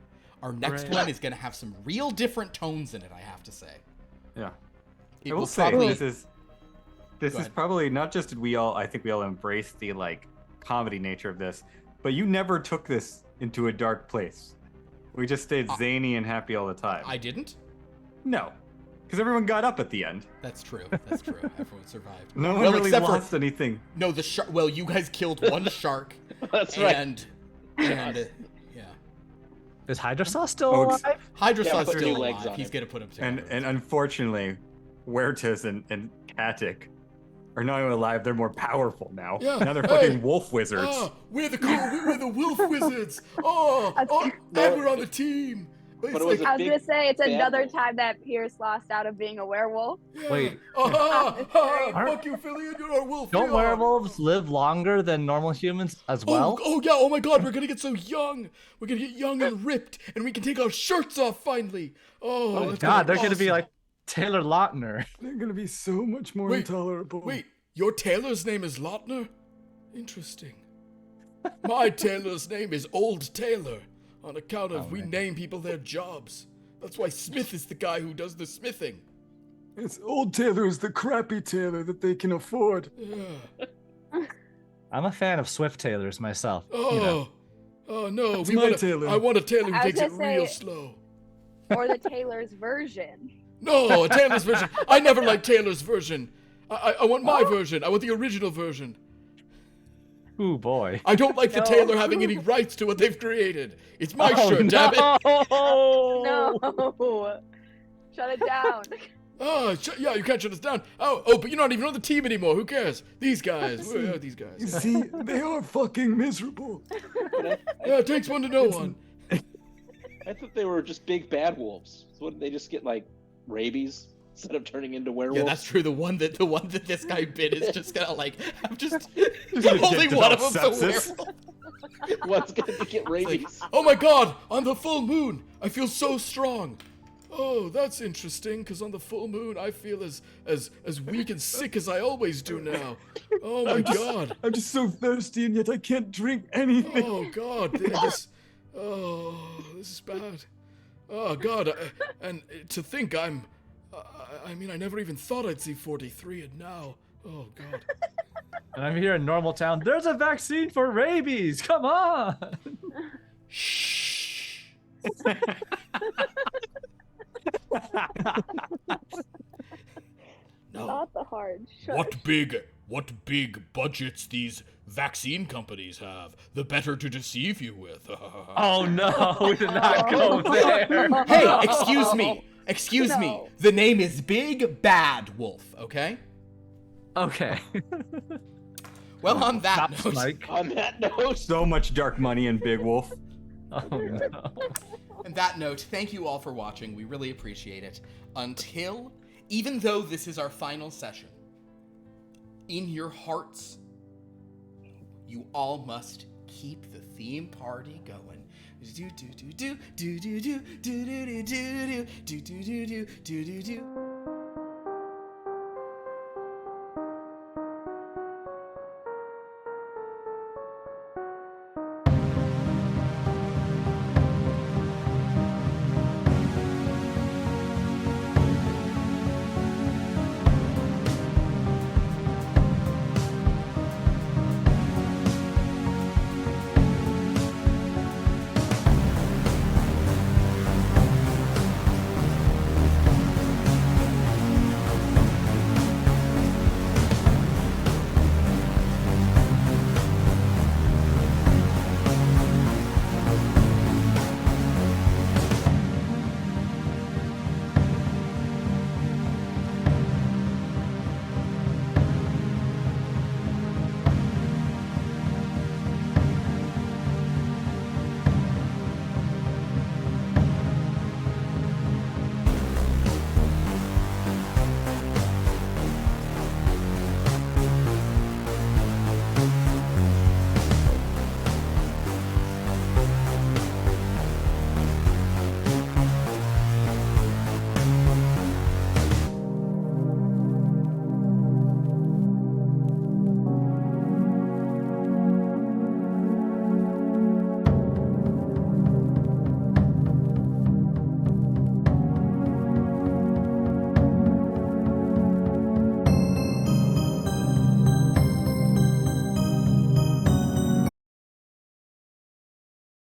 Our next Hooray. one is going to have some real different tones in it, I have to say. Yeah. It I will will say probably... this Go is ahead. probably not just did I think we all embrace the comedy nature of this, but you never took this into a dark place. We just stayed zany and happy all the time. I didn't? No, because everyone got up at the end. That's true. That's true. Everyone survived. No one Well, really except for- lost anything. No, the shark. Well, you guys killed one shark. That's right. And yeah. Is Hydrosaw still Oh, alive? Hydrasaw's Yeah, put still new legs alive. on He's it. going to put him And together. and unfortunately, Huertas and Katic are not only alive, they're more powerful now. Yeah, Now they're hey. fucking wolf wizards. Oh, we're the wolf wizards. Oh, and we're on the team. It's But it was like, a I was big gonna say it's bad another wolf. time that Pierce lost out of being a werewolf. yeah. Wait. Fuck you, Philly, and you're a wolf. Don't yeah. werewolves live longer than normal humans as well? Oh yeah, oh my god, we're gonna get so young. We're gonna get young and ripped, and we can take our shirts off finally. Oh, that's God, they're gonna be awesome. like Taylor Lautner. They're gonna be so much more Wait, intolerable. Wait, your tailor's name is Lautner? Interesting. My tailor's name is Old Taylor, on account of we man. name people their jobs. That's why Smith is the guy who does the smithing. It's old Taylor is the crappy Taylor that they can afford. Yeah. I'm a fan of Swift Taylors myself. Oh, You know. oh no, That's my tailor. I want a tailor who I was takes it gonna real say- slow. Or the Taylor's version. No, Taylor's version. I never liked Taylor's version. I want my version. I want the original version. Ooh, boy. I don't like the No. Taylor having any rights to what they've created. It's my shirt, no. damn it. No. Shut it down. Oh, yeah, you can't shut us down. Oh, but you're not even on the team anymore. Who cares? These guys. Where are these You guys? see, they are fucking miserable. Yeah, it takes one to know one. I thought they were just big bad wolves. So what, did they just get like rabies instead of turning into werewolves? Yeah, that's true. The one that this guy bit is just gonna like have just gonna only get one of them's a sepsis. werewolf. One's gonna get Like, rabies. oh my god, on the full moon, I feel so strong. Oh, that's interesting, because on the full moon, I feel as weak and sick as I always do now. Oh my god. I'm just so thirsty and yet I can't drink anything. Oh god, this is bad. Oh god, and to think I never even thought I'd see 43, and now, oh god. And I'm here in normal town. There's a vaccine for rabies. Come on. Shh. No. Not the hard. Shush. What big budgets these vaccine companies have, the better to deceive you with. Oh no, we did not go there. Hey, excuse me. No. The name is Big Bad Wolf, okay? Okay. Well, on that Stop, note, Mike. On that note, So much dark money in Big Wolf. Oh no. on that note, thank you all for watching. We really appreciate it. Until, even though this is our final session, in your hearts, you all must keep the theme party going. Do do do do do do do do do do do do do do do do do do.